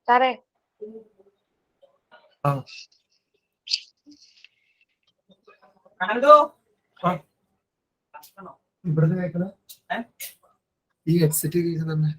സാറേ ഇവിടുന്ന് കേൾക്കണ ഈ ഹെഡ്സെറ്റ് കേൾക്കുന്നെ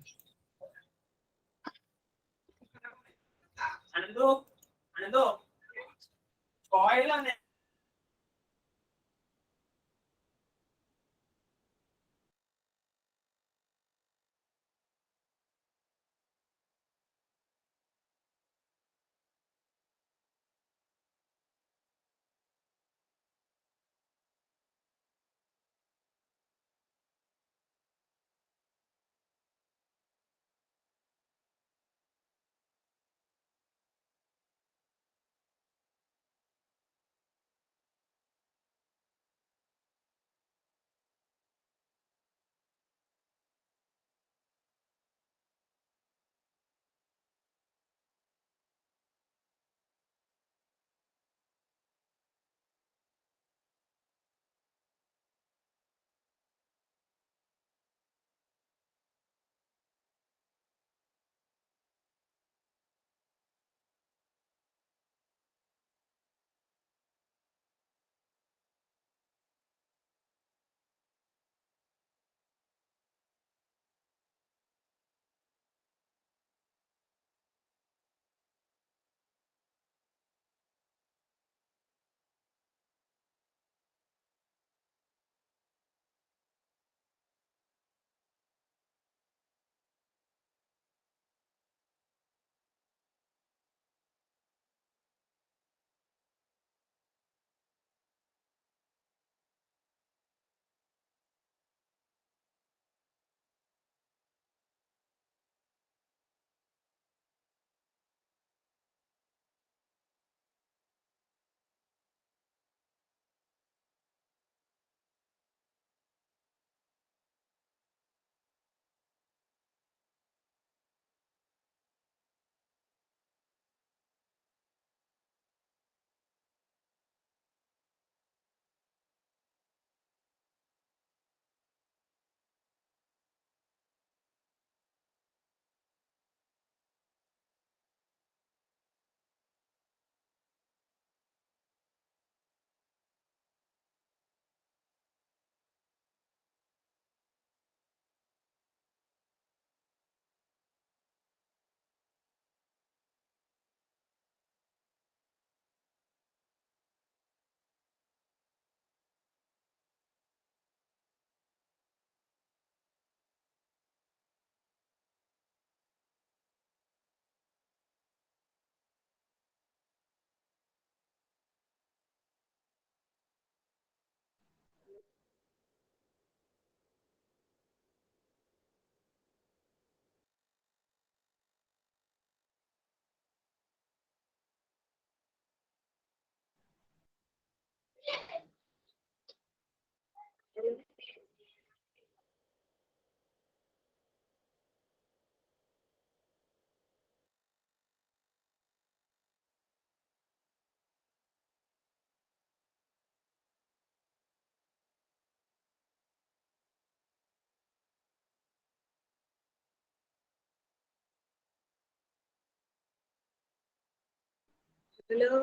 ഹലോ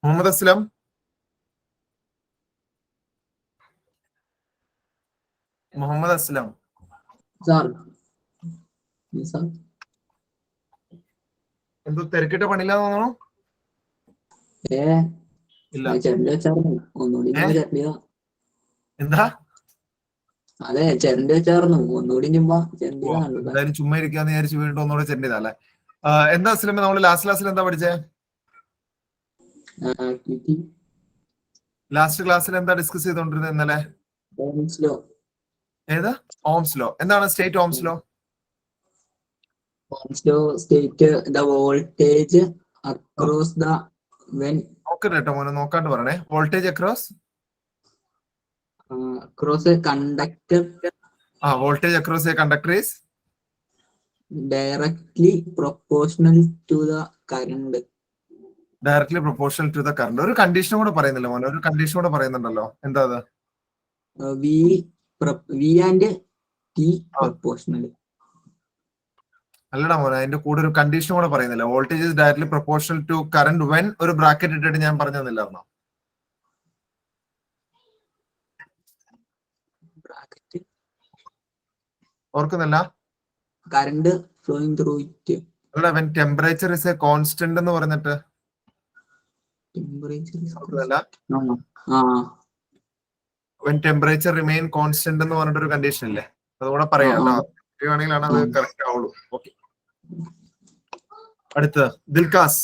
മുഹമ്മദ് അസ്ലം മുഹമ്മദ് അസ്ലം സാർ എന്തോ തിരക്കിട്ട പണിയില്ലാന്ന് തോന്നുന്നു. ഇല്ല ചെരണ്ടി വെച്ചായിരുന്നു, ഒന്നുകൂടി ചെരണ്ടിയ. എന്താ അതെ, ചെരണ്ടി വെച്ചായിരുന്നു, ഒന്നുകൂടി ചുമ്മാ ചെരണ്ടിയതാ. എന്തായാലും ചുമ്മാ ഇരിക്കാന്ന് വിചാരിച്ച് വീണ്ടും ഒന്നുകൂടെ ചെരണ്ടിയതാ അല്ലെ. എന്താ അസ്ലമ നമ്മള് ലാസ്റ്റ് ക്ലാസ്സിൽ എന്താ പഠിച്ചേ? ലാസ്റ്റ് ക്ലാസ്സിൽ എന്താ ഡിസ്കസ് ചെയ്തോണ്ടിരുന്നത് ഇന്നലെ? ഏതാ? Ohm's law. എന്താണ് state ohm's law? State the voltage across the when നോക്കട്ടെ കേട്ടോ മോനെ, നോക്കാണ്ട് പറയണേ. Voltage across conductor voltage across a conductor is directly proportional to the current. Directly proportional to the current. ഒരു കണ്ടീഷൻ കൂടെ പറയുന്നില്ല മോനെ, ഒരു കണ്ടീഷൻ കൂടെ പറയുന്നുണ്ടല്ലോ. എന്താ അത്? V and T proportional. അല്ലടാ മോനെ, അതിന്റെ കൂടെ ഒരു കണ്ടീഷൻ കൂടെ പറയുന്നില്ല. Voltage is directly proportional to current when ഒരു ബ്രാക്കറ്റ് ഇട്ടിട്ട് ഞാൻ പറഞ്ഞു തന്നില്ലായിരുന്നോ? ഓർക്കുന്നില്ല? Current flowing through it. അല്ല, when temperature is a constant എന്ന് പറഞ്ഞിട്ട് വെൻ ടെമ്പറേച്ചർ റിമെയിൻ കോൺസ്റ്റന്റ് എന്ന് പറഞ്ഞിട്ട് ഒരു കണ്ടീഷൻ ഇല്ലേ? അതുകൂടെ പറയാം കേട്ടോ. പറയുകയാണെങ്കിലാണ് അത് കറക്റ്റ് ആവുള്ളൂ. ഓക്കെ, അടുത്ത ദിൽക്കാസ്.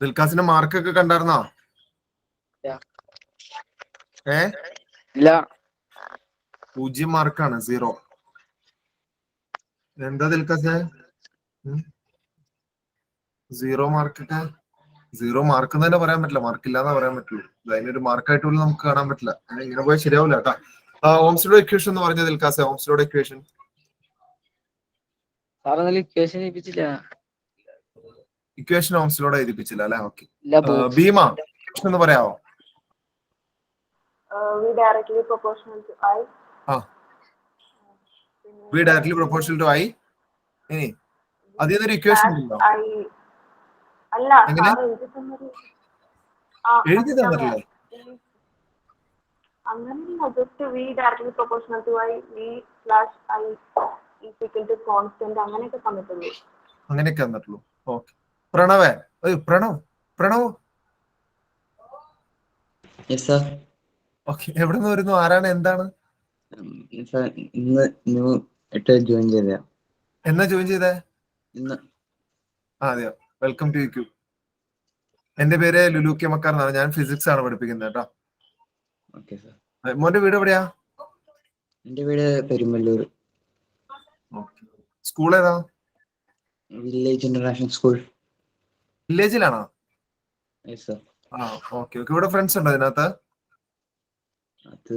ദിൽക്കാസിന്റെ മാർക്കൊക്കെ കണ്ടായിരുന്നോ? ഇല്ല, 0 മാർക്കാണ്, 0. എന്താ ദിൽക്കാസ് 0 മാർക്കൊക്കെ? 0 മാർക്ക് തന്നെ പറയാൻ പറ്റില്ല, മാർക്ക് ഇല്ലാന്ന് പറയാൻ പറ്റുള്ളൂ. അതിനൊരു മാർക്കായിട്ട് പോലും നമുക്ക് കാണാൻ പറ്റില്ല. ഇങ്ങനെ പോയാൽ ശരിയാവില്ല കേട്ടോ. ഓംസ്ലോയുടെ ഇക്വേഷൻ എന്ന് പറഞ്ഞ ദിൽക്കാസ്, ഓംസ്ലോയുടെ ഇക്വേഷൻ. ഇക്വേഷൻ ഓംസ്ലോയുടെ എഴുതിപ്പിച്ചില്ല അല്ലെ? ഓക്കെ, ഭീമ എന്ന് പറയാവോ? V directly proportional to I. V directly proportional to I. ഇനി അതിനൊരു ഇക്വേഷൻ ഉണ്ടോ? അല്ല, എഴുതി തന്നിട്ടില്ലേ? അങ്ങനെയല്ല, just V directly proportional to I, V/I is equal to constant, അങ്ങനെയൊക്കെ തന്നിട്ടുള്ളൂ. അങ്ങനെയൊക്കെ തന്നിട്ടുള്ളൂ. ഓക്കെ, പ്രണവേ, പ്രണവ്. ഓക്കെ, എവിടെ നിന്ന് വരുന്നു? ആരാണ്? എന്താണ്? ജോയിൻ ചെയ്ത. എന്നാ ജോയിൻ ചെയ്തേ? ഇന്ന്. അതെയോ, വെൽക്കം ടു യു. എന്റെ പേര് ലുലു കെ മക്കാർ എന്നാണ്. ഞാൻ ഫിസിക്സ് ആണ് പഠിപ്പിക്കുന്നത് കേട്ടോ. മോന്റെ വീട് എവിടെയാ? എന്റെ വീട് പെരുമ്പല്ലൂർ. സ്കൂൾ ഏതാ? Village international school. വില്ലേജിലാണോ? ഓക്കെ. ഇവിടെ ഫ്രണ്ട്സ് ഉണ്ടോ അതിനകത്ത്? അത്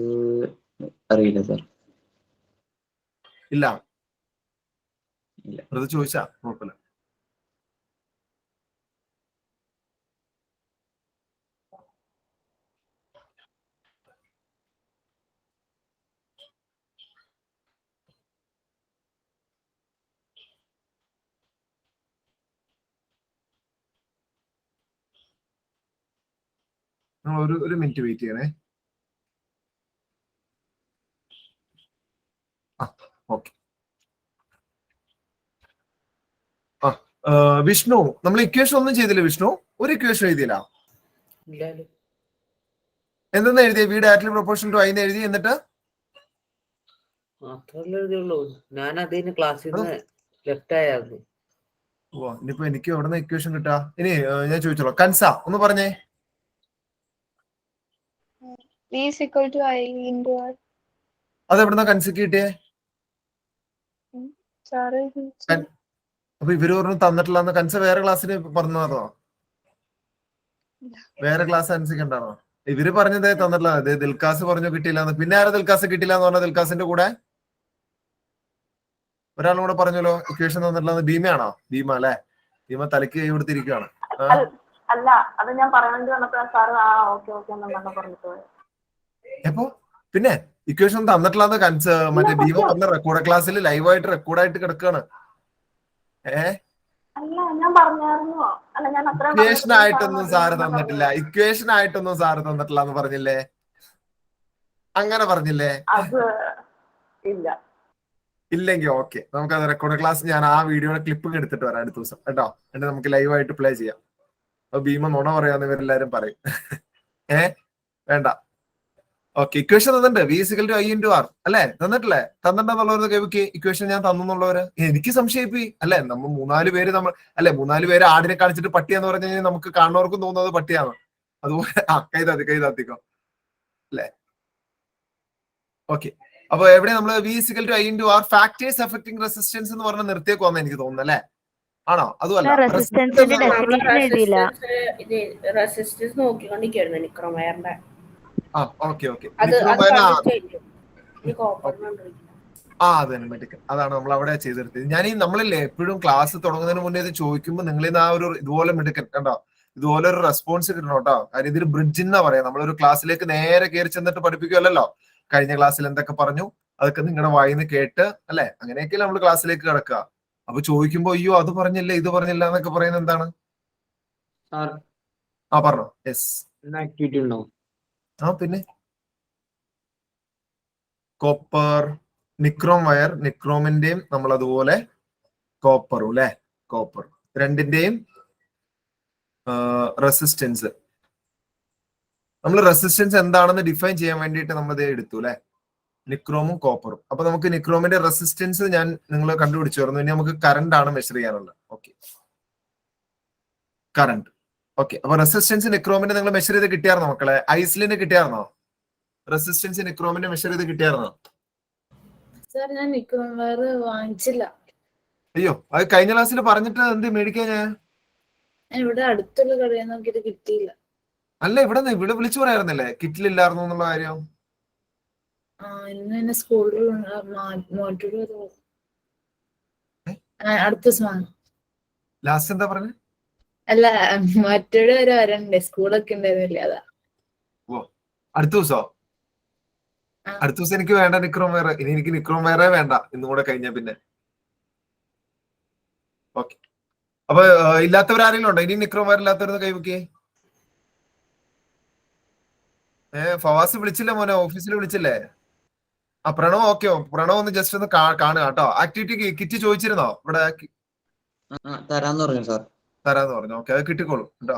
അറിയില്ല സാർ. ഇല്ല, അത് ചോദിച്ചാ കുഴപ്പമില്ല. ഒരു മിനിറ്റ് വെയിറ്റ് ചെയ്യണേ. ഓക്കെ. വിഷ്ണു, നമ്മൾ ഇക്വേഷൻ ഒന്നും ചെയ്തില്ല. വിഷ്ണു ഒരു ഇക്വേഷൻ എഴുതിയില്ല. എന്തെന്ന് എഴുതിയ? V directly proportional to I എന്ന് എഴുതി. എന്നിട്ട് ഞാൻ അതിന് ക്ലാസ്സിൽ നിന്ന് ലെഫ്റ്റ് ആയിരുന്നു. ഇനിയിപ്പോ എനിക്ക് എവിടെ നിന്ന് ഇക്വേഷൻ കിട്ടാ? ഇനി ഞാൻ ചോദിച്ചോളൂ. കൻസ ഒന്ന് പറഞ്ഞേ. V is equal to I into R. അത് എവിടുന്നാ കൻസക്ക് കിട്ടിയേ? അപ്പൊ ഇവര് പറഞ്ഞു തന്നിട്ടില്ല. കൻസ വേറെ ക്ലാസ്സിന് പറഞ്ഞതോ? വേറെ ക്ലാസ് അനുസരിക്കണ്ടാണോ? ഇവര് പറഞ്ഞതേ തന്നിട്ടില്ല. ദിൽക്കാസ് പറഞ്ഞു കിട്ടിയില്ല. പിന്നെ ആരാ ദിൽക്കാസ് കിട്ടില്ല എന്ന് പറഞ്ഞ? ദിൽക്കാസിന്റെ കൂടെ ഒരാളും കൂടെ പറഞ്ഞല്ലോ ഇക്വേഷൻ തന്നിട്ടില്ല. ഭീമയാണോ? ഭീമ അല്ലെ? ഭീമ തലക്ക് കൈ കൊടുത്തിരിക്കുകയാണ്. അല്ല, അത് ഞാൻ പറയാൻ വന്നപ്പോ സാറ് പറഞ്ഞിട്ട്. എപ്പോ? പിന്നെ ഇക്വേഷൻ തന്നിട്ടില്ലാന്ന് കൻസ് മറ്റേ ഭീമ പറഞ്ഞ റെക്കോർഡ് ക്ലാസ്സിൽ ലൈവായിട്ട് റെക്കോർഡായിട്ട് കിടക്കാണ്. ഇക്വേഷൻ ആയിട്ടൊന്നും സാറ് തന്നിട്ടില്ല. ഇക്വേഷൻ ആയിട്ടൊന്നും സാറ് തന്നിട്ടില്ല എന്ന് പറഞ്ഞില്ലേ? അങ്ങനെ പറഞ്ഞില്ലേ? ഇല്ല. ഇല്ലെങ്കിൽ ഓക്കെ, നമുക്കത് റെക്കോർഡ് ക്ലാസ് ഞാൻ ആ വീഡിയോയുടെ ക്ലിപ്പ് എടുത്തിട്ട് വരാം അടുത്ത ദിവസം കേട്ടോ. എന്നിട്ട് നമുക്ക് ലൈവായിട്ട് പ്ലേ ചെയ്യാം. അപ്പൊ ഭീമ നുണ പറയാന്ന് ഇവരെല്ലാരും പറയും. വേണ്ട. ഓക്കെ, ഇക്വേഷൻ തന്നിട്ടുണ്ട്. V = I × R അല്ലെ? തന്നിട്ടില്ലേ? തന്നിട്ടുണ്ടെന്നുള്ളവർ കൈവക്ക് ഇക്വേഷൻ ഞാൻ തന്നുള്ളവര്. എനിക്ക് സംശയിപ്പി അല്ലെ? നമ്മൾ 3-4 പേര് അല്ലെ 3-4 പേര് ആടിനെ കാണിച്ചിട്ട് പട്ടിയാന്ന് പറഞ്ഞു കഴിഞ്ഞാൽ നമുക്ക് കാണുന്നവർക്കും തോന്നുന്നത് പട്ടിയാണ്. അതുപോലെ കൈതാത്തിക്കോ അല്ലെ? ഓക്കെ, അപ്പൊ എവിടെ നമ്മൾ V = I × R factors affecting resistance എന്ന് പറഞ്ഞ നിർത്തിയേക്കുവാന്ന് എനിക്ക് തോന്നുന്നു അല്ലെ? ആണോ? അതുമല്ല, റെസിസ്റ്റൻസിന്റെ ഡെഫിനിഷൻ എഴുതിയില്ല. റെസിസ്റ്റൻസ് നോക്കിക്കൊണ്ടിരിക്കുകയായിരുന്നു നിക്രോമയറിന്റെ. ഓക്കെ അതന്നെ മെഡിക്കൽ. അതാണ് നമ്മൾ അവിടെ ചെയ്തെടുത്തത്. ഞാൻ നമ്മളില്ലേ എപ്പോഴും ക്ലാസ് തുടങ്ങുന്നതിന് മുന്നേ ഇത് ചോദിക്കുമ്പോൾ നിങ്ങളിൽ നിന്ന് ആ ഒരു ഇതുപോലെ മെഡിക്കൽ കണ്ടോ, ഇതുപോലെ ഒരു റെസ്പോൺസ് കിട്ടണം കേട്ടോ. കാര്യം ഇതിൽ ബ്രിഡ്ജ് എന്നാ പറയാം. നമ്മളൊരു ക്ലാസ്സിലേക്ക് നേരെ കയറി ചെന്നിട്ട് പഠിപ്പിക്കുമല്ലോ. കഴിഞ്ഞ ക്ലാസ്സിൽ എന്തൊക്കെ പറഞ്ഞു അതൊക്കെ നിങ്ങളുടെ വായിന്ന് കേട്ട് അല്ലെ, അങ്ങനെയൊക്കെ നമ്മൾ ക്ലാസ്സിലേക്ക് കിടക്കുക. അപ്പൊ ചോദിക്കുമ്പോ അയ്യോ അത് പറഞ്ഞില്ല ഇത് പറഞ്ഞില്ല എന്നൊക്കെ പറയുന്നത് എന്താണ്? പറഞ്ഞോ. യെസ്, ആക്ടിവിറ്റി ഉണ്ടോ? പിന്നെ കോപ്പർ നിക്രോം വയർ, നിക്രോമിന്റെയും നമ്മൾ അതുപോലെ കോപ്പറും അല്ലെ, കോപ്പർ രണ്ടിന്റെയും റെസിസ്റ്റൻസ്. നമ്മൾ റെസിസ്റ്റൻസ് എന്താണെന്ന് ഡിഫൈൻ ചെയ്യാൻ വേണ്ടിയിട്ട് നമ്മൾ ഇത് എടുത്തു അല്ലെ, നിക്രോമും കോപ്പറും. അപ്പൊ നമുക്ക് നിക്രോമിന്റെ റെസിസ്റ്റൻസ് ഞാൻ നിങ്ങൾ കണ്ടുപിടിച്ചു വരുന്നു. ഇനി നമുക്ക് കറണ്ട് ആണ് മെഷർ ചെയ്യാനുള്ളത്. Okay, current. ഓക്കെ, അപ്പൊ റെസിസ്റ്റൻസ് നിക്രോമിന്റെ നിങ്ങൾ മെഷർ ചെയ്ത് കിട്ടിയായിരുന്നോ മക്കളെ? ഐസ്ലിന് കിട്ടിയായിരുന്നോ? റെസിസ്റ്റൻസ് നിക്രോമിന്റെ മെഷർ ചെയ്ത് കിട്ടിയായിരുന്നോ? സാർ ഞാൻ നിക്രോം വയർ വാങ്ങിച്ചില്ല. അയ്യോ, അത് കഴിഞ്ഞ ക്ലാസ്സിൽ പറഞ്ഞിട്ട് എന്ത് മേടിക്കാൻ? ഞാൻ ഇവിടെ അടുത്തുള്ള കടയിൽ നോക്കിയിട്ട് കിട്ടിയില്ല. അല്ല, ഇവിടെ വിളിച്ചു പറയാറുന്നല്ലേ കിറ്റിലില്ലായിരുന്നു എന്നുള്ള കാര്യം. ഇന്ന് തന്നെ സ്കൂളിൽ അടുത്ത ദിവസം ലാസ്റ്റ് എന്താ പറഞ്ഞ? അല്ല, മറ്റൊരു വരെ വരണ്ടേ, സ്കൂളൊക്കെ ഉണ്ടായിരുന്നില്ല. അതാ അടുത്ത ദിവസോ? അടുത്ത ദിവസം എനിക്ക് വേണ്ട നിക്രോം വയർ. ഇനി എനിക്ക് നിക്രോം വയറേ വേണ്ട ഇന്നും കൂടെ കഴിഞ്ഞ പിന്നെ. ഓക്കെ, അപ്പൊ ഇല്ലാത്തവരാരെങ്കിലും ഉണ്ടോ? ഇനി നിക്രോം വയർ ഇല്ലാത്തവരൊന്ന് കൈവക്കേ. ഫവാസ് വിളിച്ചില്ല മോനെ, ഓഫീസിൽ വിളിച്ചില്ലേ? പ്രണവ് ഓക്കെയോ? പ്രണവ് ഒന്ന് ജസ്റ്റ് ഒന്ന് കാണുക കേട്ടോ. ആക്ടിവിറ്റി കിറ്റ് ചോദിച്ചിരുന്നോ? ഇവിടെ തരാന്ന് പറഞ്ഞു സാർ. തരാന്ന് പറഞ്ഞു. ഓക്കെ, അത് കിട്ടിക്കോളും കേട്ടോ.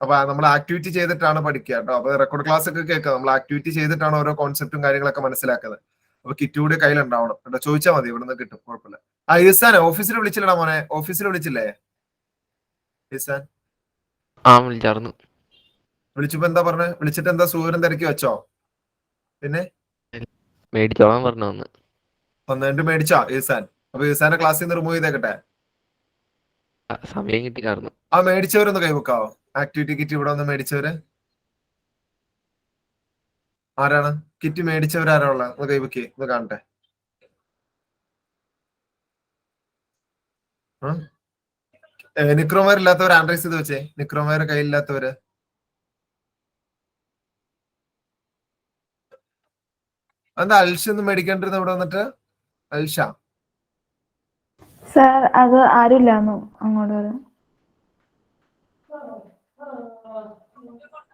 അപ്പൊ നമ്മൾ ആക്ടിവിറ്റി ചെയ്തിട്ടാണ് പഠിക്കുക കേട്ടോ. അപ്പൊ റെക്കോർഡ് ക്ലാസ് ഒക്കെ കേൾക്കുക. നമ്മൾ ആക്ടിവിറ്റി ചെയ്തിട്ടാണ് ഓരോ കോൺസെപ്റ്റും കാര്യങ്ങളൊക്കെ മനസ്സിലാക്കുന്നത്. അപ്പൊ കിറ്റ് കൂടി കയ്യിലുണ്ടാവണം കേട്ടോ. ചോദിച്ചാൽ മതി, ഇവിടുന്ന് കിട്ടും, കുഴപ്പമില്ല. ഇസാനെ ഓഫീസിൽ വിളിച്ചില്ലടാ മോനെ, ഓഫീസിൽ വിളിച്ചില്ലേ ഇസാൻ? വിളിച്ചായിരുന്നു. വിളിച്ചപ്പോ എന്താ പറഞ്ഞേ? വിളിച്ചിട്ട് എന്താ സൂര്യൻ തിരക്കി വെച്ചോ? പിന്നെ മേടിച്ചോളാൻ പറഞ്ഞു. വന്നിട്ട് മേടിച്ചാ ഈസാൻ? അപ്പൊ ഈസാന്റെ ക്ലാസ്സിൽ നിന്ന് റിമൂവ് ചെയ്തേക്കട്ടെ. സമയം കിട്ടിയില്ലായിരുന്നു. മേടിച്ചവരൊന്ന് കൈവക്കാവോ? ആക്ടിവിറ്റി കിറ്റ് ഇവിടെ ഒന്ന് മേടിച്ചവര് ആരാണ്? കിറ്റ് മേടിച്ചവരാരാ ഉള്ള? ഒന്ന് കൈവക്കേ, ഒന്ന് കാണട്ടെ. നിക്രോമയർ ഇല്ലാത്തവർ ആൻഡ്രൈസ് ചെയ്ത് വെച്ചേ. നിക്രോമയർ കയ്യിലില്ലാത്തവര് എന്താ അൽഷ ഒന്നും മേടിക്കേണ്ടിരുന്ന ഇവിടെ വന്നിട്ട്? അൽഷ സാർ അത് ആരുമില്ലാന്നു അങ്ങോട്ട് വരാം.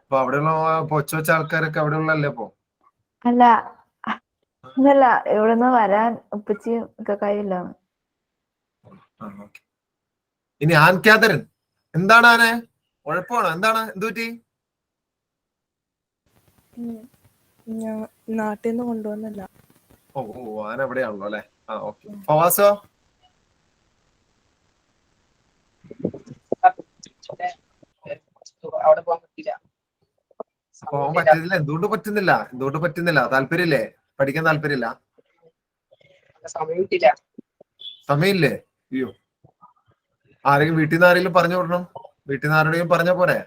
അപ്പൊ അവിടെയുള്ള പൊച്ച വെച്ച ആൾക്കാരൊക്കെ അവിടെ ഉള്ളല്ലേ? അപ്പൊ അല്ല അതല്ല, ഇവിടുന്ന് വരാൻ ഉപ്പച്ചിയും ഒക്കെ കഴിയില്ലാന്ന്. ഇനി ആൻകാതരൻ എന്താണ്? ആനെ ഉഴപ്പാണോ? എന്താണ്? എന്തുപറ്റി? നാട്ടിൽ നിന്ന് കൊണ്ടുവന്നല്ല. ഓ ആന എവിടെയാണല്ലോ അല്ലെ? ഓക്കെ. ഫവാസോ? അവിടെ പോകാൻ പറ്റില്ല. പോകാൻ പറ്റുന്നില്ല? എന്തുകൊണ്ട് പറ്റുന്നില്ല? താല്പര്യമില്ലേ? പഠിക്കാൻ താല്പര്യമില്ല? സമയമില്ലേ? അയ്യോ, ആരെങ്കിലും വീട്ടിൽ നിന്ന് ആരെങ്കിലും പറഞ്ഞു വിടണം. വീട്ടിൽ നിന്ന് ആരുടെയും പറഞ്ഞ പോരെ?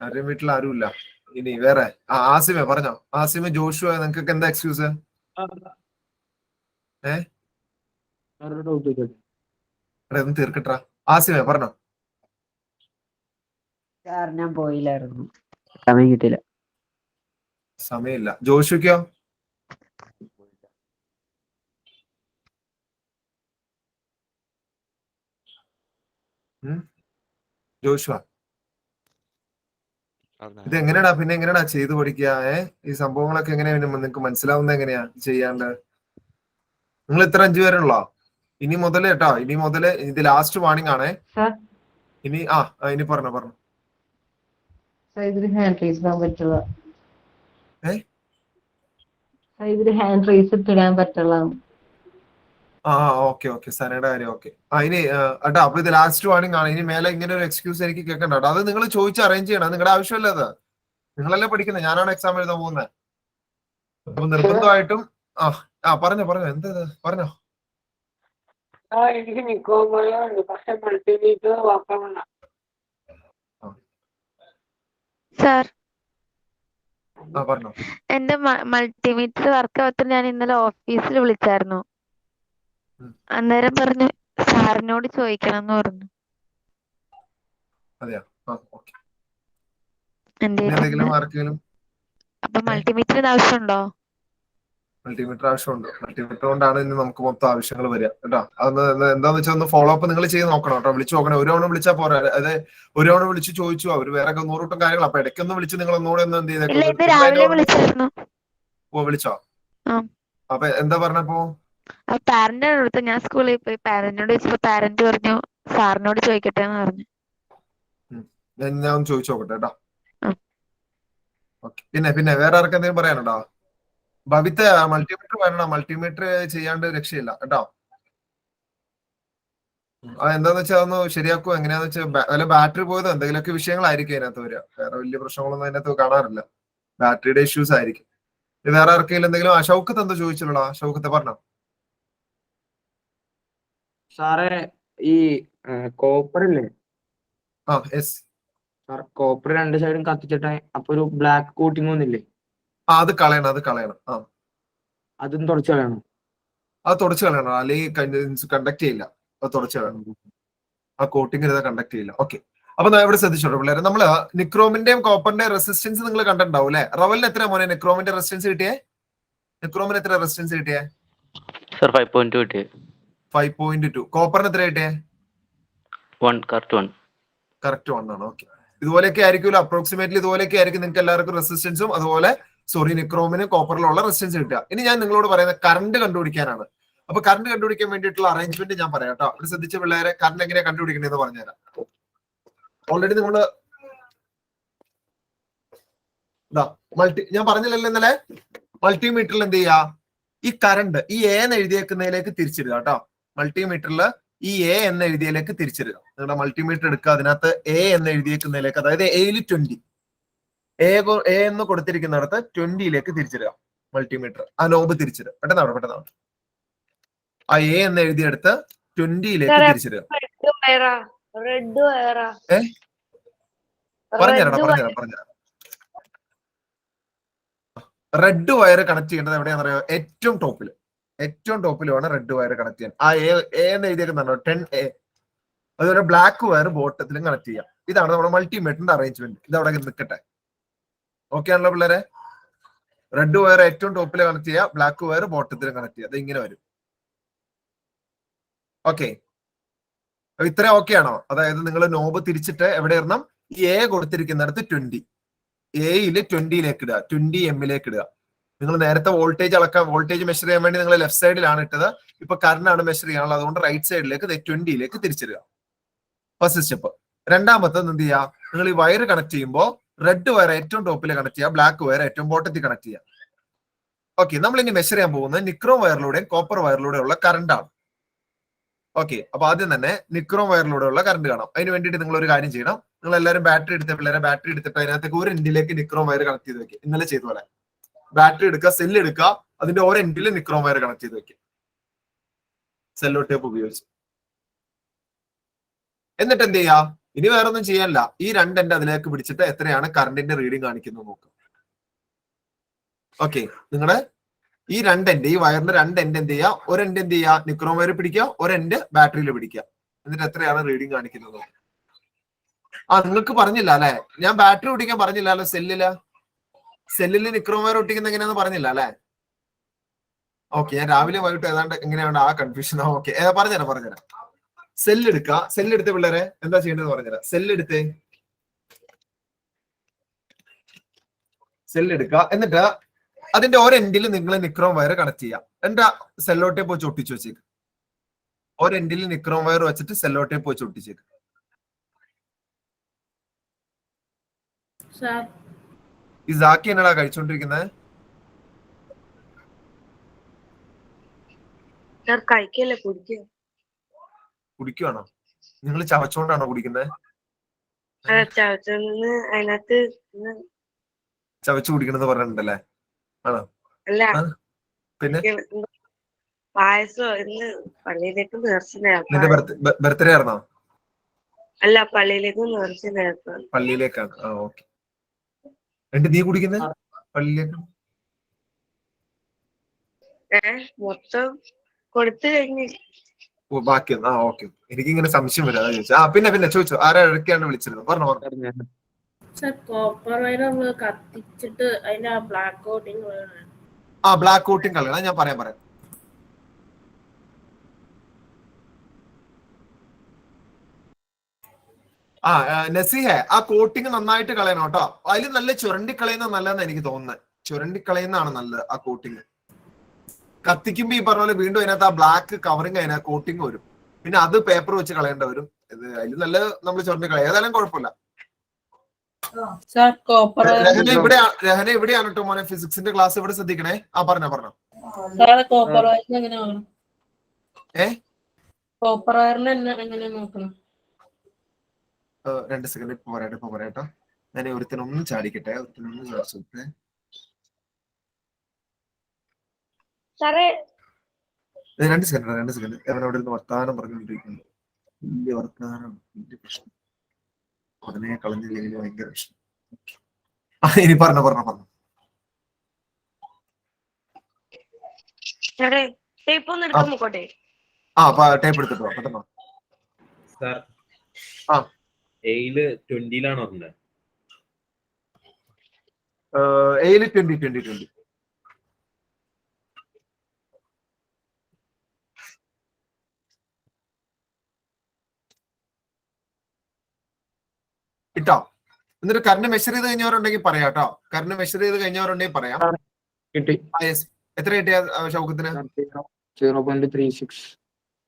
ആരുടെയും വീട്ടിൽ ആരുമില്ല. ഇനി വേറെ ആസിമെ പറഞ്ഞോ? ആസിമെ, ജോഷുവ, നിങ്ങൾക്കൊക്കെ എന്താ എക്സ്ക്യൂസ്? ഒന്ന് തീർക്കട്ടാ. ആസിമെ പറഞ്ഞോ? ഞാൻ പോയില്ലായിരുന്നു, സമയം കിട്ടിയില്ല. സമയമില്ല. ജോഷുക്കോ? ജോഷുവ ഇത് എങ്ങനെയാടാ പിന്നെ എങ്ങനെയാടാ ചെയ്തു പഠിക്കുക? ഈ സംഭവങ്ങളൊക്കെ എങ്ങനെയാ നിങ്ങൾക്ക് മനസ്സിലാവുന്നത് എങ്ങനെയാ ചെയ്യാണ്ട്? നിങ്ങൾ ഇത്ര 5 പേരുള്ളോ? ഇനി മുതൽ കേട്ടോ, ഇനി മുതൽ ഇത് ലാസ്റ്റ് വാണിംഗ് ആണേ. ഇനി ഇനി പറഞ്ഞു ഇതില് ഹാൻഡ് റൈസ് ഇടാൻ പറ്റുള്ള ഏ ഇതില് ഹാൻഡ് റൈസ് ഇട്ടിടാൻ പറ്റുള്ള ഓക്കെ സനയുടെ കാര്യം ഓക്കെ. ഇനി കേട്ടോ, അപ്പൊ ഇത് ലാസ്റ്റ് വാണിംഗ് ആണ്. ഇനി മേലെ ഇങ്ങനെ ഒരു എക്സ്ക്യൂസ് എനിക്ക് കേൾക്കണ്ട കേട്ടോ. അത് നിങ്ങൾ ചോദിച്ച് അറേഞ്ച് ചെയ്യണം. നിങ്ങളുടെ ആവശ്യമല്ല അത്. നിങ്ങളല്ലേ പഠിക്കുന്നത്, ഞാനാണ് എക്സാം എഴുതാൻ പോകുന്നത്. അപ്പൊ നിർബന്ധമായിട്ടും പറഞ്ഞോ എന്താ പറഞ്ഞോ. എനിക്ക് നിക്കോണ്ട് പക്ഷെ മൾട്ടിമീറ്റർ വാക്കാമല്ല. സാർ പറഞ്ഞോ. എന്റെ മൾട്ടിമീറ്റർ വർക്ക് ആവത്തിൽ ഞാൻ ഇന്നലെ ഓഫീസിൽ വിളിച്ചായിരുന്നു. അന്നേരം പറഞ്ഞു സാറിനോട് ചോദിക്കണം എന്ന് പറഞ്ഞു. അതെയോ? ഓക്കെ. അപ്പൊ മൾട്ടിമീറ്ററിന് ആവശ്യമുണ്ടോ? മൾട്ടിമീറ്റർ ആവശ്യമുണ്ട്. മൾട്ടിമീറ്റർ കൊണ്ടാണ് ഇന്ന് നമുക്ക് മൊത്തം ആവശ്യങ്ങൾ വരിക കേട്ടോ. അത് എന്താന്ന് വെച്ചാൽ ഒന്ന് ഫോളോ അപ്പ് നിങ്ങൾ ചെയ്ത് നോക്കണം കേട്ടോ. വിളിച്ചു നോക്കണം. ഒരു തവണ വിളിച്ചാൽ പോരാ. അതായത് ഒരു തവണ വിളിച്ച് ചോദിച്ചു അവര് വേറെ 100 കാര്യങ്ങൾ. അപ്പൊ ഇടയ്ക്കൊന്ന് വിളിച്ച് നിങ്ങൾ ഒന്നുകൂടെ ഒന്ന് എന്ത് ചെയ്തേക്കും. വിളിച്ചോ? അപ്പൊ എന്താ പറഞ്ഞപ്പോ? പാരന്റിനോട് അടുത്ത് ഞാൻ സ്കൂളിൽ പോയി പാരന്റിനോട് ചോദിച്ചപ്പോ പാരന്റ് പറഞ്ഞു സാറിനോട് ചോദിക്കട്ടെ എന്ന് പറഞ്ഞു. ഞാൻ ഒന്ന് ചോദിച്ചു നോക്കട്ടെ കേട്ടോ. ഓക്കെ. പിന്നെ വേറെ ആർക്ക് എന്തെങ്കിലും പറയാനുണ്ടോ? ഭവിത്ത് മൾട്ടിമീറ്റർ വരണം. മൾട്ടിമീറ്റർ ചെയ്യാണ്ട് രക്ഷയില്ല കേട്ടോ. എന്താന്ന് വെച്ചാൽ അതൊന്ന് ശരിയാക്കുക. എങ്ങനെയാന്ന് വെച്ചാൽ വല്ല ബാറ്ററി പോയതോ എന്തെങ്കിലുമൊക്കെ വിഷയങ്ങളായിരിക്കും അതിനകത്ത് വരിക. വേറെ വലിയ പ്രശ്നങ്ങളൊന്നും അതിനകത്ത് കാണാറില്ല. ബാറ്ററിയുടെ ഇഷ്യൂസ് ആയിരിക്കും. വേറെ ആർക്കെങ്കിലും എന്തെങ്കിലും ഷൗക്കത്ത് എന്തോ ചോദിച്ചിട്ടുള്ളോ? ഷൗക്കത്തെ പറഞ്ഞോ. സാറേ ഈ കോപ്പർ ഇല്ലേ? യെസ് സാർ, കോപ്പർ 2 സൈഡും കത്തിച്ചിട്ട് അപ്പൊ ഒരു ബ്ലാക്ക് കോട്ടിങ് ഒന്നില്ലേ? അത് കളയണം. അതും തുടച്ചു കളയണം. അത് തുടച്ചു കളയണം. അല്ലെങ്കിൽ കണ്ടക്ട് ചെയ്യില്ല. അത് തുടച്ചു കളയണം. ആ കോട്ടിങ് കണ്ടക്ട് ചെയ്യില്ല. ഓക്കെ. അപ്പൊ ഇവിടെ ശ്രദ്ധിച്ചോട്ടോ പിള്ളേരെ. നമ്മള് നിക്രോമിന്റെയും കോപ്പറിന്റെയും റെസിസ്റ്റൻസ് നിങ്ങൾ കണ്ടിട്ടുണ്ടാവും അല്ലെ? റവലിന് എത്ര മോനെ നിക്രോമിന്റെ റെസിസ്റ്റൻസ് കിട്ടിയേ? നിക്രോമിന് എത്ര റെസിസ്റ്റൻസ് കിട്ടിയേ? 5.2 കിട്ടിയേ. 5.2. കോപ്പറിന് എത്ര കിട്ടിയേ? 1 കറക്റ്റ് 1 ആണ്. ഓക്കെ. ഇതുപോലെയൊക്കെ ആയിരിക്കുമല്ലോ അപ്രോക്സിമേറ്റ്ലി. ഇതുപോലെയൊക്കെ ആയിരിക്കും നിങ്ങൾക്ക് എല്ലാവർക്കും റെസിസ്റ്റൻസും അതുപോലെ നിക്രോമിന് കോപ്പറിലുള്ള റെസിസ്റ്റൻസ് കിട്ടുക. ഇനി ഞാൻ നിങ്ങളോട് പറയുന്നത് കറണ്ട് കണ്ടുപിടിക്കാനാണ്. അപ്പൊ കറണ്ട് കണ്ടുപിടിക്കാൻ വേണ്ടിയിട്ടുള്ള അറേഞ്ച്മെന്റ് ഞാൻ പറയാം കേട്ടോ. ഇവിടെ ശ്രദ്ധിച്ച പിള്ളേരെ കറണ്ട് എങ്ങനെയാ കണ്ടുപിടിക്കണമെന്ന് പറഞ്ഞുതരാം. ഓൾറെഡി നിങ്ങള് ഞാൻ പറഞ്ഞില്ലല്ലോ ഇന്നലെ, മൾട്ടിമീറ്ററിൽ എന്ത് ചെയ്യാ, ഈ കറണ്ട് ഈ എ എന്ന് എഴുതിയേക്കുന്നതിലേക്ക് തിരിച്ചിടുക കേട്ടോ. മൾട്ടിമീറ്ററിൽ ഈ എ എന്ന് എഴുതിയതിലേക്ക് തിരിച്ചിടുക. നിങ്ങളുടെ മൾട്ടിമീറ്റർ എടുക്കുക, അതിനകത്ത് എ എന്ന് എഴുതിയേക്കുന്നതിലേക്ക്, അതായത് എയിൽ 20 എ എന്ന് കൊടുത്തിരിക്കുന്നിടത്ത് 20യിലേക്ക് തിരിച്ചിടുക മൾട്ടിമീറ്റർ. ആ നോബ് തിരിച്ചിടുക. പെട്ടെന്ന് ആ എ എന്ന് എഴുതിയെടുത്ത് 20യിലേക്ക് തിരിച്ചിടുക. പറഞ്ഞുതരാം. റെഡ് വയർ കണക്ട് ചെയ്യേണ്ടത് എവിടെയാണെന്ന് അറിയോ? ഏറ്റവും ടോപ്പിലാണ് റെഡ് വയർ കണക്ട് ചെയ്യാൻ. ആ എ എന്ന് എഴുതിയേക്കുന്നുണ്ടോ 10A. അതുപോലെ ബ്ലാക്ക് വയർ ബോട്ടത്തിലും കണക്ട് ചെയ്യാം. ഇതാണ് നമ്മുടെ മൾട്ടിമീറ്ററിന്റെ അറേഞ്ച്മെന്റ്. ഇത് അവിടെ നിൽക്കട്ടെ. ഓക്കെ ആണല്ലോ പിള്ളേരെ? റെഡ് വയർ ഏറ്റവും ടോപ്പിൽ കണക്ട് ചെയ്യുക, ബ്ലാക്ക് വയർ ബോട്ടത്തിൽ കണക്ട് ചെയ്യുക. അത് ഇങ്ങനെ വരും. ഓക്കെ. ഇത്ര ഓക്കെ ആണോ? അതായത് നിങ്ങൾ നോബ് തിരിച്ചിട്ട് എവിടെ ഇടണം? ഈ എ കൊടുത്തിരിക്കുന്നിടത്ത് 20, എയില് 20യിലേക്ക് ഇടുക, 20M ഇടുക. നിങ്ങൾ നേരത്തെ വോൾട്ടേജ് മെഷർ ചെയ്യാൻ വേണ്ടി നിങ്ങൾ ലെഫ്റ്റ് സൈഡിലാണ് ഇട്ടത്. ഇപ്പൊ കറണ്ട് ആണ് മെഷർ ചെയ്യാനുള്ളത്. അതുകൊണ്ട് റൈറ്റ് സൈഡിലേക്ക് 20യിലേക്ക് തിരിച്ചിടുക. First step. രണ്ടാമത്തത് എന്ത് ചെയ്യുക? നിങ്ങൾ ഈ വയർ കണക്ട് ചെയ്യുമ്പോൾ റെഡ് വയർ ഏറ്റവും ടോപ്പിൽ കണക്ട് ചെയ്യുക, ബ്ലാക്ക് വയർ ഏറ്റവും ബോട്ടത്തിൽ കണക്ട് ചെയ്യുക. ഓക്കെ. നമ്മൾ ഇനി മെഷർ ചെയ്യാൻ പോകുന്നത് നിക്രോം വയറിലൂടെയും കോപ്പർ വയറിലൂടെ ഉള്ള കറണ്ട് ആണ്. ഓക്കെ. അപ്പൊ ആദ്യം തന്നെ നിക്രോം വയറിലൂടെ ഉള്ള കറണ്ട് കാണാം. അതിന് വേണ്ടിയിട്ട് നിങ്ങൾ ഒരു കാര്യം ചെയ്യണം. നിങ്ങൾ എല്ലാവരും ബാറ്ററി എടുത്തിട്ട് അതിനകത്തേക്ക് ഒരു എൻഡിലേക്ക് നിക്രോം വയർ കണക്ട് ചെയ്ത് വെക്കുക. ഇന്നലെ ചെയ്ത പോലെ ബാറ്ററി എടുക്കുക, സെല്ല് എടുക്കുക, അതിന്റെ ഓരോ എൻഡിൽ നിക്രോം വയർ കണക്ട് ചെയ്ത് വെക്കുക സെല്ലോ ടേപ്പ് ഉപയോഗിച്ച്. എന്നിട്ട് എന്ത് ചെയ്യാ? ഇനി വേറെ ഒന്നും ചെയ്യാനില്ല. ഈ 2 എൻഡ് അതിലേക്ക് പിടിച്ചിട്ട് എത്രയാണ് കറണ്ടിന്റെ റീഡിങ് കാണിക്കുന്നത് നോക്കുക. ഓക്കെ. നിങ്ങളുടെ ഈ 2 എൻഡ്, ഈ വയറിന്റെ 2 എൻഡ് എന്ത് ചെയ്യുക? ഒരു എൻഡ് എന്ത് ചെയ്യുക? നിക്രോം വയർ പിടിക്കുക, ഒരു എൻഡ് ബാറ്ററിയിൽ പിടിക്കുക. എന്നിട്ട് എത്രയാണ് റീഡിങ് കാണിക്കുന്നത്? നിങ്ങൾക്ക് പറഞ്ഞില്ല അല്ലെ? ഞാൻ ബാറ്ററി ഒട്ടിക്കാൻ പറഞ്ഞില്ല അല്ലെ? സെല്ലില് നിക്രോം വയർ ഒട്ടിക്കുന്ന എങ്ങനെയാന്ന് പറഞ്ഞില്ല അല്ലെ? ഓക്കെ. ഞാൻ രാവിലെ വൈകിട്ട് ഏതാണ്ട് എങ്ങനെയാണ് ആ കൺഫ്യൂഷൻ. ഓക്കെ. പറഞ്ഞുതരാം. സെല്ലെടുക്കുക. സെല്ലെടുത്ത് പിള്ളേരെ എന്താ ചെയ്യേണ്ടത് പറഞ്ഞുതരാം. സെല്ലെടുത്ത് സെൽ എടുക്കുക. എന്നിട്ട് അതിന്റെ ഒരെൻഡിൽ നിങ്ങൾ നിക്രോം വയർ കണക്ട് ചെയ്യാം. എന്നിട്ട് സെല്ലോ ടേപ്പ് വെച്ച് ഒട്ടിച്ചു വെച്ചേക്ക്. ഒരെൻഡിൽ നിക്രോം വയർ വെച്ചിട്ട് സെല്ലോ ടേപ്പ് വെച്ച് ഒട്ടിച്ചേക്ക്. ഈ സാക്കി എന്നടാ കഴിച്ചോണ്ടിരിക്കുന്നത്? കഴിക്കല്ലേ, കുടിക്കുക. കുടിക്കുവാണോ? നിങ്ങൾ ചവച്ചോണ്ടാണോ കുടിക്കുന്നത്? അതിനകത്ത് ചവച്ചു കുടിക്കണെന്ന് പറഞ്ഞിട്ടുണ്ടല്ലേ? ആണോ? അല്ല, പിന്നെ പായസം ഇന്ന് പള്ളിയിലേക്ക് നേർച്ചയായിരുന്നു. നിന്റെ ബർത്ത്ഡേ ആയിരുന്നോ? അല്ല, പള്ളിയിലേക്ക് നേർച്ചയായിരുന്നു. പള്ളിയിലേക്കാണ്. ആ ഓക്കെ. എന്നിട്ട് നീ കുടിക്കുന്നത് പള്ളിയിലേക്ക്? മൊത്തം കൊടുത്തു കഴിഞ്ഞ് ബാക്കിയൊന്നും. ആ ഓക്കെ. എനിക്കിങ്ങനെ സംശയം വരും, അതാ ചോദിച്ചു. പിന്നെ ചോദിച്ചു, ആരാ ഇടയ്ക്കാണ് വിളിച്ചിരുന്നത്? പറഞ്ഞു. കോപ്പർ വയർ നമ്മള് കത്തിച്ചിട്ട് അതിന്റെ ബ്ലാക്ക് കോട്ടിങ് ബ്ലാക്ക് കോട്ടിങ് കളയണം. ഞാൻ പറയാം. നസീഹെ, ആ കോട്ടിങ് നന്നായിട്ട് കളയണം കേട്ടോ. അതിൽ നല്ല ചുരണ്ടി കളയുന്ന നല്ലതെന്ന് എനിക്ക് തോന്നുന്നത്. ചുരണ്ടി കളയുന്നതാണ് നല്ലത് ആ കോട്ടിങ്. കത്തിക്കുമ്പോ ഈ പറഞ്ഞ പോലെ വീണ്ടും അതിനകത്ത് ആ ബ്ലാക്ക് കവറിങ് അതിനകത്ത് കോട്ടിങ് വരും. പിന്നെ അത് പേപ്പർ വെച്ച് കളയേണ്ട വരും. അതിൽ നല്ല നമ്മൾ ചുരണ്ടി കളയാം. ഏതായാലും കുഴപ്പമില്ല. രഹന ഇവിടെയാണ് കേട്ടോ മോനെ. ഫിസിക്സിന്റെ ക്ലാസ് ഇവിടെ ശ്രദ്ധിക്കണേ. പറഞ്ഞോ. കോപ്പർ വയറിന് എങ്ങനെ നോക്കണം? കോപ്പർ വയറിന് എങ്ങനെ നോക്കണം? 2 സെക്കൻഡ്. ഇപ്പൊ പറയട്ടോ. ഞാൻ ഒരുത്തിനൊന്നും ചാടിക്കട്ടെ. ചാടിച്ചോട്ടെ. 2 സെക്കൻഡ്. അവനവിടെ നിന്ന് വർത്താനം പറഞ്ഞുകൊണ്ടിരിക്കുന്നു. വലിയ വർത്താനം, വലിയ പ്രശ്നം. ഉടനെ കളഞ്ഞില്ലെങ്കിൽ ഭയങ്കര പ്രശ്നം. ഇനി പറഞ്ഞോ. ടേപ്പ് എടുത്തിട്ടോ പെട്ടെന്നോ. എയില് 20-ലാണ് പറഞ്ഞത്. എയില് 20. ഇട്ടോ. എന്നിട്ട് കറണ്ട് മെഷർ ചെയ്ത് കഴിഞ്ഞവരുണ്ടെങ്കിൽ പറയാം കേട്ടോ. കറണ്ട് മെഷർ ചെയ്ത് കഴിഞ്ഞവരുണ്ടെങ്കിൽ പറയാം. എത്ര കിട്ടിയ ഷൗക്കത്തിന്?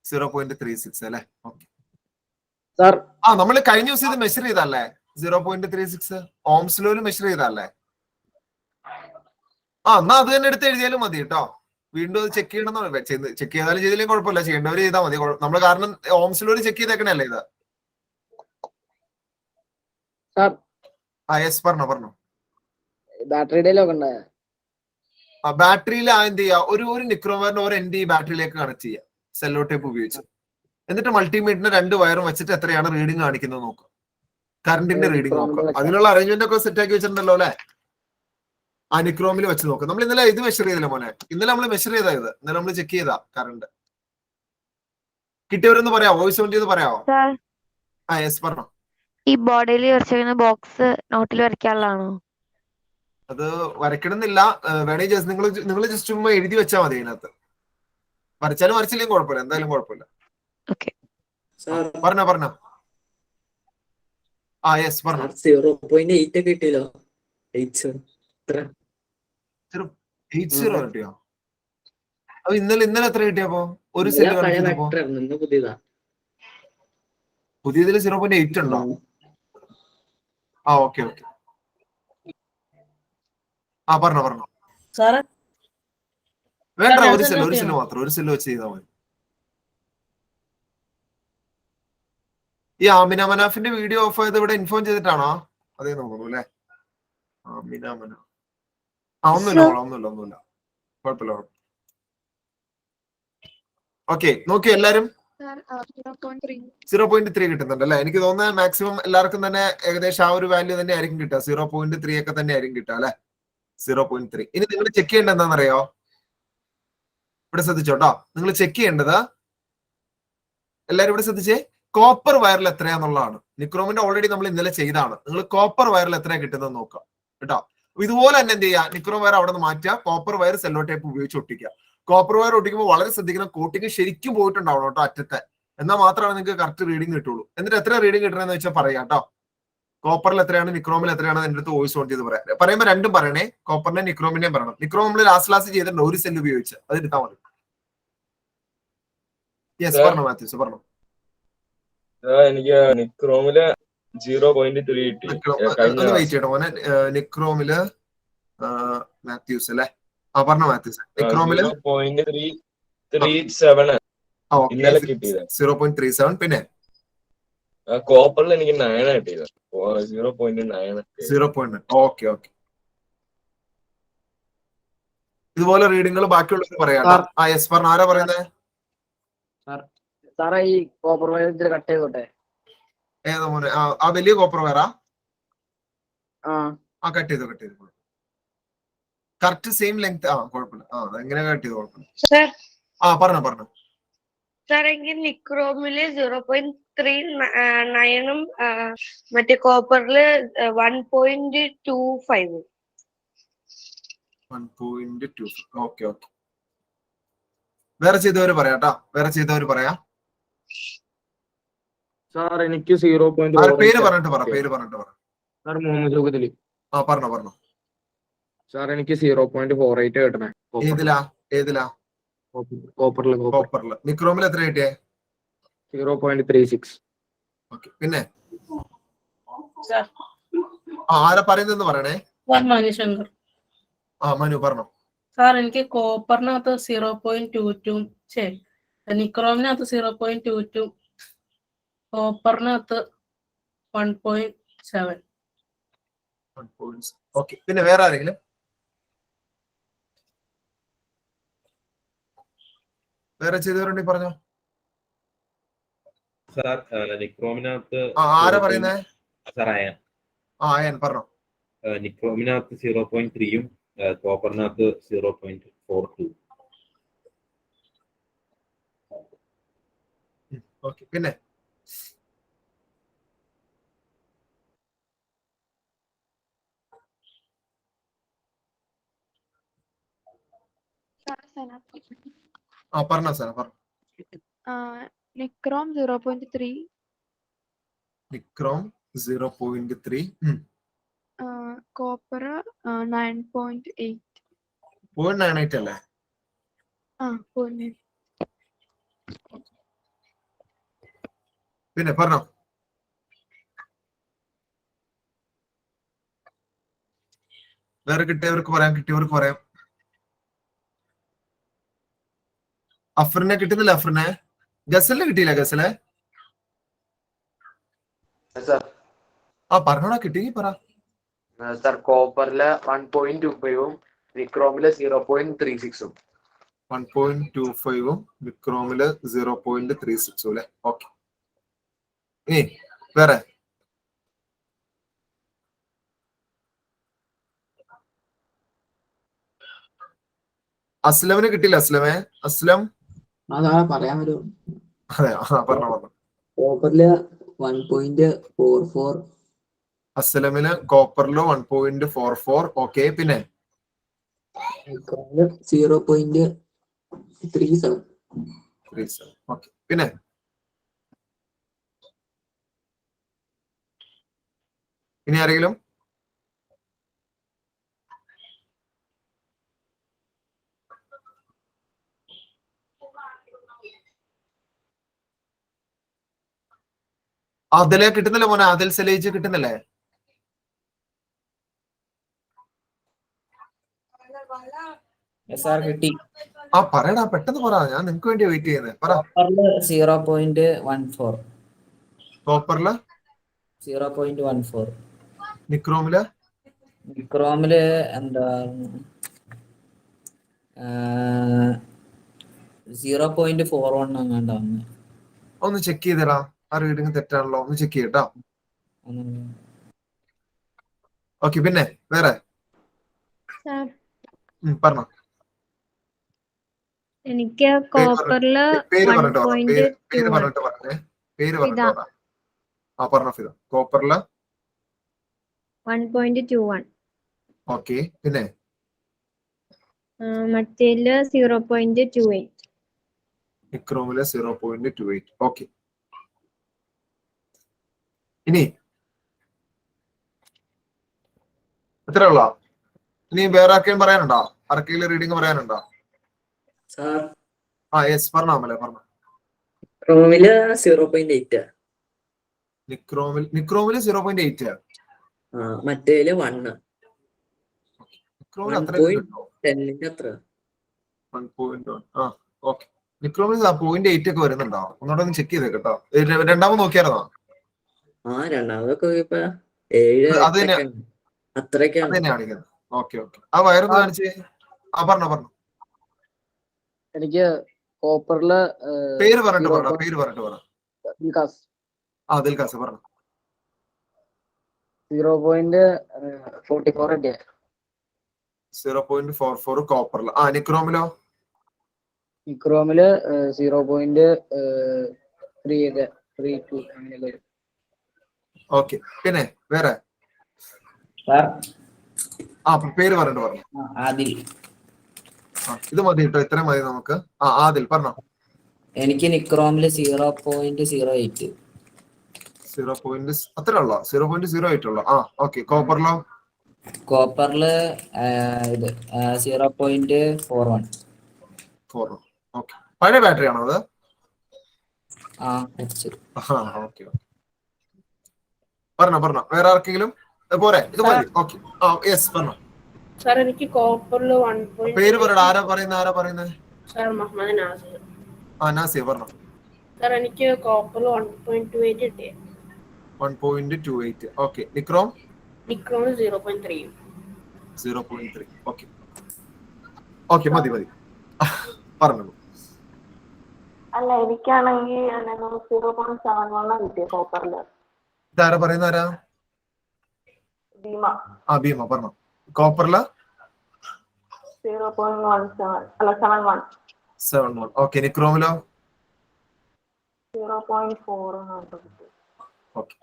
0.36 അല്ലേ? ഓക്കെ. നമ്മൾ കഴിഞ്ഞ ദിവസം ഇത് മെഷർ ചെയ്തല്ലേ? 0.36 ഓംസ് ലോയിൽ മെഷർ ചെയ്തല്ലേ? എന്നാ അത് തന്നെ എടുത്ത് എഴുതിയാലും മതി കേട്ടോ. വീണ്ടും അത് ചെക്ക് ചെയ്യണം. ചെക്ക് ചെയ്താലും ചെയ്തില്ലെങ്കിൽ കുഴപ്പമില്ല. ചെയ്യേണ്ടവർ ചെയ്താൽ മതി. നമ്മൾ കാരണം ഓംസ് ലോയിൽ ചെക്ക് ചെയ്തേക്കണല്ലേ ഇത്. യെസ് പറഞ്ഞോ. ബാറ്ററിയിൽ എന്ത് ചെയ്യാ, ഒരു നിക്രോവയറിന്റെ ഒരു എൻഡ് ഈ ബാറ്ററിയിലേക്ക് കണക്ട് ചെയ്യാം സെല്ലോ ടേപ്പ് ഉപയോഗിച്ച്. എന്നിട്ട് മൾട്ടിമീറ്ററിന് 2 വയറും വെച്ചിട്ട് എത്രയാണ് റീഡിംഗ് കാണിക്കുന്നത് നോക്കുക. കറണ്ടിന്റെ റീഡിംഗ് നോക്കുക. അതിനുള്ള അറേഞ്ച്മെന്റ് ഒക്കെ സെറ്റ് ആക്കി വെച്ചിട്ടുണ്ടല്ലോ അല്ലെ? ആ നിക്രോമിൽ വെച്ച് നോക്കുക. നമ്മൾ ഇന്നലെ ഇത് മെഷർ ചെയ്തില്ല മോനെ. ഇന്നലെ നമ്മൾ മെഷർ ചെയ്താ ഇത്. ഇന്നലെ നമ്മൾ ചെക്ക് ചെയ്താ കറണ്ട്. കിട്ടിയവരൊന്ന് പറയാമോ? വോയിസ് ഓൺ ചെയ്ത് പറയാമോ? യെസ് പറഞ്ഞോ. ഈ ബോർഡിൽ വരച്ചിരിക്കുന്ന ബോക്സ് നോട്ടിൽ വരയ്ക്കാനുള്ളതാണോ? അത് വരയ്ക്കണമെന്നില്ല. വേണമെങ്കിൽ നിങ്ങൾ ജസ്റ്റ് ചുമ്മാ എഴുതി വെച്ചാൽ മതി. അതിനകത്ത് വരച്ചാലും വരച്ചില്ലെങ്കിൽ കുഴപ്പമില്ല. എന്തായാലും കുഴപ്പമില്ല. പറഞ്ഞോ. യെസ് പറഞ്ഞോ. 0.8 കിട്ടിയല്ലോ. 80 കിട്ടിയോ? അപ്പൊ ഇന്നലെ എത്ര കിട്ടിയപ്പോ? ഒരു സെല് പുതിയതിൽ 0.8 ഉണ്ടോ? ഓക്കെ. പറഞ്ഞോ. വേണ്ട, ഒരു സെല്ല് മാത്രം. ഒരു സെല്ല് വെച്ച് ചെയ്താൽ മതി. ഈ ആമിന മനാഫിന്റെ വീഡിയോ ഓഫ് ആയത് ഇവിടെ ഇൻഫോം ചെയ്തിട്ടാണോ? അതേ നോക്കുന്നു അല്ലെ? ആമിന മനാഫ്. ഒന്നുമില്ല. കുഴപ്പമില്ല. ഓക്കെ, നോക്കി എല്ലാരും 0.3 കിട്ടുന്നുണ്ട് അല്ലെ? എനിക്ക് തോന്നുന്നത് മാക്സിമം എല്ലാവർക്കും തന്നെ ഏകദേശം ആ ഒരു വാല്യൂ തന്നെ ആയിരിക്കും കിട്ടുക. 0.3 ഒക്കെ തന്നെ ആയിരിക്കും കിട്ടുക അല്ലെ? 0.3. ഇനി നിങ്ങൾ ചെക്ക് ചെയ്യേണ്ടത് എന്താണെന്നറിയോ? ഇവിടെ ശ്രദ്ധിച്ചോട്ടോ. നിങ്ങൾ ചെക്ക് ചെയ്യേണ്ടത്, എല്ലാരും ഇവിടെ ശ്രദ്ധിച്ചേ, കോപ്പർ വയറിൽ എത്രയാന്നുള്ളതാണ്. നിക്രോമിന്റെ ഓൾറെഡി നമ്മൾ ഇന്നലെ ചെയ്താണ്. നിങ്ങൾ കോപ്പർ വയറിൽ എത്രയാ കിട്ടുന്നത് നോക്കാം കേട്ടോ. ഇതുപോലെ തന്നെ എന്ത് ചെയ്യുക, നിക്രോം വയർ അവിടെ നിന്ന് മാറ്റുക, കോപ്പർ വയർ സെല്ലോ ടേപ്പ് ഉപയോഗിച്ച് ഒട്ടിക്കുക. കോപ്പർ വയർ ഒട്ടിക്കുമ്പോൾ വളരെ ശ്രദ്ധിക്കണം, കോട്ടിങ് ശരിക്കും പോയിട്ടുണ്ടാവണം കേട്ടോ അറ്റത്തെ. എന്നാൽ മാത്രമാണ് നിങ്ങൾക്ക് കറക്റ്റ് റീഡിംഗ് കിട്ടുള്ളൂ. എന്നിട്ട് എത്ര റീഡിംഗ് കിട്ടണമെന്ന് വെച്ചാൽ പറയാം കേട്ടോ. കോപ്പറിൽ എത്രയാണ്, നിക്രോമിൽ എത്രയാണ് എന്റെ അടുത്ത് വോയിസ് ഓൺ ചെയ്ത് പറയാം. പറയുമ്പോൾ രണ്ടും പറയണേ, കോപ്പറിനെ നിക്രോമിനെയും പറയണം. നിക്രോം നമ്മൾ ലാസ്റ്റ് ചെയ്തിട്ടുണ്ട്, ഒരു സെൽ ഉപയോഗിച്ച്, അത് എടുത്താൽ മതി. യെസ്, പറഞ്ഞോ മാത്യൂസ്, പറഞ്ഞോ. എനിക്ക് നിക്രോമില് 0.3 കിട്ടി. ഒന്ന് വെയിറ്റ് ചെയ്യണം മോനെ. നിക്രോമില് മാത്യൂസ് അല്ലേ? പറഞ്ഞോ മാത്യൂസ്. നിക്രോമില് 0.337 ഇന്നലെ കിട്ടിയത്. 0.37. പിന്നെ കോപ്പറിൽ എനിക്ക് 9 കിട്ടിയത്. 0.9. 0.9. ഓക്കെ. ഇതുപോലെ റീഡിങ്ങൾ ബാക്കിയുള്ളവർ പറയാം. യെസ്, പറഞ്ഞ ആരാ പറയുന്നത്? സാറേ ഈ കോപ്പർ വയർ കട്ട് ചെയ്തോട്ടെ? ഏതാ മോനെ? ആ വലിയ കോപ്പർ വയറാ? കട്ട് ചെയ്തു. Correct same length. കുഴപ്പമില്ല. എങ്ങനെ കട്ട് ചെയ്തു കുഴപ്പമില്ല. പറഞ്ഞോ. സാർ എങ്കിൽ നിക്രോമില് 0.39 മറ്റേ കോപ്പറില് 1.25. 1.25. ഓക്കെ. വേറെ ചെയ്തവര് പറയാം. സാർ എനിക്ക് 0.4. പേര് പറഞ്ഞിട്ട് പറ. സാർ മുഹമ്മദ് ജോഗത്തില്. പറഞ്ഞോ. സാർ എനിക്ക് 0.48 കിട്ടണേ. ഏതിലാ? കോപ്പറില്. നിക്രോമിൽ എത്ര കിട്ടിയേ? 0.36. ഓക്കെ. പിന്നെ ആരാ പറയുന്നതെന്ന് പറയണേ. മനുശങ്കർ. മനു പറഞ്ഞോ. സാർ എനിക്ക് കോപ്പറിനകത്ത് 0.22, നിക്രോമിനകത്ത് 0.22, കോപ്പറിനകത്ത് 1.7. ഓക്കെ. പിന്നെ വേറെ ആരെങ്കിലും? വേറെ ചെയ്തവരുണ്ടെങ്കിൽ പറഞ്ഞോ. സാർ നിക്രോമിനകത്ത് ആരാ പറയുന്നേ? സാർ അയൻ പറഞ്ഞോ. നിക്രോമിനകത്ത് 0.3യും കോപ്പറിനകത്ത് 0.42. ഓക്കെ. പിന്നെ പറഞ്ഞോ സാർ. Nichrome 0.3, nichrome 0.3, copper 9.8. 0.98 അല്ലേ? പിന്നെ പറഞ്ഞോ. വേറെ കിട്ടിയവർക്ക് പറയാം. അഫ്രിനെ കിട്ടുന്നില്ല. ഗസലിനെ കിട്ടിയില്ല. ഗസലെ പറഞ്ഞോടാ. കിട്ടിയെങ്കിൽ പറ. സാർ കോപ്പറില് 1.25ഉം നിക്രോമില് 0.36ഉം. 1.25ഉം നിക്രോമില് 0.36ഉം അല്ലെ? ഓക്കെ. ഇനി വേറെ അസ്ലമിന് കിട്ടിയില്ല. അസ്ലം പറയാൻ പറ്റും. അതെ, പറഞ്ഞോ. കോപ്പറില് 1.44. അസ്ലമിന് കോപ്പറില് 1.44. ഓക്കെ. പിന്നെ 0.37. ഓക്കെ. പിന്നെ ഇനി ആരെങ്കിലും? അതിലെ കിട്ടുന്നില്ല മോനെ. അതിൽ സലേജ് കിട്ടുന്നില്ലേ? കിട്ടി. പറയടാ, പെട്ടെന്ന് പറ. ഞാൻ നിങ്ങക്ക് വേണ്ടി വെയിറ്റ് ചെയ്യുന്നത്. പറ. 0.14. കോപ്പറില് 0.14. നിക്രോമില് എന്താ 0.41 അങ്ങാണ്ടാവുന്നു. ഒന്ന് ചെക്ക് ചെയ്തടാ. ആ റീഡിങ് തെറ്റാണല്ലോ. ഒന്ന് ചെക്ക് ചെയ്യട്ടോ. ഓക്കെ. പിന്നെ വേറെ പറഞ്ഞോ. എനിക്ക് കോപ്പറില് പേര് പറഞ്ഞിട്ട് പറഞ്ഞേ. പറഞ്ഞോ ഫിദ. കോപ്പറില് 1.21. ഓക്കെ. പിന്നെ മറ്റേല് 0.28. നിക്രോമില് 0.28. ഓക്കെ. ഇനി ഇത്രേ ഉള്ളോ? ഇനി വേറെ ആർക്കെങ്കിലും പറയാനുണ്ടോ? ആർക്കെങ്കിലും റീഡിങ് പറയാനുണ്ടോ? സാർ ആ യെസ്, പറഞ്ഞോ അമലെ, പറഞ്ഞോ. ക്രോമില് 0.8. നിക്രോമില് 0.8. മറ്റേല് 1. നിക്രോമിൽ അത്രയൊക്കെ കിട്ടുമോ? 10ന്റെ അത്ര. 1.1. ആ ഓക്കെ. നിക്രോമിൽ 0.8 ഒക്കെ വരുന്നുണ്ടോ? ഒന്നുകൂടെ ഒന്ന് ചെക്ക് ചെയ്തേ കേട്ടോ. രണ്ടാമത് നോക്കിയായിരുന്നോ? രണ്ടാമതൊക്കെ നോക്കിയപ്പോ 7 അത് തന്നെ അത്രയൊക്കെയാണ്. കാണിക്കുന്നത്. Okay okay. ആ വയറൊന്ന് കാണിച്ചേ. ആ പറഞ്ഞോ. എനിക്ക് കോപ്പറില് പേര് പറഞ്ഞിട്ട് പറ. ദിൽഖാസ്. ആ ദിൽഖാസ് പറഞ്ഞു. 0.44 കിട്ടിയ. 0.44 കോപ്പറില്. ആ നിക്രോമിലോ? നിക്രോമില് 0.32 അങ്ങനെയല്ലേ. ഓക്കെ. പിന്നെ വേറെ? ആ പേര് പറഞ്ഞിട്ട് പറഞ്ഞു. ആദിൽ. ഇത് മതി കേട്ടോ, ഇത്രയും മതി നമുക്ക്. ആ ആദിൽ പറഞ്ഞോ. എനിക്ക് നിക്രോമില് 0.08. 0. അത്ര ഉള്ളോ? 0.08 ഉള്ളോ? ആ ഓക്കെ. കോപ്പറിലോ? കോപ്പറില് 0.41. ഓക്കെ. പഴയ ബാറ്ററി ആണോ അത്? ഓക്കെ. പറഞ്ഞോ. വേറെ ആർക്കെങ്കിലും പോരെ? ഇത് മതി. ഓക്കെ. ആ യെസ് പറഞ്ഞോ. സാർ എനിക്ക് കോപ്പറിൽ 1. പേര് പറയടാ. ആരാ പറയുന്നത്? സാർ മുഹമ്മദ് നാസിർ. ആ നാസിർ പറഞ്ഞോ. സാർ എനിക്ക് കോപ്പറിൽ 1.28 കിട്ടിയ. 1.28. ഓക്കെ. നിക്രോമിൽ 0.3. 0.3. ഓക്കെ മതി. പറഞ്ഞോളൂ. അല്ല എനിക്കാണെങ്കിൽ 0.71 കിട്ടിയ കോപ്പറില്. ഇതാരാ പറയുന്ന? ആരാ? ഭീമ. ഭീമ പറഞ്ഞോ. കോപ്പറില് 0.71. 71. ഓക്കെ. നിക്രോമിലോ? 0.4. ഓക്കെ.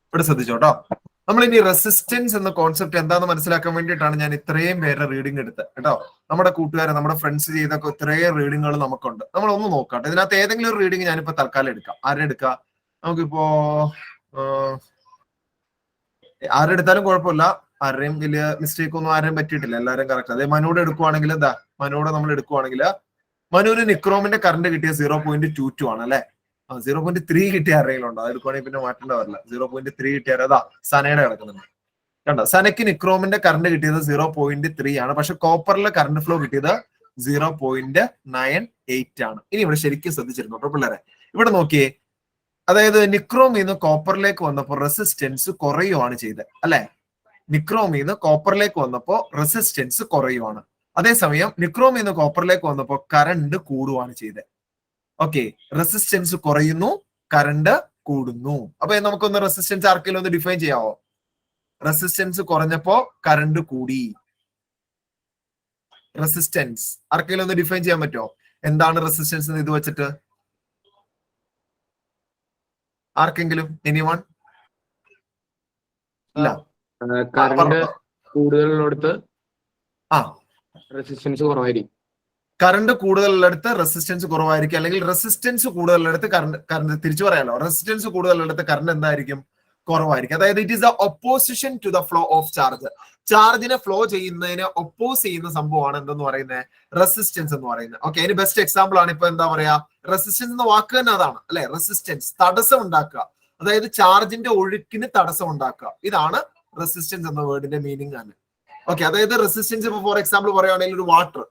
ഇവിടെ ശ്രദ്ധിച്ചോട്ടോ. നമ്മൾ ഇനി റെസിസ്റ്റൻസ് എന്ന കോൺസെപ്റ്റ് എന്താണെന്ന് മനസ്സിലാക്കാൻ വേണ്ടിയിട്ടാണ് ഞാൻ ഇത്രയും പേരുടെ റീഡിംഗ് എടുത്തത് കേട്ടോ. നമ്മുടെ കൂട്ടുകാരെ, നമ്മുടെ ഫ്രണ്ട്സ് ചെയ്തൊക്കെ ഇത്രയും റീഡിങ്ങുകൾ നമുക്കുണ്ട്. നമ്മൾ ഒന്ന് നോക്കാം. ഇതിനകത്ത് ഏതെങ്കിലും ഒരു റീഡിങ് ഞാനിപ്പോ തൽക്കാലം എടുക്കാം. ആരെടുക്കാം? നമുക്കിപ്പോ ആരെടുത്താലും കുഴപ്പമില്ല. ആരുടെയും വലിയ മിസ്റ്റേക്ക് ഒന്നും ആരെയും പറ്റിയിട്ടില്ല. എല്ലാവരും കറക്റ്റ്. അതേ മനുവിടെ എടുക്കുവാണെങ്കിൽ മനുവിടെ നമ്മൾ എടുക്കുവാണെങ്കിൽ മനുവിന് നിക്രോമിന്റെ കറണ്ട് കിട്ടിയ 0.22 ആണ് അല്ലെ. 0.3 കിട്ടിയ ആരെങ്കിലും ഉണ്ടോ? അത് എടുക്കുവാണെങ്കിൽ പിന്നെ മാറ്റേണ്ട വരില്ല. 0.3 കിട്ടിയാൽ സനയുടെ കിടക്കുന്നുണ്ട് കണ്ടോ. സനയ്ക്ക് നിക്രോമിന്റെ കറണ്ട് കിട്ടിയത് 0.3 ആണ്. പക്ഷെ കോപ്പറിലെ കറണ്ട് ഫ്ലോ കിട്ടിയത് 0.98 ആണ്. ഇനി ഇവിടെ ശരിക്കും ശ്രദ്ധിച്ചിരുന്നു കേട്ടോ പിള്ളേരെ. ഇവിടെ നോക്കിയേ. അതായത് നിക്രോമിൽ നിന്ന് കോപ്പറിലേക്ക് വന്നപ്പോൾ റെസിസ്റ്റൻസ് കുറയുവാണ് ചെയ്തത് അല്ലെ. നിക്രോമിൽ നിന്ന് കോപ്പറിലേക്ക് വന്നപ്പോൾ റെസിസ്റ്റൻസ് കുറയുവാണ്. അതേസമയം നിക്രോമിൽ നിന്ന് കോപ്പറിലേക്ക് വന്നപ്പോൾ കറണ്ട് കൂടുവാണ് ചെയ്തത്. ഓക്കെ. റെസിസ്റ്റൻസ് കുറയുന്നു, കറണ്ട് കൂടുന്നു. അപ്പൊ നമുക്കൊന്ന് റെസിസ്റ്റൻസ് ആർക്കെങ്കിലും ഒന്ന് ഡിഫൈൻ ചെയ്യാവോ? റെസിസ്റ്റൻസ് കുറഞ്ഞപ്പോ കറണ്ട് കൂടി. റെസിസ്റ്റൻസ് ആർക്കെങ്കിലും ഒന്ന് ഡിഫൈൻ ചെയ്യാൻ പറ്റുമോ? എന്താണ് റെസിസ്റ്റൻസ് എന്ന് ഇത് വെച്ചിട്ട്? ആർക്കെങ്കിലും? എനിവൺ? ഇല്ല. കറണ്ട് കൂടുതലുള്ളിടത്ത് റെസിസ്റ്റൻസ് കുറവായിരിക്കും. കറണ്ട് കൂടുതലുള്ളിടത്ത് റെസിസ്റ്റൻസ് കുറവായിരിക്കും. അല്ലെങ്കിൽ റെസിസ്റ്റൻസ് കൂടുതലുള്ളിടത്ത് കറണ്ട് തിരിച്ചു പറയാലോ. റെസിസ്റ്റൻസ് കൂടുതലുള്ളിടത്ത് കറണ്ട് എന്തായിരിക്കും? കുറവായിരിക്കും. അതായത് it is the opposition to the flow of charge. ചാർജിനെ ഫ്ലോ ചെയ്യുന്നതിനെ ഒപ്പോസ് ചെയ്യുന്ന സംഭവമാണ് എന്തെന്ന് പറയുന്നത്? റെസിസ്റ്റൻസ് എന്ന് പറയുന്നത്. ഓക്കെ. അതിന് ബെസ്റ്റ് എക്സാമ്പിൾ ആണ് ഇപ്പൊ എന്താ പറയാ, റെസിസ്റ്റൻസ് എന്ന വാക്ക് തന്നെ അതാണ് അല്ലെ. റെസിസ്റ്റൻസ് തടസ്സം ഉണ്ടാക്കുക, അതായത് ചാർജിന്റെ ഒഴുക്കിന് തടസ്സം ഉണ്ടാക്കുക. ഇതാണ് റെസിസ്റ്റൻസ് എന്ന വേർഡിന്റെ മീനിങ് ആണ്. ഓക്കെ. അതായത് റെസിസ്റ്റൻസ് ഇപ്പൊ ഫോർ എക്സാമ്പിൾ പറയുകയാണെങ്കിൽ ഒരു വാട്ടർ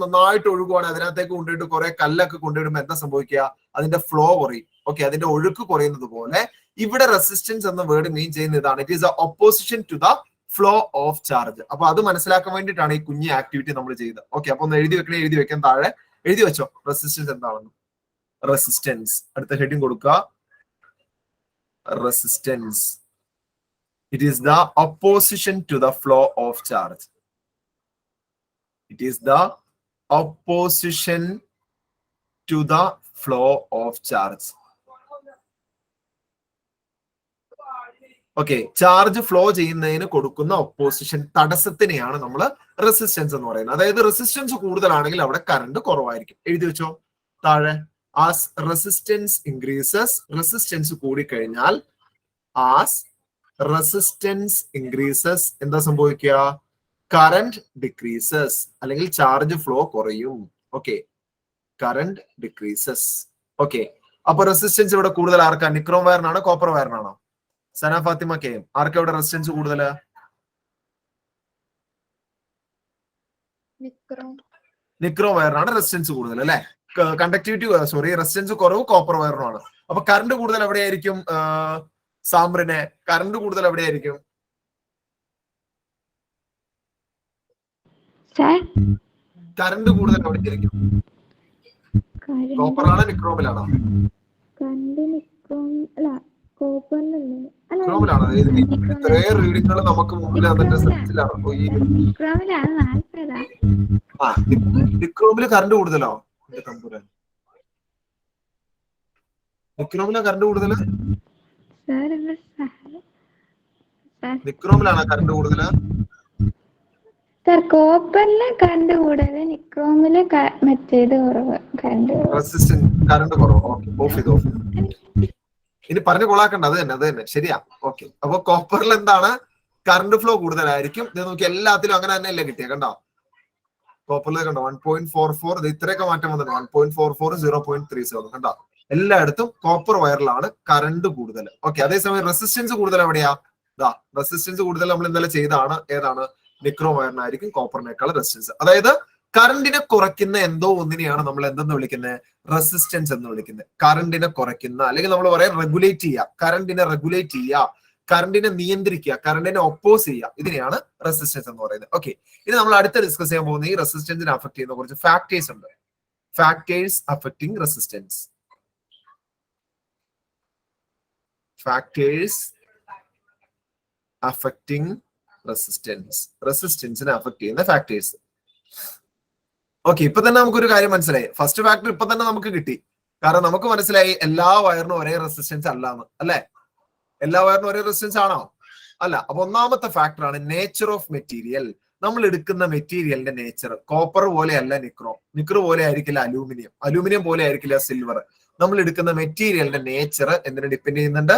നന്നായിട്ട് ഒഴുകുവാണ്, അതിനകത്തേക്ക് കൊണ്ടുപോയിട്ട് കുറെ കല്ലൊക്കെ കൊണ്ടുവരുമ്പോൾ എന്താ സംഭവിക്കുക? അതിന്റെ ഫ്ലോ കുറയും. ഓക്കെ. അതിന്റെ ഒഴുക്ക് കുറയുന്നത് പോലെ ഇവിടെ റെസിസ്റ്റൻസ് എന്ന വേർഡ് മീൻ ചെയ്യുന്ന ഇതാണ്. It is a opposition to the flow of charge. അപ്പൊ അത് മനസ്സിലാക്കാൻ വേണ്ടിയിട്ടാണ് ഈ കുഞ്ഞ് ആക്ടിവിറ്റി നമ്മൾ ചെയ്തത്. ഓക്കെ. അപ്പൊ ഒന്ന് എഴുതി വെക്കാൻ താഴെ എഴുതി വെച്ചോ റെസിസ്റ്റൻസ് എന്താണെന്ന്. റെസിസ്റ്റൻസ് അടുത്ത ഹെഡിങ് കൊടുക്കുക. Resistance it is the opposition to the flow of charge. It is the opposition to the flow of charge. Okay. Charge flow ചെയ്യുന്നതിന് കൊടുക്കുന്ന ഒപ്പോസിഷൻ, തടസ്സത്തിനെയാണ് നമ്മൾ റെസിസ്റ്റൻസ് എന്ന് പറയുന്നത്. അതായത് റെസിസ്റ്റൻസ് കൂടുതലാണെങ്കിൽ അവിടെ കറണ്ട് കുറവായിരിക്കും. എഴുതി വെച്ചോ താഴെ. ആസ് റെസിസ്റ്റൻസ് ഇൻക്രീസസ്, റെസിസ്റ്റൻസ് കൂടിക്കഴിഞ്ഞാൽ ആസ് റെസിസ്റ്റൻസ് ഇൻക്രീസസ് എന്താ സംഭവിക്കുക? കറന്റ് ഡിക്രീസസ് അല്ലെങ്കിൽ ചാർജ് ഫ്ലോ കുറയും. Okay, current decreases. ഓക്കെ, അപ്പൊ റെസിസ്റ്റൻസ് ഇവിടെ കൂടുതൽ ആർക്കാ? നിക്രോം വയറിനാണോ കോപ്പർ വയറിനാണോ? സന ഫാത്തിമ കെ എം, ആർക്കാ ഇവിടെ റെസിസ്റ്റൻസ് കൂടുതൽ? നിക്രോം വയറിനാണ് റെസിസ്റ്റൻസ് കൂടുതൽ അല്ലെ. കണ്ടക്ടിവിറ്റി സോറി റെസിസ്റ്റൻസ് കുറവ് കോപ്പർ വയറിനാണ്. അപ്പൊ കറണ്ട് കൂടുതൽ എവിടെയായിരിക്കും? സാമ്പിളിനെ കറണ്ട് കൂടുതൽ എവിടെയായിരിക്കും? കറണ്ട് കൂടുതൽ എവിടെയായിരിക്കും? കോപ്പറിലാണോ നിക്രോമിലാണോ? നിക്രോമിലാണോ? ഇത്രയും റീഡിങ്ങുകൾ നമുക്ക് മുമ്പിൽ അതിന്റെ സെറ്റിലാണ്. നിക്രോമില് കറണ്ട് കൂടുതലോ? നിക്രോമിലാ കറണ്ട് കൂടുതല്? നിക്രോമിലാണോ കറണ്ട് കൂടുതല്? കോപ്പറിലെ കറണ്ട് കൂടുതൽ, നിക്രോമില് മറ്റേത് കുറവ്. റെസിസ്റ്റൻസ് കറണ്ട് കുറവ്. ഓക്കെ, ഓഫ് ചെയ്ത് ഓഫ് ചെയ്ത്. ഇനി പറഞ്ഞു കൊള്ളാക്കണ്ട, അത് തന്നെ ശരിയാ. ഓക്കെ, അപ്പൊ കോപ്പറിൽ എന്താണ്? കറണ്ട് ഫ്ലോ കൂടുതലായിരിക്കും. ഇത് നോക്കി എല്ലാത്തിലും അങ്ങനെ തന്നെയല്ലേ കിട്ടിയ? കണ്ടോ കോപ്പറിൽ കണ്ടോ 1.44, ഇത് ഇത്രയൊക്കെ മാറ്റം വന്നിട്ടുണ്ട്. 1.44, 0.37 കണ്ടോ? എല്ലായിടത്തും കോപ്പർ വയറിലാണ് കറണ്ട് കൂടുതൽ. ഓക്കെ, അതേസമയം റെസിസ്റ്റൻസ് കൂടുതൽ എവിടെയാ? റെസിസ്റ്റൻസ് കൂടുതൽ നമ്മൾ ഇന്നലെ ചെയ്താണ്. ഏതാണ്? നിക്രോം വയറിനായിരിക്കും കോപ്പറിനേക്കാൾ റെസിസ്റ്റൻസ്. അതായത് കറണ്ടിനെ കുറയ്ക്കുന്ന എന്തോ ഒന്നിനെയാണ് നമ്മൾ എന്തെന്ന് വിളിക്കുന്നത്? റെസിസ്റ്റൻസ് എന്ന് വിളിക്കുന്നത്. കറണ്ടിനെ കുറയ്ക്കുന്ന, അല്ലെങ്കിൽ നമ്മൾ പറയാം റെഗുലേറ്റ് ചെയ്യുക, കറണ്ടിനെ റെഗുലേറ്റ് ചെയ്യുക, കറണ്ടിനെ നിയന്ത്രിക്കുക, കറണ്ടിനെ ഒപ്പോസ് ചെയ്യുക, ഇതിനെയാണ് റെസിസ്റ്റൻസ് എന്ന് പറയുന്നത്. ഓക്കെ, ഇനി നമ്മൾ അടുത്ത് ഡിസ്കസ് ചെയ്യാൻ പോകുന്ന ഈ റെസിസ്റ്റൻസിനെ അഫക്ട് ചെയ്യുന്ന കുറച്ച് ഫാക്ടേഴ്സ് ഉണ്ട്. Factors affecting resistance. Factors affecting resistance. റെസിസ്റ്റൻസിനെ അഫക്ട് ചെയ്യുന്ന ഫാക്ടേഴ്സ്. ഓക്കെ, ഇപ്പൊ തന്നെ നമുക്കൊരു കാര്യം മനസ്സിലായി. ഫസ്റ്റ് ഫാക്ടർ ഇപ്പൊ തന്നെ നമുക്ക് കിട്ടി. കാരണം നമുക്ക് മനസ്സിലായി എല്ലാ വയറിനും ഒരേ റെസിസ്റ്റൻസ് അല്ലാന്ന്, അല്ലെ? എല്ലാ വയറിനും ഒരേ റെസിസ്റ്റൻസ് ആണോ? അല്ല. അപ്പൊ ഒന്നാമത്തെ ഫാക്ടറാണ് നേച്ചർ ഓഫ് മെറ്റീരിയൽ. നമ്മൾ എടുക്കുന്ന മെറ്റീരിയലിന്റെ നേച്ചർ. കോപ്പർ പോലെ അല്ല നിക്രോം, നിക്രോ പോലെ ആയിരിക്കില്ല അലൂമിനിയം, അലൂമിനിയം പോലെ ആയിരിക്കില്ല സിൽവർ. നമ്മൾ എടുക്കുന്ന മെറ്റീരിയലിന്റെ നേച്ചർ എന്തിനെ ഡിപ്പെൻഡ് ചെയ്യുന്നുണ്ട്?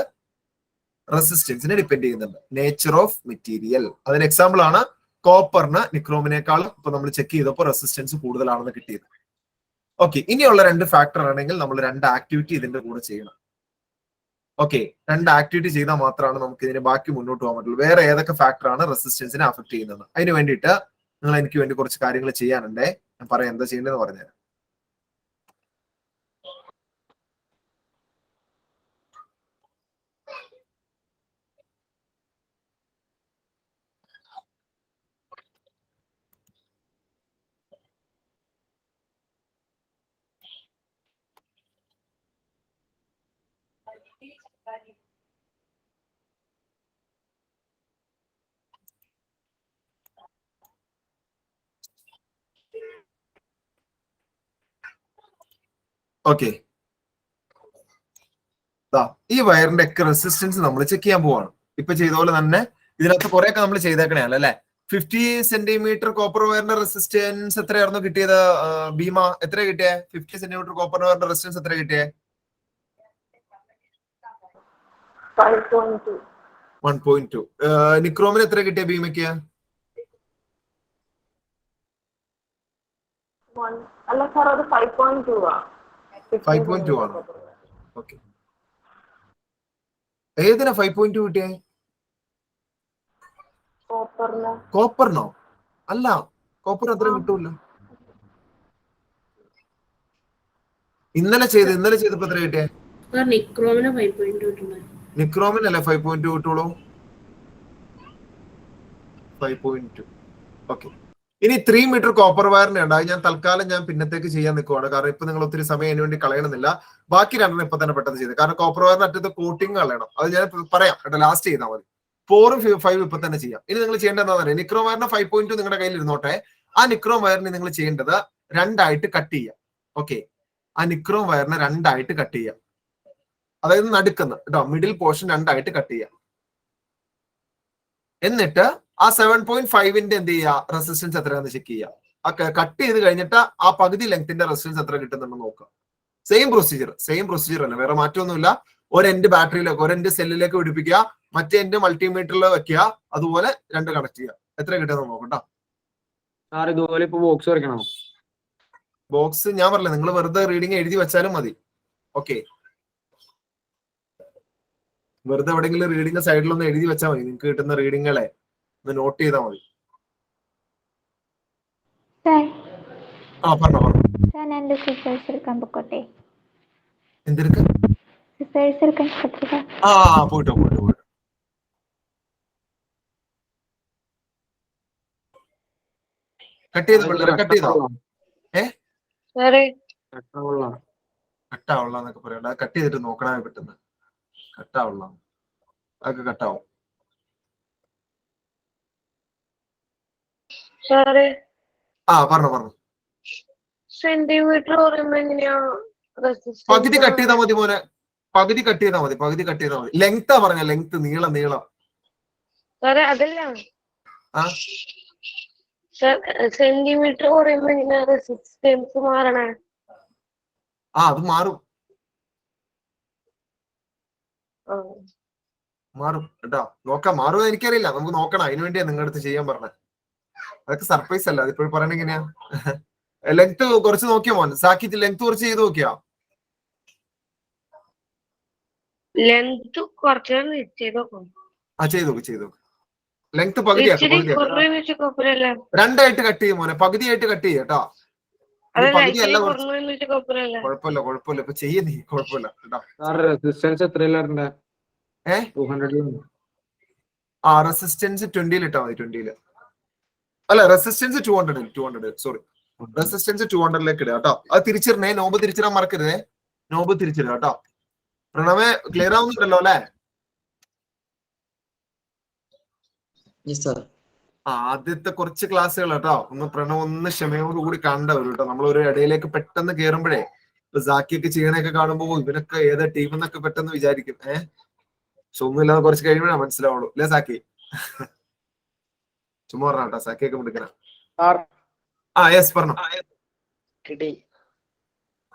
റെസിസ്റ്റൻസിനെ ഡിപ്പെൻഡ് ചെയ്യുന്നുണ്ട്. Nature of material. അതിന് എക്സാമ്പിൾ ആണ് കോപ്പറിന് നിക്രോമിനേക്കാളും ഇപ്പൊ നമ്മൾ ചെക്ക് ചെയ്തപ്പോൾ റെസിസ്റ്റൻസ് കൂടുതലാണെന്ന് കിട്ടിയത്. ഓക്കെ, ഇനിയുള്ള രണ്ട് ഫാക്ടർ ആണെങ്കിൽ നമ്മൾ രണ്ട് ആക്ടിവിറ്റി ഇതിന്റെ കൂടെ ചെയ്യണം. ഓക്കെ, രണ്ട് ആക്ടിവിറ്റി ചെയ്താൽ മാത്രമാണ് നമുക്ക് ഇതിന് ബാക്കി മുന്നോട്ട് പോകാൻ പറ്റുള്ളൂ. വേറെ ഏതൊക്കെ ഫാക്ടറാണ് റെസിസ്റ്റൻസിനെ അഫക്ട് ചെയ്യുന്നത്? അതിന് വേണ്ടിയിട്ട് നിങ്ങൾ എനിക്ക് വേണ്ടി കുറച്ച് കാര്യങ്ങൾ ചെയ്യാനുണ്ടേ. ഞാൻ പറയാം എന്താ ചെയ്യേണ്ടതെന്ന് പറഞ്ഞുതരാം. ഓക്കെ, ഈ വയറിന്റെ ഒക്കെ റെസിസ്റ്റൻസ് നമ്മൾ ചെക്ക് ചെയ്യാൻ പോവാണ്. ഇപ്പൊ ചെയ്ത പോലെ തന്നെ ഇതിനകത്ത് കുറെയൊക്കെ നമ്മൾ ചെയ്തേക്കണേയാണ് അല്ലെ. 50 സെന്റിമീറ്റർ കോപ്പർ വയറിന്റെ റെസിസ്റ്റൻസ് എത്രയായിരുന്നു കിട്ടിയത്? ഭീമ എത്ര കിട്ടിയേ? 50 സെന്റിമീറ്റർ കോപ്പർ വയറിന്റെ റെസിസ്റ്റൻസ് എത്ര കിട്ടിയേ? 1.2. നിക്രോമിന് എത്ര കിട്ടിയ ഭീമയ്ക്ക്? അല്ല സാർ, അത് 5.2 ആണ്. 5.2 ആണ്. ഓക്കെ, ഏതിനാ 5.2 കിട്ടിയേ? കോപ്പറിനോ? അല്ല, കോപ്പർ അത്രയും കിട്ടൂല്ലോ. ഇന്നലെ ചെയ്തപ്പോ എത്ര കിട്ടിയേ? നിക്രോമിനല്ലേ 5.2 കിട്ടുള്ളൂ. 5.2. ഓക്കെ, ഇനി 3 മീറ്റർ കോപ്പർ വയറിന്റെ ഉണ്ട്. ഞാൻ തൽക്കാലം പിന്നത്തേക്ക് ചെയ്യാൻ നിൽക്കുവാണ്. കാരണം ഇപ്പൊ നിങ്ങൾ ഒത്തിരി സമയം അതിന് വേണ്ടി കളയണമെന്നില്ല. ബാക്കി രണ്ടെണ്ണം ഇപ്പൊ തന്നെ പെട്ടെന്ന് ചെയ്ത്. കാരണം കോപ്പർ വയറിന് അറ്റത്ത് കോട്ടിങ് കളയണം. അത് ഞാൻ പറയാം കേട്ടോ, ലാസ്റ്റ് ചെയ്താൽ മതി. 4ഉം 5ഉം ഇപ്പൊ തന്നെ ചെയ്യാം. ഇനി നിങ്ങൾ ചെയ്യേണ്ടത് എന്താ പറയുക? നിക്രോം വയറിന് 5.2 നിങ്ങളുടെ കയ്യിൽ ഇരുന്നോട്ടെ. ആ നിക്രോം വയറിന് നിങ്ങൾ ചെയ്യേണ്ടത് രണ്ടായിട്ട് കട്ട് ചെയ്യാം. ഓക്കെ, ആ നിക്രോം വയറിനെ രണ്ടായിട്ട് കട്ട് ചെയ്യാം. അതായത് നടുക്കുന്ന കേട്ടോ, മിഡിൽ പോർഷൻ രണ്ടായിട്ട് കട്ട് ചെയ്യാം. എന്നിട്ട് ആ 7.5ന്റെ എന്ത് ചെയ്യുക? റെസിസ്റ്റൻസ് എത്രയാണെന്ന് ചെക്ക് ചെയ്യുക. ആ കട്ട് ചെയ്ത് കഴിഞ്ഞിട്ട് ആ പകുതി ലെങ്ത്തിന്റെ റെസിസ്റ്റൻസ് എത്ര കിട്ടുന്നുണ്ടെന്ന് നോക്കുക. സെയിം പ്രൊസീജിയർ അല്ല, വേറെ മാറ്റമൊന്നുമില്ല. ഒരു എൻഡ് ബാറ്ററിയിലേക്ക് ഒരു എൻഡ് സെല്ലിലേക്ക് പിടിപ്പിക്കുക, മറ്റേ എൻഡ് മൾട്ടിമീറ്ററിൽ വെക്കുക, അതുപോലെ രണ്ട് കണക്ട് ചെയ്യുക. എത്ര കിട്ടുമെന്ന് നോക്കട്ടോ. സാർ ഇതുപോലെ ഇപ്പൊ ബോക്സ് വരയ്ക്കണോ? ബോക്സ് ഞാൻ പറഞ്ഞില്ല, നിങ്ങൾ വെറുതെ റീഡിങ് എഴുതി വെച്ചാലും മതി. ഓക്കെ, വെറുതെ എവിടെയെങ്കിലും റീഡിങ് സൈഡിലൊന്ന് എഴുതി വെച്ചാൽ മതി. നിങ്ങൾക്ക് കിട്ടുന്ന റീഡിങ്ങുകളെ ഒന്ന് നോട്ട് ചെയ്താൽ മതി. സാർ പറഞ്ഞോ. സാർ ഞാൻ എൻ്റെ സിസേഴ്സ് എടുക്കാൻ പൊക്കോട്ടെ? എന്തെടുക്ക? സിസേഴ്സ് എടുക്കാൻ പറ്റില്ല. പോയിട്ടോ. കട്ട് ചെയ്തോ. കട്ടാവുള്ളന്നൊക്കെ പറയണ്ട. കട്ട് ചെയ്തിട്ട് നോക്കണേ പെട്ടെന്ന്. കട്ടാവുള്ള അതൊക്കെ കട്ടാവും. പറഞ്ഞു. സെന്റിമീറ്റർ പകുതി കട്ട് ചെയ്താൽ മതി മോനെ. പകുതി കട്ട് ചെയ്താൽ മതി. ലെങ്താ പറഞ്ഞ ലെങ്ത്, നീളം. അതല്ല സെന്റിമീറ്റർ പറയുമ്പോ എങ്ങനെയാ റെസിസ്റ്റൻസ് മാറണേ? അത് മാറും കേട്ടോ. നോക്കാം, മാറുമോ എനിക്കറിയില്ല. നമുക്ക് നോക്കണം. അതിനു വേണ്ടിയാ നിങ്ങളുടെ അടുത്ത് ചെയ്യാൻ പറഞ്ഞത്. അതൊക്കെ സർപ്രൈസ് അല്ല. അതിപ്പോഴും പറയണ എങ്ങനെയാ? ലെങ്ത് കുറച്ച് നോക്കിയോ മോൻ? സാക്കി ലെങ്ത് കുറച്ച് ചെയ്ത് നോക്കിയാ? ലെങ്ത് കുറച്ച് ചെയ്തു. ലെങ്ത് പകുതിയാക്കി രണ്ടായിട്ട് കട്ട് ചെയ്യും മോനെ. പകുതിയായിട്ട് കട്ട് ചെയ്യ കേട്ടോ. പകുതിയല്ല, കുഴപ്പമില്ല. ഇപ്പൊ ചെയ്യുന്നേ കുഴപ്പമില്ല കേട്ടോ. റെസിസ്റ്റൻസ് എത്രയിലാ? റെസിസ്റ്റൻസ് 20 ഇട്ടാ മതി. 20 അല്ല, റെസിസ്റ്റൻസ് 200 സോറി. റെസിസ്റ്റൻസ് 200 ഇടുക കേട്ടോ. അത് തിരിച്ചിടണേ. നോബ് തിരിച്ചിടാൻ മറക്കരുതേ. നോബ് തിരിച്ചിടുക കേട്ടോ. പ്രണവേ ക്ലിയർ ആവുന്നുണ്ടല്ലോ അല്ലെ? ആദ്യത്തെ കുറച്ച് ക്ലാസ്സുകൾ കേട്ടോ. പ്രണവ് ക്ഷമയോടുകൂടി കണ്ടവരും കേട്ടോ. നമ്മളൊരു ഇടയിലേക്ക് പെട്ടെന്ന് കയറുമ്പോഴേ ഇപ്പൊ സാക്കിയൊക്കെ ചെയ്യണൊക്കെ കാണുമ്പോ ഇവനൊക്കെ ഏതാ ടീം എന്നൊക്കെ പെട്ടെന്ന് വിചാരിക്കും. പക്ഷെ ഒന്നുമില്ലാതെ കുറച്ച് കഴിയുമ്പോഴാ മനസ്സിലാവുള്ളൂ അല്ലെ സാക്കി? ചുമ്മാ പറഞ്ഞ കേട്ടോ. സാക്കിയൊക്കെ വിളിക്കണ. യെസ് പറഞ്ഞു.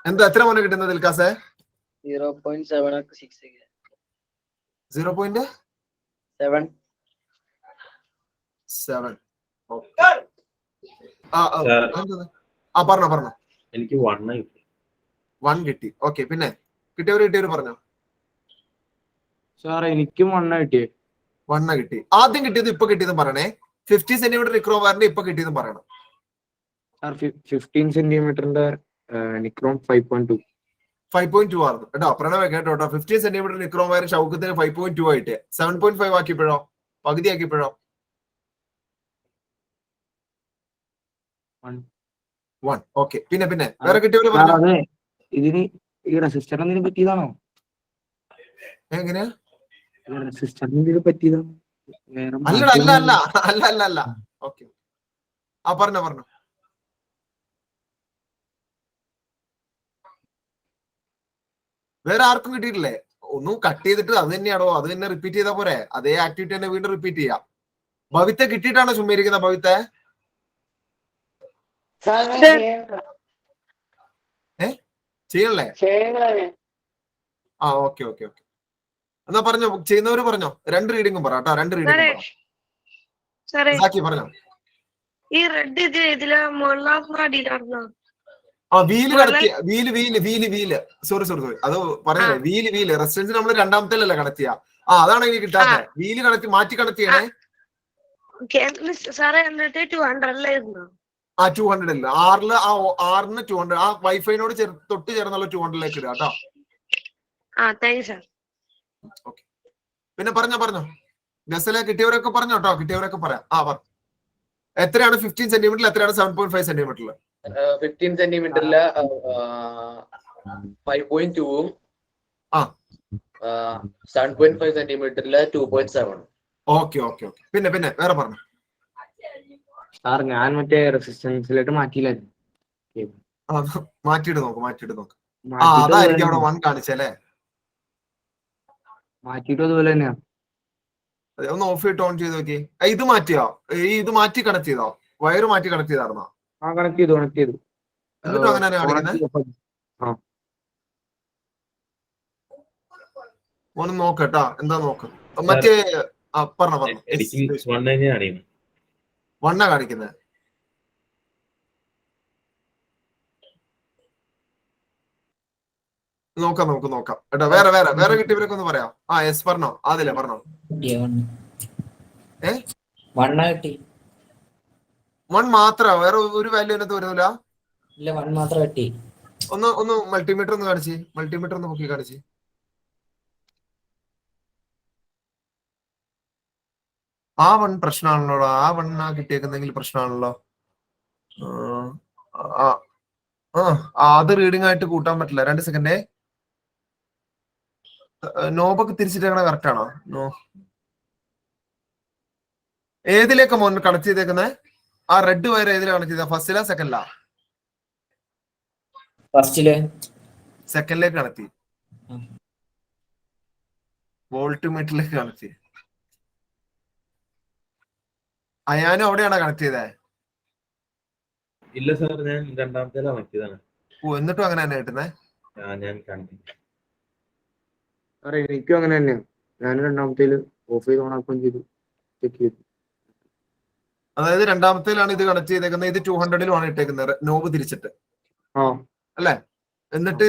എന്താ എത്ര മോനെ കിട്ടുന്നത് ദിൽക്കാസേ? 0.7. പറഞ്ഞോ. എനിക്ക് 1 കിട്ടി. ഓക്കെ, പിന്നെ കിട്ടിയവര് പറഞ്ഞോ. സാറേ എനിക്കും 1 കിട്ടിയേ. 1 കിട്ടി. ആദ്യം കിട്ടിയത് ഇപ്പൊ കിട്ടിയതും പറയണേ. 50 സെന്റിമീറ്റർ നിക്രോം വയറിന്റെ ഇപ്പൊ കിട്ടിയതും പറയണം. 15 സെന്റിമീറ്ററിന്റെ നിക്രോം 5.2 ആയിരുന്നു കേട്ടോ. പ്രണവ് കേട്ടോ. 15 സെന്റിമീറ്റർ നിക്രോം വയർ ഷൗക്കത്തിന് 5.2 ആയിട്ട് 7.5 ആക്കിയപ്പോഴോ? പകുതി ആക്കിയപ്പോഴോ? 1. ഓക്കെ, പിന്നെ വേറെ കിട്ടിയവര് പറഞ്ഞു. ഇതിന് ഈ റെസിസ്റ്ററിന് പറ്റിയതാണോ? എങ്ങനെയാ? റെസിസ്റ്ററിന് പറ്റിയതാണോ? അല്ല. ഓക്കെ, പറഞ്ഞോ. വേറെ ആർക്കും കിട്ടിയിട്ടില്ലേ? ഒന്നും കട്ട് ചെയ്തിട്ട് അത് തന്നെയാണോ? അത് തന്നെ റിപ്പീറ്റ് ചെയ്താൽ പോരെ? അതേ ആക്ടിവിറ്റി തന്നെ വീണ്ടും റിപ്പീറ്റ് ചെയ്യാം. ഭവിത്തെ കിട്ടിയിട്ടാണോ ചുമ്മാ ഭവിത്തെ? ചെയ്യണല്ലേ? ഓക്കെ. എന്നാ പറഞ്ഞോ. ചെയ്യുന്നവര് പറഞ്ഞോ. 2 റീഡിങ്ങും പറ കേട്ടോ. 2 റീഡിങ്ങും പറഞ്ഞോ. ഈ റെഡ് ഇതിലെ മുകളിലാർന്നോ? വീല് കണക്ട് വീല് സോറി അത് പറഞ്ഞേ. വീല് റെസിസ്റ്റൻസ് നമ്മൾ രണ്ടാമത്തേലല്ലേ കണക്ട് ചെയ്യാ. അതാണ് എനിക്ക് കിട്ടാത്ത. വീല് മാറ്റി കണക്ട് ചെയ്യണേ. 200 ഇല്ല. 6ന് 200. ആ വൈഫൈനോട് തൊട്ട് ചേർന്നുള്ള 200ലേക്ക് ഇടുക കേട്ടോ. ഓക്കെ, പിന്നെ പറഞ്ഞോ. ഗസല കിട്ടിയവരൊക്കെ പറഞ്ഞോ കേട്ടോ. കിട്ടിയവരൊക്കെ പറയാം. എത്രയാണ് 15 സെന്റിമീറ്ററിൽ? എത്രയാണ് 7.5 സെന്റിമീറ്ററിൽ? 15 സെന്റിമീറ്ററില് 5.2ഉം 7.5 സെന്റിമീറ്ററില് 2.7. ഓക്കെ. പിന്നെ വേറെ പറഞ്ഞു. സാർ ഞാൻ മറ്റേ റെസിസ്റ്റൻസിലേക്ക് മാറ്റിയില്ലായിരുന്നു. മാറ്റിയിട്ട് നോക്ക്. അതായിരിക്കും അവിടെ 1 കാണിച്ചല്ലേ? മാറ്റിയിട്ട് അതുപോലെ തന്നെയാ. ഒന്ന് ഓഫ് ചെയ്തിട്ട് ഓൺ ചെയ്ത് നോക്കി. ഇത് മാറ്റിയോ? ഇത് മാറ്റി കണക്ട് ചെയ്തോ? വയറ് മാറ്റി കണക്ട് ചെയ്തായിരുന്നോ? കണക്ട് ചെയ്തു. എന്നിട്ടും അങ്ങനെ കാണിക്കുന്നത്? മോനും നോക്കട്ടാ എന്താ നോക്ക്. മറ്റേ പറഞ്ഞു എനിക്ക് 1 ആണ് വണ്ണ കാണിക്കുന്നത്. നോക്കാം കേട്ടോ. വേറെ കിട്ടിയവരൊക്കെ ഒന്ന് പറയാം. യെസ് പറഞ്ഞോ. ആദിലെ പറഞ്ഞോ. വൺ മാത്രാ, വേറെ ഒരു വാല്യൂ അതിനകത്ത് വരുന്നില്ല. ഇല്ല 1 മാത്രം കിട്ടി. ഒന്ന് മൾട്ടിമീറ്റർ ഒന്ന് കാണിച്ച്. മൾട്ടിമീറ്റർ ഒന്ന് നോക്കി കാണിച്ച്. ആ വൺ പ്രശ്നമാണല്ലോ. ആ വണ്ണ കിട്ടിയേക്കുന്നെങ്കിൽ പ്രശ്നമാണല്ലോ. അത് റീഡിംഗ് ആയിട്ട് കൂട്ടാൻ പറ്റില്ല. 2 സെക്കൻഡേ. നോബൊക്കെ തിരിച്ചിട്ടേക്കണ കറക്റ്റ് ആണോ? നോ. ഏതിലേക്ക് മോൻ കണക്ട് ചെയ്തേക്കുന്നത്? ആ റെഡ് വയർ ഏതിലാണ് കണക്ട് ചെയ്ത? ഫസ്റ്റിലാ സെക്കൻഡിലാ? സെക്കൻഡിലേക്ക് കണക്ട് ചെയ്യും. വോൾട്ട് മീറ്ററിലേക്ക് കണക്ട് ചെയ്യും. അയാനും അവിടെയാണോ കണക്ട് ചെയ്തേ? ഇല്ല സാർ, ഞാൻ രണ്ടാമത്തേലാ കണക്ട് ചെയ്താണ്. എന്നിട്ടും അങ്ങനെ തന്നെ കിട്ടുന്നേ? ഞാൻ കണ്ടു. എനിക്കും അങ്ങനെ തന്നെയാണ്. ഞാൻ രണ്ടാമത്തേല് ഓഫ് ചെയ്ത് ഓണാക്കുകയും ചെയ്തു, ചെക്ക് ചെയ്തു. അതായത് രണ്ടാമത്തേലാണ് ഇത് കണക്ട് ചെയ്തേക്കുന്നത്. ഇത് 200-ലുമാണ് ഇട്ടേക്കുന്നത് നോബ് തിരിച്ചിട്ട് അല്ലെ? എന്നിട്ട്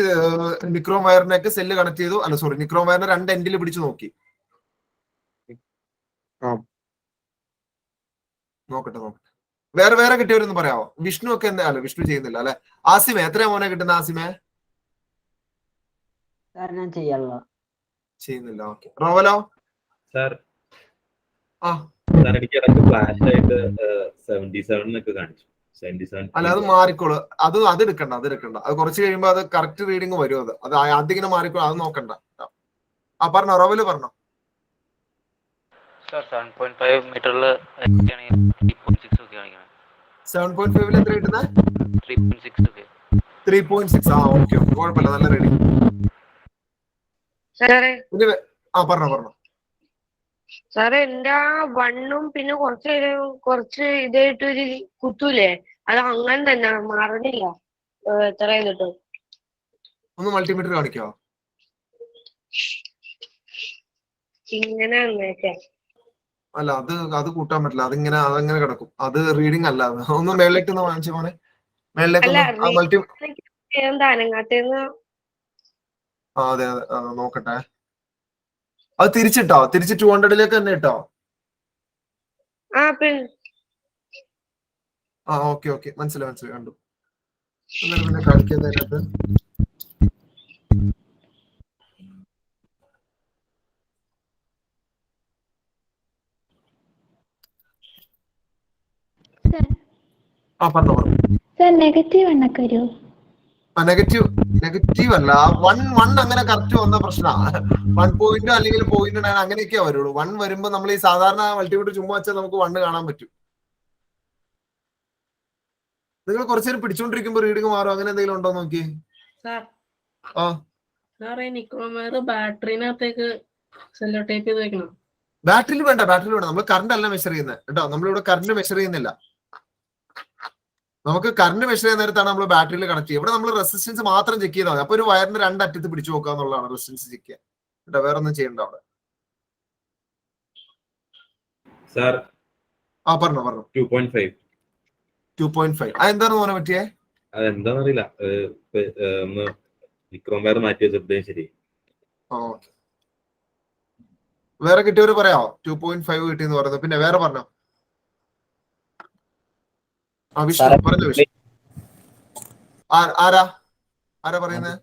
നിക്രോം വയറിനൊക്കെ സെല്ല് കണക്ട് ചെയ്തു. അല്ല സോറി, നിക്രോം വയറിനെ 2 എൻഡിൽ പിടിച്ചു നോക്കി. നോക്കട്ടെ. വേറെ കിട്ടിയവരൊന്ന് പറയാമോ? വിഷ്ണു ഒക്കെ എന്താ? അല്ല വിഷ്ണു ചെയ്യുന്നില്ല അല്ലെ. ആസിമെ എത്രയാ മോനെ കിട്ടുന്ന? ആസിമെ ഞാൻ ചെയ്യുന്നില്ല. ഓക്കെ. റോവലോ? സാർ എനിക്ക് ഇടയ്ക്ക് ഫ്ലാഷ് ആയിട്ട് 77 എന്നൊക്കെ കാണിച്ചു. 77. അല്ല അത് മാറിക്കോളൂ. അത് എടുക്കണ്ട. അത് കുറച്ച് കഴിയുമ്പോ അത് കറക്റ്റ് റീഡിങ് വരും. അത് അതിങ്ങനെ മാറിക്കോളൂ. അത് നോക്കണ്ട. പറഞ്ഞോ റോവല് പറഞ്ഞോ. 7.5 മീറ്ററിൽ 3.6 ഒക്കെ കാണിക്കണം. 7.5 എത്ര കിട്ടുന്നത്? 3.6 ഒക്കെ. 3.6. ഓക്കെ. കുഴപ്പമില്ല. നല്ല റീഡിങ്. പറഞ്ഞോ. സാറേ എന്റെ ആ വണ്ണും പിന്നെ കുറച്ച് ഇതായിട്ടൊരു കുത്തൂലേ, അത് അങ്ങനെ തന്നെ മാറുന്നില്ല. എത്ര ചെയ്തിട്ട് ഒന്ന് മൾട്ടിമീറ്റർ കാണിക്കോ? ഇങ്ങനെ അല്ല അത് കൂട്ടാൻ പറ്റില്ല. അതങ്ങനെ കിടക്കും. അത് റീഡിംഗ് അല്ല. ഒന്ന് മേളിലേക്ക് ഒന്ന് വാങ്ങിച്ച മോനെ. മേളിലേക്ക് അതെ നോക്കട്ടെ. അത് തിരിച്ച് 200-ലേക്ക് തന്നെ ഇട്ടോ. ഓക്കെ മനസ്സിലായി കണ്ടു. പിന്നെ കളിക്കുന്നതിനകത്ത് പറഞ്ഞു. സർ നെഗറ്റീവ് എണ്ണൊക്കെ വരുമോ? നെഗറ്റീവ് അല്ല. 1 അങ്ങനെ കറക്റ്റ് വന്ന പ്രശ്നമാണ്. 1 പോയിന്റ് അല്ലെങ്കിൽ 0.9 അങ്ങനെയൊക്കെയാ വരുള്ളൂ. 1 വരുമ്പോ നമ്മൾ ഈ സാധാരണ മൾട്ടിമീറ്റർ ചുമ്മാ വെച്ചാൽ നമുക്ക് 1 കാണാൻ പറ്റും. നിങ്ങൾ കുറച്ചേരം പിടിച്ചോണ്ടിരിക്കുമ്പോ റീഡിങ് മാറും. അങ്ങനെ എന്തെങ്കിലും ഉണ്ടോ നോക്കി. ബാറ്ററിനകത്തേക്ക് സെല്ലോ ടേപ്പ് ചെയ്ത് വെക്കണം. ബാറ്ററിയിൽ വേണ്ട. നമ്മൾ കറണ്ട് അല്ല മെഷർ ചെയ്യുന്നത് കേട്ടോ. നമ്മളിവിടെ കറണ്ട് മെഷർ ചെയ്യുന്നില്ല. നമുക്ക് കറണ്ട് മെഷർ ചെയ്യുന്ന നേരത്താണ് നമ്മൾ ബാറ്ററിയിൽ കണക്ട് ചെയ്യുക. ഇവിടെ നമ്മൾ റെസിസ്റ്റൻസ് മാത്രം ചെക്ക് ചെയ്താൽ മതി. അപ്പൊ ഒരു വയറിന് 2 അറ്റത്ത് പിടിച്ചു നോക്കുക എന്നുള്ളതാണ് റെസിസ്റ്റൻസ് ചെക്ക് ചെയ്യാൻ കേട്ടോ. വേറെ ഒന്നും ചെയ്യണ്ട അവിടെ. സാർ പറഞ്ഞോ. 2.5 അതെന്താണെന്ന് പറയാൻ പറ്റിയേ? അതെന്താന്നറിയില്ല. ഒന്ന് നിക്രോം വയർ മാറ്റി വെച്ചിട്ട് ശരി. വേറെ കിട്ടിയവര് പറയാമോ? 2.5 കിട്ടിയെന്ന് പറയുന്നത്. പിന്നെ വേറെ പറഞ്ഞോ. വിഷ്ണു പറഞ്ഞോ. വിഷ്ണു ആരാ പറയുന്നത്?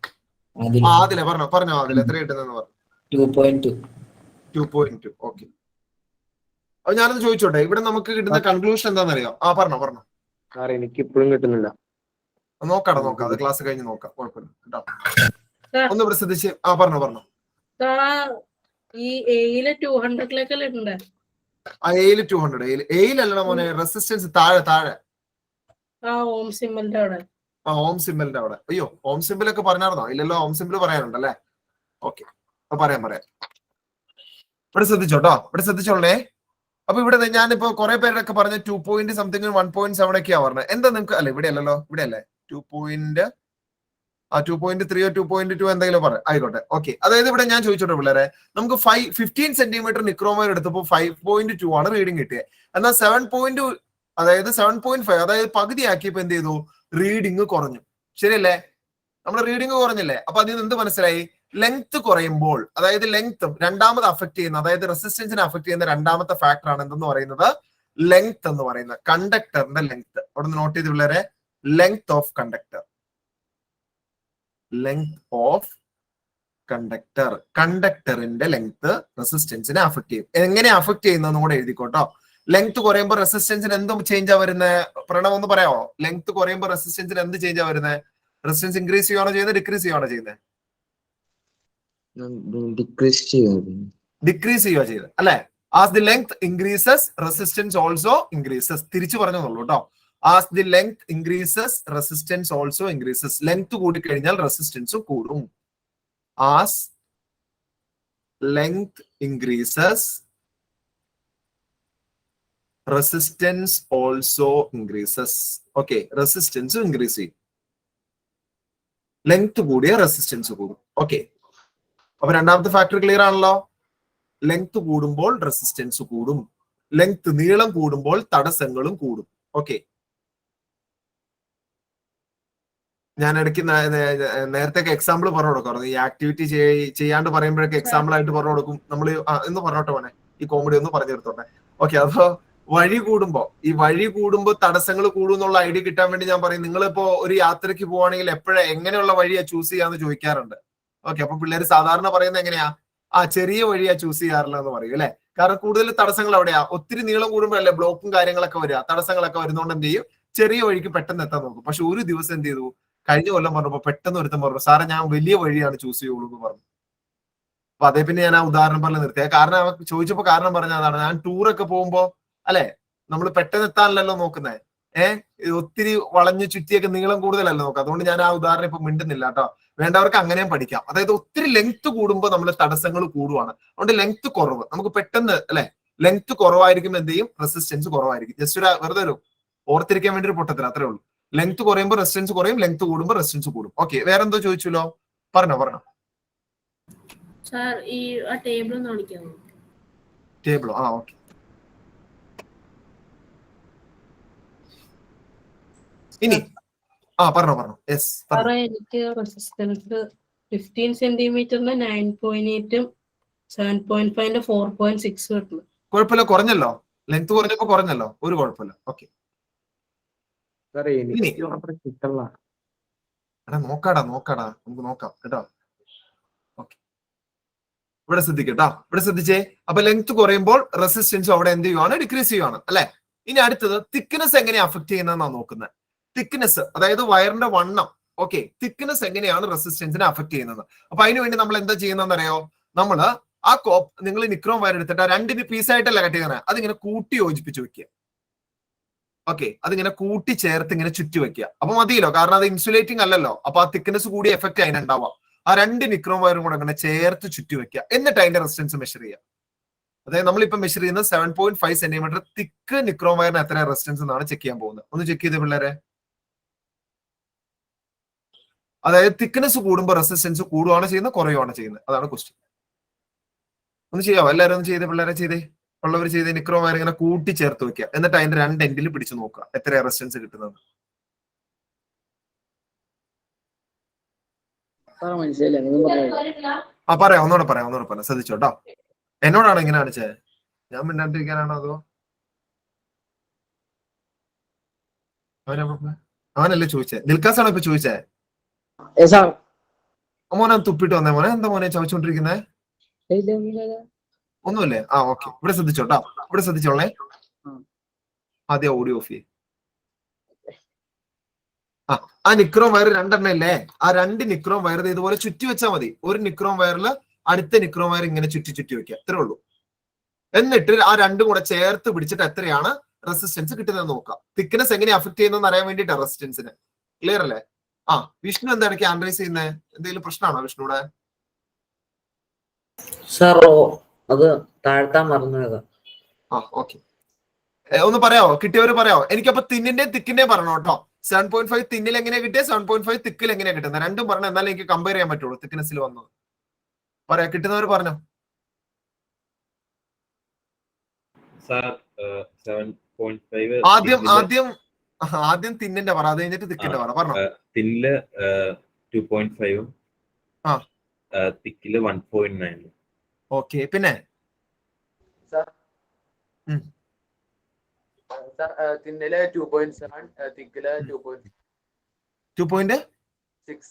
ആദിലെ പറഞ്ഞോ. ആദിലെ എത്ര കിട്ടുന്നെന്ന് പറഞ്ഞു. 2.2. ഓക്കെ. അപ്പൊ ഞാനൊന്ന് ചോദിച്ചോട്ടെ, ഇവിടെ നമുക്ക് കിട്ടുന്ന കൺക്ലൂഷൻ എന്താണെന്നറിയാം? പറഞ്ഞോ. എനിക്ക് ഇപ്പോഴും കിട്ടുന്നില്ല. നോക്കാം. അത് ക്ലാസ് കഴിഞ്ഞ് നോക്കാം. കുഴപ്പമില്ല കേട്ടോ. ഒന്ന് ഇവിടെ ശ്രദ്ധിച്ച്. പറഞ്ഞോ. ഈ എയില് 200-ലേക്കല്ലേ ഇടണ്ടേ? എയില് 200. എയിലല്ല മോനെ, റെസിസ്റ്റൻസ് താഴെ ഓം സിമ്പലിന്റെ അവിടെ. ഓം സിമ്പലിന്റെ അവിടെ. അയ്യോ, ഓം സിമ്പിൾ ഒക്കെ പറഞ്ഞായിരുന്നോ? ഇല്ലല്ലോ, ഓം സിമ്പിൾ പറയാനുണ്ടല്ലേ? ഓക്കെ, പറയാം. ഇവിടെ ശ്രദ്ധിച്ചോളേ. അപ്പൊ ഇവിടെ ഞാനിപ്പോ കുറെ പേരൊക്കെ പറഞ്ഞ 2 പോയിന്റ് സംതിങ് 1.7 ഒക്കെയാ പറഞ്ഞത്. എന്താ നിങ്ങൾക്ക്? അല്ല ഇവിടെ അല്ലല്ലോ, ഇവിടെ അല്ലേ 2 പോയിന്റ് 2.3 2.2 എന്തെങ്കിലും പറയാം, ആയിക്കോട്ടെ. ഓക്കെ, അതായത് ഇവിടെ ഞാൻ ചോദിച്ചോട്ടെ പിള്ളേരെ, നമുക്ക് 15 സെന്റിമീറ്റർ നിക്രോം വയർ എടുത്തപ്പോൾ 5.2 ആണ് റീഡിങ് കിട്ടിയത്. എന്നാൽ 7.5 അതായത് പകുതിയാക്കിയപ്പോ എന്ത് ചെയ്തു? റീഡിങ് കുറഞ്ഞു. ശരിയല്ലേ? നമ്മുടെ റീഡിങ് കുറഞ്ഞില്ലേ? അപ്പൊ അതിൽ നിന്ന് എന്ത് മനസ്സിലായി? ലെങ്ത് കുറയുമ്പോൾ, അതായത് ലെങ്ത്തും രണ്ടാമത് അഫക്ട് ചെയ്യുന്ന, അതായത് റെസിസ്റ്റൻസിനെ അഫക്ട് ചെയ്യുന്ന രണ്ടാമത്തെ ഫാക്ടർ ആണ് എന്തെന്ന് പറയുന്നത്? ലെങ്ത് എന്ന് പറയുന്നത്. കണ്ടക്ടറിന്റെ ലെങ്ത്. അവിടെ നിന്ന് നോട്ട് ചെയ്ത് പിള്ളേരെ, length of conductor. Length of conductor. കണ്ടക്ടറിന്റെ ലെങ്ത് റെസിസ്റ്റൻസിനെ അഫക്ട് ചെയ്യും. എങ്ങനെ അഫക്ട് ചെയ്യുന്നതെന്ന് കൂടെ എഴുതിക്കോട്ടോ. ലെങ്ത് കുറയുമ്പോൾ റെസിസ്റ്റൻസിന് എന്തും ചേഞ്ചാ വരുന്നത്? പ്രണവ് ഒന്ന് പറയാമോ? ലെങ്ത് കുറയുമ്പോൾ റെസിസ്റ്റൻസിന് എന്ത് ചേഞ്ചാ വരുന്നത്? റെസിസ്റ്റൻസ് ഇൻക്രീസ് ചെയ്യുകയാണോ ചെയ്യുന്നത്, ഡിക്രീസ് ചെയ്യുകയാണോ ചെയ്യുന്നത്? ഡിക്രീസ് ചെയ്യുക. ഡിക്രീസ് ചെയ്യുക ചെയ്ത് അല്ലെ? As the length increases resistance also increases. തിരിച്ചു പറഞ്ഞോളൂ കേട്ടോ. As the length increases resistance also increases. Length കൂടിക്കഴിഞ്ഞാൽ റെസിസ്റ്റൻസ് കൂടും. As length increases resistance also increases. Okay, resistance increase ചെയ്യും. ലെങ്ത് കൂടിയ റെസിസ്റ്റൻസ് കൂടും. ഓക്കെ, അപ്പൊ രണ്ടാമത്തെ ഫാക്ടർ ക്ലിയർ ആണല്ലോ. ലെങ്ത് കൂടുമ്പോൾ റെസിസ്റ്റൻസ് കൂടും. ലെങ്ത് നീളം കൂടുമ്പോൾ തടസ്സങ്ങളും കൂടും. ഓക്കെ, ഞാൻ ഇടയ്ക്ക് നേരത്തെ എക്സാമ്പിൾ പറഞ്ഞു കൊടുക്കാറുണ്ട്. ഈ ആക്ടിവിറ്റി ചെയ്യാണ്ട് പറയുമ്പോഴൊക്കെ എക്സാമ്പിൾ ആയിട്ട് പറഞ്ഞു കൊടുക്കും. നമ്മൾ എന്ന് പറഞ്ഞോട്ടെ മോനെ, ഈ കോമഡി ഒന്ന് പറഞ്ഞു തീർത്തോട്ടെ. ഓക്കെ, അപ്പൊ വഴി കൂടുമ്പോ തടസ്സങ്ങൾ കൂടും എന്നുള്ള ഐഡിയ കിട്ടാൻ വേണ്ടി ഞാൻ പറയും, നിങ്ങളിപ്പോ ഒരു യാത്രയ്ക്ക് പോവാണെങ്കിൽ എങ്ങനെയുള്ള വഴിയാ ചൂസ് ചെയ്യാന്ന് ചോദിക്കാറുണ്ട്. ഓക്കെ, അപ്പൊ പിള്ളേര് സാധാരണ പറയുന്നത് എങ്ങനെയാ? ചെറിയ വഴിയാ ചൂസ് ചെയ്യാറില്ല എന്ന് പറയും അല്ലെ? കാരണം കൂടുതൽ തടസ്സങ്ങൾ എവിടെയാ? ഒത്തിരി നീളം കൂടുമ്പോഴല്ലേ ബ്ലോക്കും കാര്യങ്ങളൊക്കെ വരിക. തടസ്സങ്ങളൊക്കെ വരുന്നതുകൊണ്ട് എന്ത് ചെയ്യും? ചെറിയ വഴിക്ക് പെട്ടെന്ന് എത്താൻ നോക്കും. പക്ഷെ ഒരു ദിവസം എന്ത് ചെയ്തു? കഴിഞ്ഞ കൊല്ലം പറഞ്ഞപ്പോ പെട്ടെന്ന് ഒരുത്തം പറഞ്ഞു, സാറേ ഞാൻ വലിയ വഴിയാണ് ചൂസ് ചെയ്യുള്ളൂ എന്ന് പറഞ്ഞു. അപ്പൊ അതേ പിന്നെ ഞാൻ ആ ഉദാഹരണം പറഞ്ഞ് നിർത്തിയ കാരണം ചോദിച്ചപ്പോ കാരണം പറഞ്ഞ അതാണ്. ഞാൻ ടൂറൊക്കെ പോകുമ്പോ അല്ലെ, നമ്മൾ പെട്ടെന്ന് എത്താനല്ലോ നോക്കുന്നേ. ഒത്തിരി വളഞ്ഞു ചുറ്റിയൊക്കെ നീളം കൂടുതലല്ലോ നോക്കുക. അതുകൊണ്ട് ഞാൻ ആ ഉദാഹരണം ഇപ്പൊ മിണ്ടുന്നില്ല കേട്ടോ. വേണ്ടവർക്ക് അങ്ങനെയും പഠിക്കാം. അതായത് ഒത്തിരി ലെങ്ത് കൂടുമ്പോൾ നമ്മൾ തടസ്സങ്ങൾ കൂടുവാണ്. അതുകൊണ്ട് ലെങ്ത് കുറവ് നമുക്ക് പെട്ടെന്ന് അല്ലെ, ലെങ്ത് കുറവായിരിക്കും എന്ത് ചെയ്യും? റെസിസ്റ്റൻസ് കുറവായിരിക്കും. ജസ്റ്റ് ഒരു വെറുതെ ഒരു ഓർത്തിരിക്കാൻ വേണ്ടി ഒരു പൊട്ടത്തില്ല, അത്രേ ഉള്ളൂ. ലെങ്ത് കുറയുമ്പോൾ റെസിസ്റ്റൻസ് കുറയും, ലെങ്ത് കൂടുമ്പോൾ റെസിസ്റ്റൻസ് കൂടും. ഓക്കെ, വേറെന്തോ ചോദിച്ചല്ലോ, പറഞ്ഞോ. സാർ ഈ ടേബിൾ ഒന്ന് കാണിക്കാമോ? ടേബിളോ? ഓക്കെ. ഇനി പറഞ്ഞോ. യെസ്, എനിക്ക് റെസിസ്റ്റൻസ് 15 സെന്റിമീറ്ററിന് 9.8 7.5 4.6 കിട്ടുന്നു. കുഴപ്പമില്ല, കുറഞ്ഞല്ലോ. ലെങ്ത് കുറഞ്ഞപ്പോ കുറഞ്ഞല്ലോ, ഒരു കുഴപ്പമില്ല. ഓക്കെ, നോക്കാടാ നമുക്ക് നോക്കാം കേട്ടോ. ഓക്കെ, ഇവിടെ ശ്രദ്ധിക്കട്ടോ, ഇവിടെ ശ്രദ്ധിച്ചേ. അപ്പൊ ലെങ്ത് കുറയുമ്പോൾ റെസിസ്റ്റൻസ് അവിടെ എന്ത് ചെയ്യുവാണ്? ഡിക്രീസ് ചെയ്യുവാണ് അല്ലെ? ഇനി അടുത്തത് തിക്നെസ് എങ്ങനെയാ അഫക്ട് ചെയ്യുന്നതെന്നാണ് നോക്കുന്നത്. തിക്നെസ് അതായത് വയറിന്റെ വണ്ണം. ഓക്കെ, തിക്നെസ് എങ്ങനെയാണ് റെസിസ്റ്റൻസിനെ അഫക്ട് ചെയ്യുന്നത്? അപ്പൊ അതിനുവേണ്ടി നമ്മൾ എന്താ ചെയ്യുന്നതെന്ന് അറിയോ? നമ്മള് ആ നിങ്ങൾ നിക്രോം വയർ എടുത്തിട്ട് 2 പീസായിട്ടല്ല കട്ട് ചെയ്യുന്നത്, അതിങ്ങനെ കൂട്ടി യോജിപ്പിച്ച് വെക്കുക. ഓക്കെ, അതിങ്ങനെ കൂട്ടി ചേർത്ത് ഇങ്ങനെ ചുറ്റി വെക്കുക. അപ്പൊ മതിയല്ലോ, കാരണം അത് ഇൻസുലേറ്റിംഗ് അല്ലല്ലോ. അപ്പൊ ആ തിക്നെസ് കൂടി എഫക്ട് അതിനുണ്ടാവാം. ആ 2 നിക്രോം വയറും കൂടെ അങ്ങനെ ചേർത്ത് ചുറ്റി വെക്കുക. എന്നിട്ട് അതിന്റെ റെസിസ്റ്റൻസ് മെഷർ ചെയ്യുക. അതായത് നമ്മളിപ്പോ മെഷർ ചെയ്യുന്നത് 7.5 സെന്റിമീറ്റർ തിക്ക് നിക്രോം വയറിന് എത്ര റെസിസ്റ്റൻസ് എന്നാണ് ചെക്ക് ചെയ്യാൻ പോകുന്നത്. ഒന്ന് ചെക്ക് ചെയ്ത് പിള്ളേരെ. അതായത് തിക്നെസ് കൂടുമ്പോൾ റെസിസ്റ്റൻസ് കൂടുകയാണ് ചെയ്യുന്നത്, കുറയുകയാണ് ചെയ്യുന്നത്? അതാണ് ക്വസ്റ്റ്യൻ. ഒന്ന് ചെയ്യാവോ എല്ലാവരും? ഒന്ന് ചെയ്തേ പിള്ളേരെ, ചെയ്തേ ഉള്ളവർ ചെയ്തേ. നിക്രോം വയർ ഇങ്ങനെ കൂട്ടി ചേർത്ത് വെക്കുക. എന്നിട്ട് അതിന്റെ 2 എൻഡിൽ പിടിച്ചു നോക്കുക എത്ര റെസിസ്റ്റൻസ് കിട്ടുന്നത്. പറയാം, ഒന്നുകൂടെ പറയാം. ശ്രദ്ധിച്ചോട്ടോ. എന്നോടാണോ ഇങ്ങനെ കാണിച്ചേ? ഞാൻ മിണ്ടാണ്ടിരിക്കാനാണോ അതോ അവനല്ലേ ചോദിച്ചേ? ദിൽക്കാസാണോ ഇപ്പൊ ചോദിച്ചേ? മോനെ തുപ്പിട്ട് വന്നേ മോനെ. എന്താ മോനെ ചവച്ചോണ്ടിരിക്കുന്നേ? ഒന്നുമില്ലേ? ഓക്കെ, ഇവിടെ ശ്രദ്ധിച്ചോട്ടോ, ഇവിടെ ശ്രദ്ധിച്ചോളേ. ആദ്യം ഓഡിയോ ഓഫ് ചെയ്യേ. ആ നിക്രോം വയർ 2 എണ്ണം ഇല്ലേ? ആ 2 നിക്രോം വയർ ഇതുപോലെ ചുറ്റി വെച്ചാൽ മതി. ഒരു നിക്രോം വയറിൽ അടുത്ത നിക്രോം വയർ ഇങ്ങനെ ചുറ്റി വെക്കുക, അത്രേ ഉള്ളൂ. എന്നിട്ട് ആ 2 കൂടെ ചേർത്ത് പിടിച്ചിട്ട് എത്രയാണ് റെസിസ്റ്റൻസ് കിട്ടുന്നത് നോക്കാം. തിക്നെസ് എങ്ങനെ അഫക്ട് ചെയ്യുന്നതെന്ന് അറിയാൻ വേണ്ടിട്ടാ റെസിസ്റ്റൻസിന്. ക്ലിയർ അല്ലേ? വിഷ്ണു എന്താണ് ആൻഡ്രൈസ് ചെയ്യുന്നത്? എന്തെങ്കിലും പ്രശ്നമാണോ വിഷ്ണുവിടെ? സാർ അത് താഴ്ത്താൻ മറന്നു. ഓക്കെ, ഒന്ന് പറയാവോ? കിട്ടിയവര് പറയാവോ? എനിക്കപ്പോ തിന്നിന്റെയും തിക്കിന്റെയും പറയണം കേട്ടോ. 7.5 തിന്നിൽ എങ്ങനെയാ കിട്ടിയത്, 7.5 തിക്കിൽ എങ്ങനെയാ കിട്ടുന്നത്? രണ്ടും പറഞ്ഞ എന്നാലും എനിക്ക് കമ്പയർ ചെയ്യാൻ പറ്റുള്ളൂ തിക്നെസ്സിൽ വന്നത്. പറയാ, കിട്ടുന്നവർ പറഞ്ഞോ. സാർ 7.5 ആദ്യം തിന്നിന്റെ പറ, അത് കഴിഞ്ഞിട്ട് തിക്കിന്റെ പറ. പറഞ്ഞോ. തിന്നില് 2.5 ആ തിക്കില് 1.9. ഓക്കെ, പിന്നെ തിന്നില് 2.7, തിക്കില് 2.6.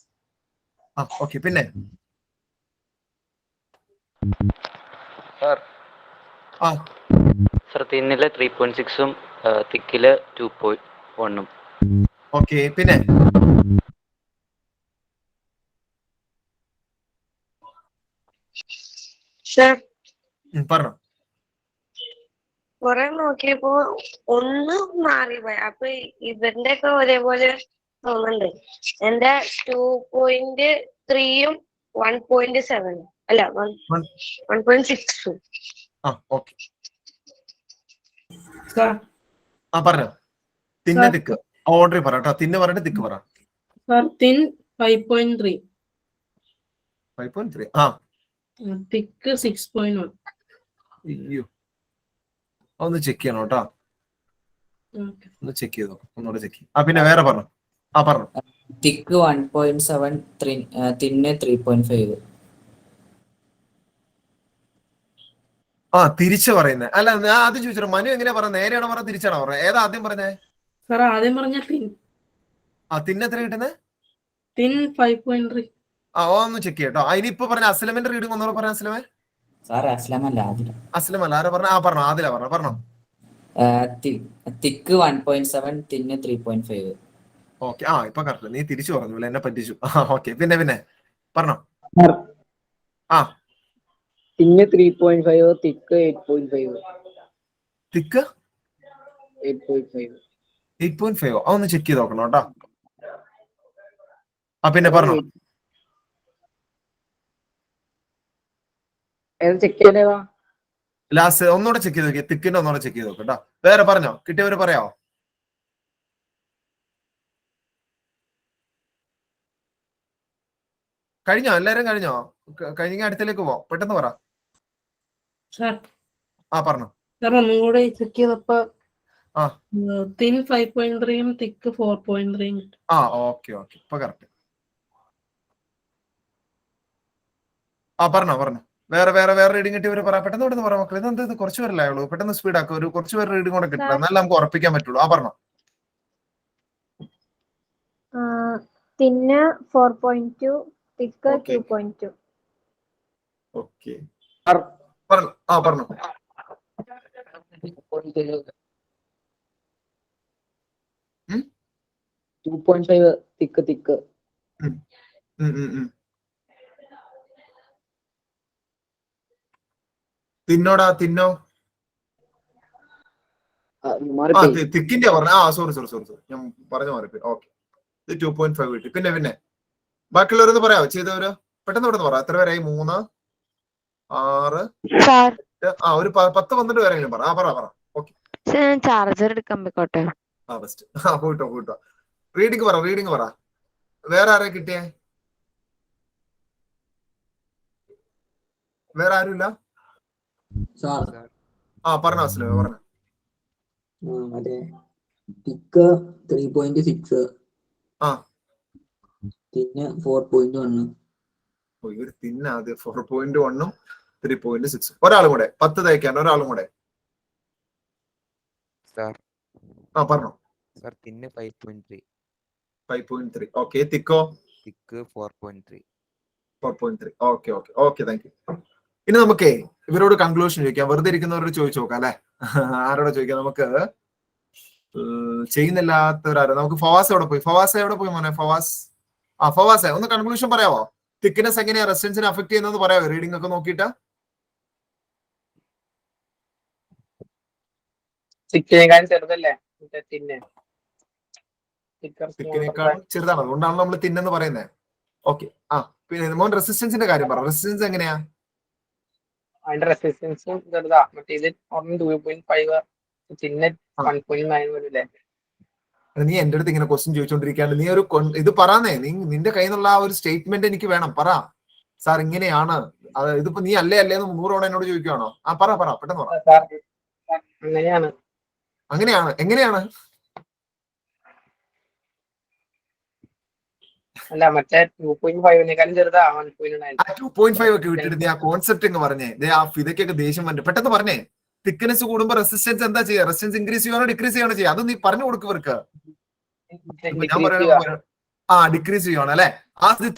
ആ ഓക്കെ, പിന്നെ സാർ ആ സാർ തിന്നില് 3.6ഉം തിക്കില് 2.1ഉം. ഓക്കെ, പിന്നെ പറഞ്ഞോ. കൊറേ നോക്കിയപ്പോ ഒന്ന് മാറിപ്പോയി. അപ്പൊ ഇവരുടെ ഒക്കെ ഒരേപോലെ തോന്നുന്നുണ്ട്. എന്റെ 2.3ഉം 1.7 അല്ല 1.6ഉം. ആ ഓക്കെ, ആ പറഞ്ഞോ. തിന്ന് തിക്ക് ഓർഡർ പറ കേട്ടോ. തിന്ന് പറഞ്ഞിട്ട് തിക്ക് പറ. Sir thin 5.3, 5.3. ആ തിക്ക് 6.1. അയ്യോ, ഒന്ന് ചെക്ക് ചെയ്യണം കേട്ടോ. ഓക്കെ. ഒന്ന് ചെക്ക് ചെയ്തോ, ഒന്നുകൂടെ ചെക്ക് ചെയ്യും. ആ പിന്നെ വേറെ പറഞ്ഞു. ആ പറഞ്ഞു. തിക്ക് 1.7, തിന്ന് 3.5. ആ തിരിച്ചു പറയുന്നത് അല്ല, ഞാൻ ആദ്യം ചോദിച്ചോ മനു എങ്ങനെയാ പറഞ്ഞത്? നേരെയാണോ പറഞ്ഞത്, തിരിച്ചാണോ പറഞ്ഞത്? ഏതാ ആദ്യം പറഞ്ഞേ? സാർ ആദ്യം പറഞ്ഞ തിൻ ആ തിന്ന് എത്ര കിട്ടുന്നത്? തിൻ 5.3. ആ ഒന്ന് ചെക്ക് ചെയ്യട്ടോ. ഇനിയിപ്പോ പറഞ്ഞ അസ്ലമിന്റെ റീഡിംഗ് ഒന്നുകൂടെ പറഞ്ഞ. അസ്ലമേ? സാർ അസ്ലമല്ല, അസ്ലമല്ല, ആരാ പറഞ്ഞ? ആ പറഞ്ഞോ, ആദില പറഞ്ഞോ. തിക്ക് 1.7, തിന്ന് 3.5. ഓക്കെ, ആ ഇപ്പൊ കറക്റ്റ്. നീ തിരിച്ചു പറഞ്ഞു, എന്നെ പറ്റിച്ചു. ഓക്കെ, പിന്നെ പറഞ്ഞോ. ആ തിന്ന് 3.5, തിക്ക് 8.5. തിക്ക് 8.5. 8.5. അതൊന്ന് ചെക്ക് ചെയ്ത് നോക്കണം കേട്ടോ. ആ പിന്നെ പറഞ്ഞോ. ചെക്ക് ചെയ്തേവാ. ലാസ്റ്റ് ഒന്നുകൂടെ ചെക്ക് ചെയ്ത് നോക്കിയ, തിക്കിന്റെ ഒന്നുകൂടെ ചെക്ക് ചെയ്ത് നോക്കട്ടോ. വേറെ പറഞ്ഞോ, കിട്ടിയവര് പറയാവോ? കഴിഞ്ഞോ? എല്ലാരും കഴിഞ്ഞോ? കഴിഞ്ഞ അടുത്തേക്ക് പോവാം, പെട്ടെന്ന് പറ. സാർ ആ പറഞ്ഞോ. സാർ ഒന്നും കൂടെ ചെക്ക് ചെയ്തപ്പോ ആ തിൻ 5.3ഉം തിക്ക് 4.3ഉം. ആ ഓക്കെ ഇപ്പൊ കറക്റ്റ്. ആ പറഞ്ഞോ. വേറെ റീഡിംഗ് കിട്ടിയവര് പറ. പെട്ടെന്ന് പറ മക്കളെ. ഇതെന്ത് കുറച്ച് പേരല്ലേ ഉള്ളൂ, പെട്ടെന്ന് സ്പീഡ് ആക്കുക. ഒരു കുറച്ച് പേര് റീഡിംഗ് കൂടെ കിട്ടില്ല, എന്നാലും നമുക്ക് ഉറപ്പിക്കാൻ പറ്റുള്ളൂ. ആ പറഞ്ഞോ. തിന്ന് 4.2, തിക്ക് ഓക്കെ 2.2. ഓക്കെ പറഞ്ഞോ. ആ പറഞ്ഞോ. 2.5 തിക്ക്. തിന്നോ. ആ തിക്കിന്റെ പറഞ്ഞ. ആ സോറി ഞാൻ പറഞ്ഞു മാറിപ്പോയി. ഓക്കെ, ഇത് 2.5 കിട്ടി. പിന്നെ ബാക്കിയുള്ളവരൊന്ന് പറയാമോ ചെയ്തവര്? പെട്ടെന്ന് പറ. എത്ര പേരായി? 3, 6, ഒരു 10-12 പേരെങ്കിലും പറ. ആ പറ. ഓക്കെ, ചാർജർ എടുക്കാൻ പോയിക്കോട്ടെ. ആ ബെസ്റ്റ്. ആ പോയിട്ടോ. റീഡിംഗ് പറ. വേറെ ആരെ കിട്ടിയേ? വേറെ ആരുമില്ല? ആ പറഞ്ഞോ അസ്ലമേ, പറഞ്ഞോ. മറ്റേ തിക്ക് 3.6, ആ തിന്ന് 4.1. ഒരു തിന്ന ആദ്യം 4.1ഉം 3.6. ഒരാളും കൂടെ 10 തയ്ക്കാൻ, ഒരാളും കൂടെ. ആ പറഞ്ഞോ. Sir thin 5.3. 5.3. ഓക്കെ, തിക്കോ? തിക്ക് 4.3. 4.3. Okay thank you. ഇനി നമുക്കേ ഇവരോട് കൺക്ലൂഷൻ ചോദിക്കാം. വെറുതെ ഇരിക്കുന്നവരോട് ചോദിച്ചു നോക്കാം അല്ലെ. ആരോടെ ചോദിക്കാം? നമുക്ക് ചെയ്യുന്നില്ലാത്തവരാരോ? നമുക്ക് ഫവാസ് എവിടെ പോയി മോനെ? ഫവാസ് ഒന്ന് കൺക്ലൂഷൻ പറയാവോ? തിക്നെസ് എങ്ങനെയാ റെസിസ്റ്റൻസിനെ അഫക്ട് ചെയ്യുന്നത് പറയാവോ? റീഡിംഗ് ഒക്കെ നോക്കിയിട്ട്. തിക്കിനേക്കാളും ചെറുതല്ലേ തിക്കിനേക്കാളും ചെറുതാണ്, അതുകൊണ്ടാണ് നമ്മൾ തിന്നെന്ന് പറയുന്നത്. ഓക്കെ, ആ പിന്നെ മോൻ റെസിസ്റ്റൻസിന്റെ കാര്യം പറ. റെസിസ്റ്റൻസ് എങ്ങനെയാ? അതിന്റെ റെസിസ്റ്റൻസും ചെറുതാ. മറ്റേ ഇത് 2.5, പിന്നെ 1.9 വരില്ലേ? നീ എന്റെ അടുത്ത് ഇങ്ങനെ ക്വസ്റ്റ്യൻ ചോദിച്ചോണ്ടിരിക്കാണ്ട് നീ ഒരു ഇത് പറയാന്നേ, നിന്റെ കയ്യിൽ നിന്നുള്ള ആ ഒരു സ്റ്റേറ്റ്മെന്റ് എനിക്ക് വേണം. പറ സാർ ഇങ്ങനെയാണ്, ഇതിപ്പോ നീ അല്ലേ എന്ന് 100 തവണ എന്നോട് ചോദിക്കുകയാണോ? പറ പെട്ടെന്ന് പറ. അങ്ങനെയാണ്. എങ്ങനെയാണ്? അല്ല മറ്റേ 2.5 ചെറുതാ 1.9. 2.5 ഒക്കെ വിട്ടിട്ട് നീ ആ കോൺസെപ്റ്റ് അങ്ങ് പറഞ്ഞേ. ആ ഫിതയ്ക്കൊക്കെ ദേഷ്യം വന്നു. പെട്ടെന്ന് പറഞ്ഞേ. തിക്നെസ് കൂടുമ്പോ റെസിസ്റ്റൻസ് എന്താ ചെയ്യുക? റെസിസ്റ്റൻസ് ഇൻക്രീസ് ചെയ്യുകയാണോ ഡിക്രീസ് ചെയ്യണോ ചെയ്യുക? അത് നീ പറഞ്ഞു കൊടുക്കവർക്ക്. ഞാൻ പറയാം ഡിക്രീസ് ചെയ്യണം അല്ലെ.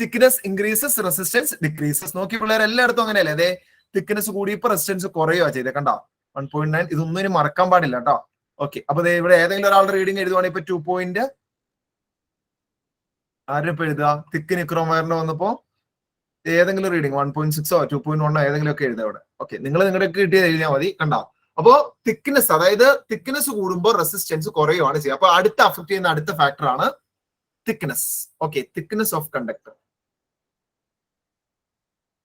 Thickness increases resistance decreases. നോക്കി പിള്ളേർ എല്ലായിടത്തും അങ്ങനെയല്ലേ? അതെ, തിക്നെസ് കൂടിയപ്പോ റെസിസ്റ്റൻസ് കുറയുക ചെയ്തേ. കണ്ടോ 1.9. ഇതൊന്നും ഇനി മറക്കാൻ പാടില്ല കേട്ടോ. ഓക്കെ, അപ്പൊ ഇവിടെ ഏതെങ്കിലും ഒരാളുടെ റീഡിംഗ് എഴുതുവാണെങ്കിൽ ഇപ്പൊ 2. ആരിപ്പോ എഴുതുക? തിക്ക് നിക്രോം വയറിന് വന്നപ്പോ ഏതെങ്കിലും റീഡിംഗ് 1.6 2.1 ഏതെങ്കിലും ഒക്കെ എഴുതുക അവിടെ. ഓക്കെ, നിങ്ങൾ നിങ്ങളുടെ കിട്ടിയത് എഴുതിയാൽ മതി. കണ്ടോ? അപ്പോ തിക്നെസ്, അതായത് തിക്നെസ് കൂടുമ്പോൾ റെസിസ്റ്റൻസ് കുറയുകയാണ് ചെയ്യുക. അപ്പൊ അടുത്ത അഫക്ട് ചെയ്യുന്ന അടുത്ത ഫാക്ടർ ആണ് thickness. Okay, thickness of conductor.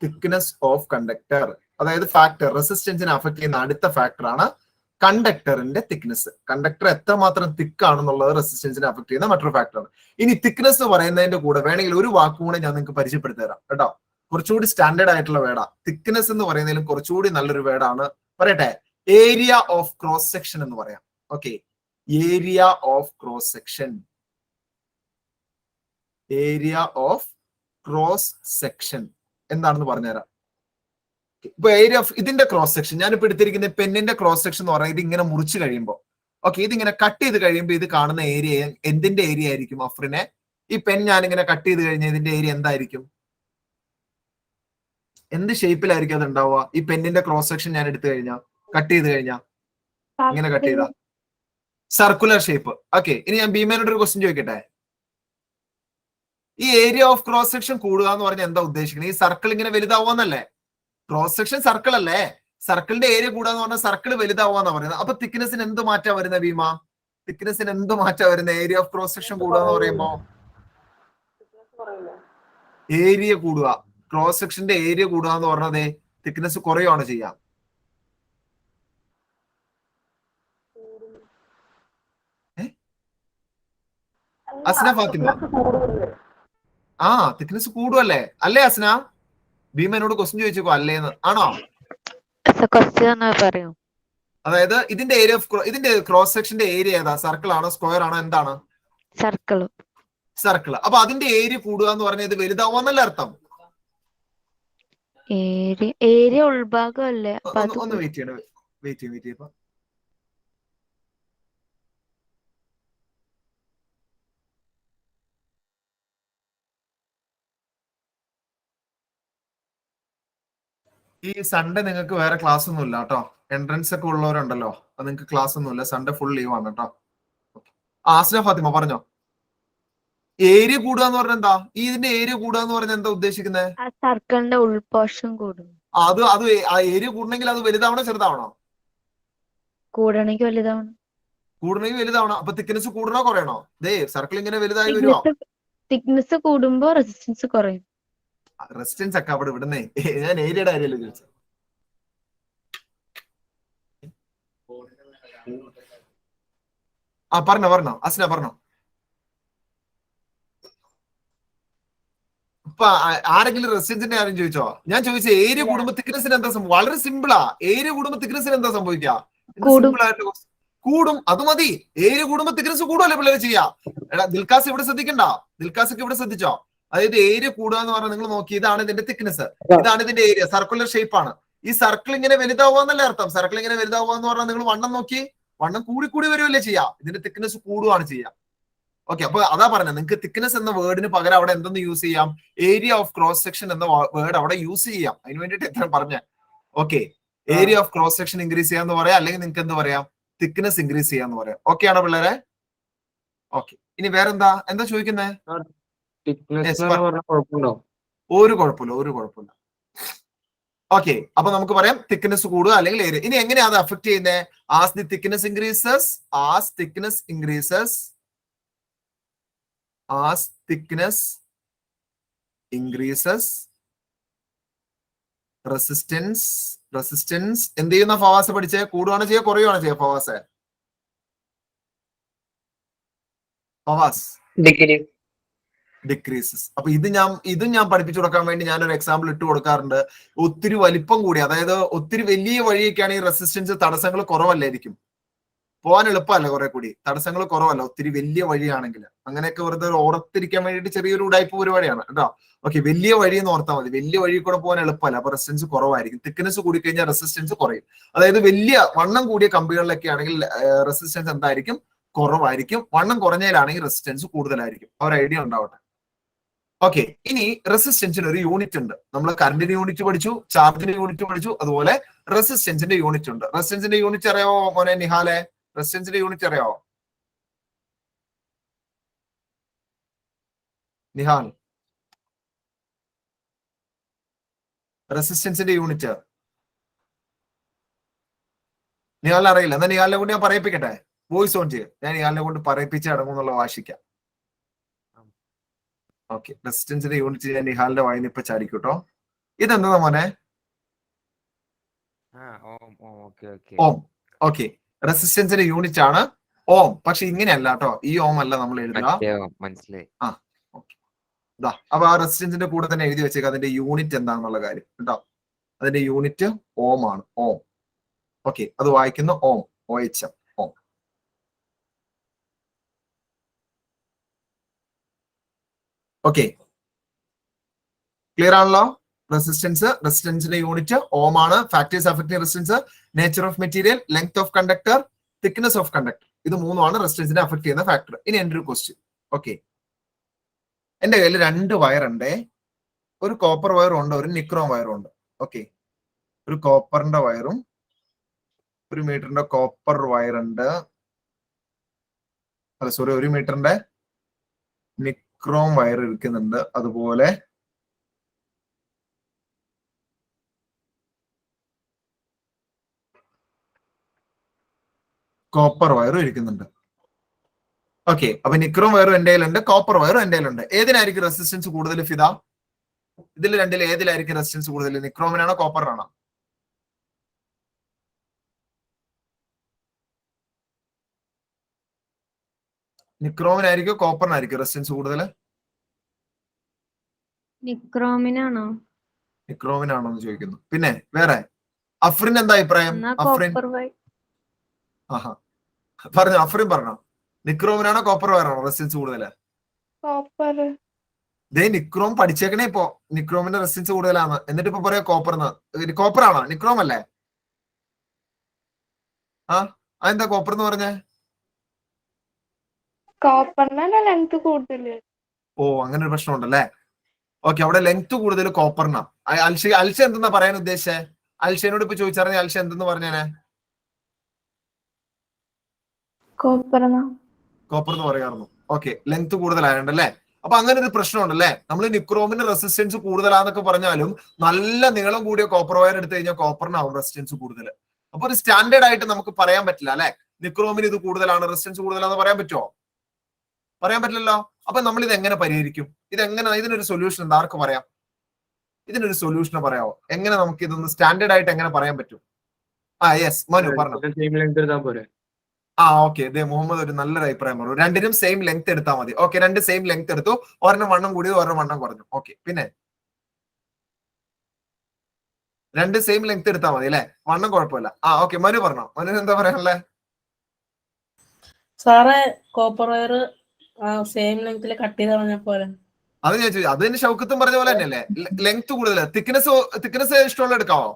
Thickness of conductor അതായത് ഫാക്ടർ, റെസിസ്റ്റൻസിനെ അഫക്ട് ചെയ്യുന്ന അടുത്ത ഫാക്ടർ ആണ് കണ്ടക്ടറിന്റെ തിക്നെസ്. കണ്ടക്ടർ എത്രമാത്രം തിക്കാണെന്നുള്ളത് റെസിസ്റ്റൻസിനെ അഫക്ട് ചെയ്യുന്ന മറ്റൊരു ഫാക്ടറാണ്. ഇനി തിക്നെസ് പറയുന്നതിന്റെ കൂടെ വേണമെങ്കിൽ ഒരു വാക്കുകൂടെ ഞാൻ നിങ്ങൾക്ക് പരിചയപ്പെടുത്തി തരാം കേട്ടോ. കുറച്ചുകൂടി സ്റ്റാൻഡേർഡ് ആയിട്ടുള്ള വേർഡാ തിക്നെസ് എന്ന് പറയുന്നതിലും കുറച്ചുകൂടി നല്ലൊരു വേർഡാണ്. പറയട്ടെ, ഏരിയ ഓഫ് ക്രോസ് സെക്ഷൻ എന്ന് പറയാം. Okay, area of cross section. Area of cross section എന്താണെന്ന് പറഞ്ഞുതരാം. ഇപ്പൊ ഏരിയ ഓഫ് ഇതിന്റെ ക്രോസ് സെക്ഷൻ, ഞാനിപ്പോ എടുത്തിരിക്കുന്ന പെന്നിന്റെ ക്രോസ് സെക്ഷൻ എന്ന് പറഞ്ഞാൽ ഇത് ഇങ്ങനെ മുറിച്ച് കഴിയുമ്പോൾ, ഓക്കെ, ഇതിങ്ങനെ കട്ട് ചെയ്ത് കഴിയുമ്പോൾ ഇത് കാണുന്ന ഏരിയ എന്തിന്റെ ഏരിയ ആയിരിക്കും? അഫ്രിനെ, ഈ പെൻ ഞാനിങ്ങനെ കട്ട് ചെയ്ത് കഴിഞ്ഞാൽ ഇതിന്റെ ഏരിയ എന്തായിരിക്കും? എന്ത് ഷേപ്പിലായിരിക്കും അത് ഉണ്ടാവുക? ഈ പെന്നിന്റെ ക്രോസ് സെക്ഷൻ ഞാൻ എടുത്തു കഴിഞ്ഞാൽ, കട്ട് ചെയ്ത് കഴിഞ്ഞാൽ, ഇങ്ങനെ കട്ട് ചെയ്താ സർക്കുലർ ഷേപ്പ്. ഓക്കെ, ഇനി ഞാൻ ഭീമേനോട് ഒരു ക്വസ്റ്റ്യൻ ചോദിക്കട്ടെ. ഈ ഏരിയ ഓഫ് ക്രോസ് സെക്ഷൻ കൂടുക എന്ന് പറഞ്ഞാൽ എന്താ ഉദ്ദേശിക്കുന്നത്? ഈ സർക്കിൾ ഇങ്ങനെ വലുതാവുന്നല്ലേ? ക്രോസ് സെക്ഷൻ സർക്കിൾ അല്ലേ? സർക്കിളിന്റെ ഏരിയ കൂടുക എന്ന് പറഞ്ഞാൽ സർക്കിൾ വലുതാവുക പറയുന്നത്. അപ്പൊ തിക്നെസ്സിന് എന്ത് മാറ്റാ വരുന്നത് ഭീമ? തിക്നെസ്സിന് എന്ത് മാറ്റാ വരുന്നത് ഏരിയ ഓഫ് ക്രോസ് സെക്ഷൻ കൂടുക എന്ന് പറയുമ്പോ? ഏരിയ കൂടുക, ക്രോസ് സെക്ഷന്റെ ഏരിയ കൂടുക എന്ന് പറഞ്ഞതേ തിക്നെസ് കുറയുകയാണ് ചെയ്യാം. അസ്ന ഫാത്തിമ, തിക്നെസ് കൂടുവല്ലേ? അല്ലേ അസ്ന? ഭീമ എന്നോട് ക്വസ്റ്റ്യൻ ചോദിച്ചോ അല്ലേന്ന്? ആണോ? അതായത് ഇതിന്റെ ഏരിയ ഓഫ് ഇതിന്റെ ക്രോസ് സെക്ഷന്റെ ഏരിയ ഏതാ? സർക്കിൾ ആണോ സ്ക്വയർ ആണോ എന്താണ്? സർക്കിൾ. അപ്പൊ അതിന്റെ ഏരിയ കൂടുക എന്ന് പറഞ്ഞാൽ ഇത് വലുതാവുന്നല്ലേ അർത്ഥം? ഏരിയ ഉൾഭാഗം അല്ലേ? ഒന്ന് വെയിറ്റ് ചെയ്യണം. ഈ സൺഡേ നിങ്ങൾക്ക് വേറെ ക്ലാസ് ഒന്നും ഇല്ല കേട്ടോ. എൻട്രൻസ് ഒക്കെ ഉള്ളവരുണ്ടല്ലോ, അത് നിങ്ങൾക്ക് ക്ലാസ് ഒന്നുമില്ല. സൺഡേ ഫുൾ ലീവ് ആണ് കേട്ടോ. ആസ്ന ഫാത്തിമ പറഞ്ഞോ. ഏരിയ കൂടുക എന്ന് പറഞ്ഞാൽ എന്താ? ഇതിന്റെ ഏരിയ കൂടുക എന്ന് പറഞ്ഞാൽ എന്താ ഉദ്ദേശിക്കുന്നത്? സർക്കിളിന്റെ ഉൾപോർഷൻ കൂടും. അത് ആ ഏരിയ കൂടണമെങ്കിൽ അത് വലുതാവണോ ചെറുതാവണോ? കൂടണമെങ്കിൽ വലുതാവണം. കൂടണമെങ്കിൽ വലുതാവണം. അപ്പൊ തിക്നെസ് കൂടണോ കുറയണോ? സർക്കിൾ ഇങ്ങനെ വലുതായി വരുമോ? തിക്നെസ് കൂടുമ്പോ റെസിസ്റ്റൻസ് കുറയും. റെസിസ്റ്റൻസ് ഒക്കെ അവിടെ വിടുന്നേ. ഞാൻ ഏരിയയുടെ കാര്യമല്ലേ ചോദിച്ചത്. പറഞ്ഞോ അസ്ന പറഞ്ഞോ. ഇപ്പൊ ആരെങ്കിലും റെസിസ്റ്റൻസിന്റെ കാര്യം ചോദിച്ചോ? ഞാൻ ചോദിച്ച ഏരിയ കൂടുമ്പോ തിക്നെസ്സിന് എന്താ സംഭവം? വളരെ സിമ്പിളാ. ഏരിയ കൂടുമ്പോ തിക്നെസ്സിന് എന്താ സംഭവിക്കുക? സിമ്പിൾ ആയിട്ട് കൂടും. അത് മതി. ഏരിയ കൂടുമ്പോ തിക്നെസ് കൂടുമല്ലേ പിള്ളേര് ചെയ്യാ. എടാ ദിൽക്കാസ് ഇവിടെ ശ്രദ്ധിക്കണ്ട. ദിൽക്കാസൊക്കെ ഇവിടെ ശ്രദ്ധിച്ചോ? അതായത് ഏരിയ കൂടുക എന്ന് പറഞ്ഞാൽ നിങ്ങൾ നോക്കി, ഇതാണ് ഇതിന്റെ തിക്നെസ്, ഇതാണ് ഇതിന്റെ ഏരിയ. സർക്കുലർ ഷേപ്പ് ആണ്. ഈ സർക്കിൾ ഇങ്ങനെ വലുതാവുക എന്നല്ലേ അർത്ഥം? സർക്കിൾ ഇങ്ങനെ വലുതാവുക എന്ന് പറഞ്ഞാൽ നിങ്ങൾ വണ്ണം നോക്കി, വണ്ണം കൂടി വരുമല്ലേ ചെയ്യാ. ഇതിന്റെ തിക്നെസ് കൂടുകയാണ് ചെയ്യാം. ഓക്കെ, അപ്പൊ അതാ പറഞ്ഞത്, നിങ്ങൾക്ക് തിക്നെസ് എന്ന വേർഡിന് പകരം അവിടെ എന്തെന്ന് യൂസ് ചെയ്യാം? ഏരിയ ഓഫ് ക്രോസ് സെക്ഷൻ എന്ന വേർഡ് അവിടെ യൂസ് ചെയ്യാം. അതിന് വേണ്ടിട്ട് എത്ര പറഞ്ഞ. Okay, area of cross section increase ചെയ്യാന്ന് പറയാം, അല്ലെങ്കിൽ നിങ്ങൾക്ക് എന്ത് പറയാം? തിക്നെസ് ഇൻക്രീസ് ചെയ്യാന്ന് പറയാം. ഓക്കെ ആണോ പിള്ളേരെ? ഓക്കെ, ഇനി വേറെന്താ ചോദിക്കുന്നേ? ഒരു കുഴപ്പമില്ല. ഓക്കെ, അപ്പൊ നമുക്ക് പറയാം തിക്നെസ് കൂടുക അല്ലെങ്കിൽ ഏരിയ. ഇനി എങ്ങനെയാ അത് അഫക്ട് ചെയ്യുന്നത്? As the thickness increases, resistance എന്ത് ചെയ്യുന്ന ഫവാസ പഠിച്ചേ? കൂടുകയാണ് ചെയ്യുക കുറയുകയാണ് ചെയ്യുക ഫവാസ? ഫവാസ് ഡിക്രീസസ്. അപ്പൊ ഇതും ഞാൻ പഠിപ്പിച്ചു കൊടുക്കാൻ വേണ്ടി ഞാനൊരു എക്സാമ്പിൾ ഇട്ട് കൊടുക്കാറുണ്ട്. ഒത്തിരി വലിപ്പം കൂടി, അതായത് ഒത്തിരി വലിയ വഴിയൊക്കെയാണെങ്കിൽ റെസിസ്റ്റൻസ് തടസ്സങ്ങൾ കുറവല്ലായിരിക്കും, പോകാൻ എളുപ്പമല്ല, കുറെ കൂടി തടസ്സങ്ങൾ കുറവല്ല ഒത്തിരി വലിയ വഴിയാണെങ്കിൽ. അങ്ങനെയൊക്കെ വെറുതെ ഓർത്തിരിക്കാൻ വേണ്ടിയിട്ട് ചെറിയൊരു ഉടായ്പ പരിപാടിയാണ് കേട്ടോ. ഓക്കെ, വലിയ വഴി എന്ന് ഓർത്താൽ മതി. വലിയ വഴി കൂടെ പോകാൻ എളുപ്പമല്ല, അപ്പൊ റെസിസ്റ്റൻസ് കുറവായിരിക്കും. തിക്നെസ് കൂടി കഴിഞ്ഞാൽ റെസിസ്റ്റൻസ് കുറയും. അതായത് വലിയ വണ്ണം കൂടിയ കമ്പികളിലൊക്കെ ആണെങ്കിൽ റെസിസ്റ്റൻസ് എന്തായിരിക്കും? കുറവായിരിക്കും. വണ്ണം കുറഞ്ഞതിലാണെങ്കിൽ റെസിസ്റ്റൻസ് കൂടുതലായിരിക്കും. ഒരു ഐഡിയ ഉണ്ടാവട്ടെ. ഓക്കെ, ഇനി റെസിസ്റ്റൻസിന് ഒരു യൂണിറ്റ് ഉണ്ട്. നമ്മൾ കറണ്ടിന്റെ യൂണിറ്റ് പഠിച്ചു, ചാർജിന്റെ യൂണിറ്റ് പഠിച്ചു, അതുപോലെ റെസിസ്റ്റൻസിന്റെ യൂണിറ്റ് ഉണ്ട്. റെസിസ്റ്റൻസിന്റെ യൂണിറ്റ് അറിയാവോ മോനെ നിഹാലെ? റെസിസ്റ്റൻസിന്റെ യൂണിറ്റ് അറിയാവോ നിഹാൽ? റെസിസ്റ്റൻസിന്റെ യൂണിറ്റ് നിഹാലിന് അറിയില്ല. എന്നാ നിഹാലിനെ കൊണ്ട് ഞാൻ പറയിപ്പിക്കട്ടെ? വോയിസ് ഓൺ ചെയ്യും, ഞാൻ നിഹാലിനെ കൊണ്ട് പറയിപ്പിച്ച് അടങ്ങുന്നുള്ള വാശിക്കാം. ഓക്കെ, റെസിസ്റ്റൻസിന്റെ യൂണിറ്റ് ഞാൻ നിഹാലിന്റെ വായിന്ന് ഇപ്പൊ ചാടിക്കൂട്ടോ. ഇതെന്താ മോനെ? ഓം. ഓക്കെ, റെസിസ്റ്റൻസിന്റെ യൂണിറ്റ് ആണ് ഓം. പക്ഷെ ഇങ്ങനെയല്ല കേട്ടോ, ഈ ഓം അല്ല നമ്മൾ എഴുതുക. മനസ്സിലായി. ആ, ഓക്കെ. അപ്പൊ ആ റെസിസ്റ്റൻസിന്റെ കൂടെ തന്നെ എഴുതി വെച്ചേക്കാം അതിന്റെ യൂണിറ്റ് എന്താണെന്നുള്ള കാര്യം കേട്ടോ. അതിന്റെ യൂണിറ്റ് ഓം ആണ്, ഓം. ഓക്കെ, അത് വായിക്കുന്ന ഓം, OHM, ഓം. ഓക്കെ, ക്ലിയർ ആണല്ലോ? റെസിസ്റ്റൻസിന്റെ യൂണിറ്റ് ഓം ആണ്. Factors affecting resistance, nature of material, length of conductor, thickness of conductor. ഇത് മൂന്നുമാണ് റെസിസ്റ്റൻസിനെ അഫക്ട് ചെയ്യുന്ന ഫാക്ടർ. ഇനി എൻ്റെ ഒരു ക്വസ്റ്റ്യൻ. ഓക്കെ, എന്റെ കയ്യിൽ 2 വയർ ഉണ്ട്. ഒരു കോപ്പർ വയറും ഉണ്ട്, ഒരു നിക്രോം വയറും ഉണ്ട്. ഓക്കെ, ഒരു കോപ്പറിന്റെ വയറും 1 മീറ്ററിന്റെ കോപ്പർ വയർ ഉണ്ട്. അല്ല സോറി, 1 മീറ്ററിന്റെ നിക്രോം വയർ ഇരിക്കുന്നുണ്ട്. അതുപോലെ കോപ്പർ വയറും ഇരിക്കുന്നുണ്ട്. ഓക്കെ, അപ്പൊ നിക്രോം വയറും എന്റെ കയ്യിലുണ്ട്, കോപ്പർ വയറും എന്റെ കയ്യിലുണ്ട്. ഏതിനായിരിക്കും റെസിസ്റ്റൻസ് കൂടുതൽ ഫിദ? ഇതിൽ രണ്ടിൽ ഏതിലായിരിക്കും റെസിസ്റ്റൻസ് കൂടുതൽ? നിക്രോമിനാണോ കോപ്പറിനാണോ? നിക്രോമിനായിരിക്കും കോപ്പറിനായിരിക്കും റെസിസ്റ്റൻസ് കൂടുതൽ? നിക്രോമിനാണോ? നിക്രോമിനാണോ എന്ന് ചോദിക്കുന്നു. പിന്നെ വേറെ അഫ്രിൻ എന്താ അഭിപ്രായം? അഫ്രിൻ ആഹാ പറഞ്ഞോ, അഫ്രിൻ പറഞ്ഞോ. നിക്രോമിനാണോ കോപ്പർ വയറാണോ റെസിസ്റ്റൻസ് കൂടുതൽ? ദേ നിക്രോം പഠിച്ചേക്കണേ ഇപ്പോ. നിക്രോമിന്റെ റെസിസ്റ്റൻസ് കൂടുതലാണ്, എന്നിട്ട് ഇപ്പൊ പറയാ കോപ്പർന്ന്. കോപ്പറാണോ? നിക്രോം അല്ലേ? അതെന്താ കോപ്പർ എന്ന് പറഞ്ഞേ? ഓ, അങ്ങനെ ഒരു പ്രശ്നം ഉണ്ടല്ലേ. ഓക്കെ, അവിടെ ലെങ്ത് കൂടുതൽ കോപ്പറിനാ. അൽഷ എന്തെന്നാ പറയാൻ ഉദ്ദേശിച്ചേ? അൽഷനോട് ഇപ്പൊ ചോദിച്ചറിഞ്ഞ അൽഷ എന്തെന്ന് പറഞ്ഞേനെ? കോപ്പർ എന്ന് പറയാറുന്നു. Okay, length കൂടുതലായോണ്ടല്ലേ. അപ്പൊ അങ്ങനെ ഒരു പ്രശ്നം ഉണ്ടല്ലേ. നമ്മൾ നിക്രോമിന്റെ റെസിസ്റ്റൻസ് കൂടുതലാന്നൊക്കെ പറഞ്ഞാലും നല്ല നീളം കൂടിയ കോപ്പർ വയർ എടുത്തു കഴിഞ്ഞാൽ കോപ്പറിനാവും റെസിസ്റ്റൻസ് കൂടുതൽ. അപ്പൊ ഒരു സ്റ്റാൻഡേർഡ് ആയിട്ട് നമുക്ക് പറയാൻ പറ്റില്ല അല്ലെ, നിക്രോമിന് ഇത് കൂടുതലാണ്, റെസിസ്റ്റൻസ് കൂടുതലാന്ന് പറയാൻ പറ്റുമോ? പറയാൻ പറ്റില്ലല്ലോ. അപ്പൊ നമ്മൾ ഇത് എങ്ങനെ പരിഹരിക്കും? ഇതിനൊരു സൊല്യൂഷൻ എന്താ? ആർക്ക് പറയാം? ഇതിനൊരു സൊല്യൂഷൻ പറയാമോ? എങ്ങനെ നമുക്ക് ഇതൊന്ന് സ്റ്റാൻഡേർഡ് ആയിട്ട് എങ്ങനെ പറയാൻ പറ്റും? യെസ്, മനു പറഞ്ഞു. ഓക്കെ, മുഹമ്മദ് ഒരു നല്ലൊരു അഭിപ്രായം പറഞ്ഞു. രണ്ടിനും സെയിം ലെങ്ത് എടുത്താൽ മതി. ഓക്കെ, 2 സെയിം ലെങ്ത് എടുത്തു, ഒരെണ്ണം വണ്ണം കൂടിയത്, ഒരെണ്ണം വണ്ണം കുറഞ്ഞു. ഓക്കെ, പിന്നെ 2 സെയിം ലെങ്ത് എടുത്താൽ മതി അല്ലെ, വണ്ണം കുഴപ്പമില്ല. ഓക്കെ, മനു പറഞ്ഞോ. മനു എന്താ പറയാനുള്ളേ? സാറേ, കോപ്പർ വയർ സെയിം ലെങ്തിൽ കട്ട് ചെയ്ത് പറഞ്ഞ പോലെ. അത് ഞാൻ ചോദിച്ചു. അത് തന്നെ ഷൗക്കത്തും പറഞ്ഞ പോലെ തന്നെയല്ലേ? ലെങ്ത് കൂടുതൽ, തിക്നെസ് ഇഷ്ടമുള്ള എടുക്കാവോ?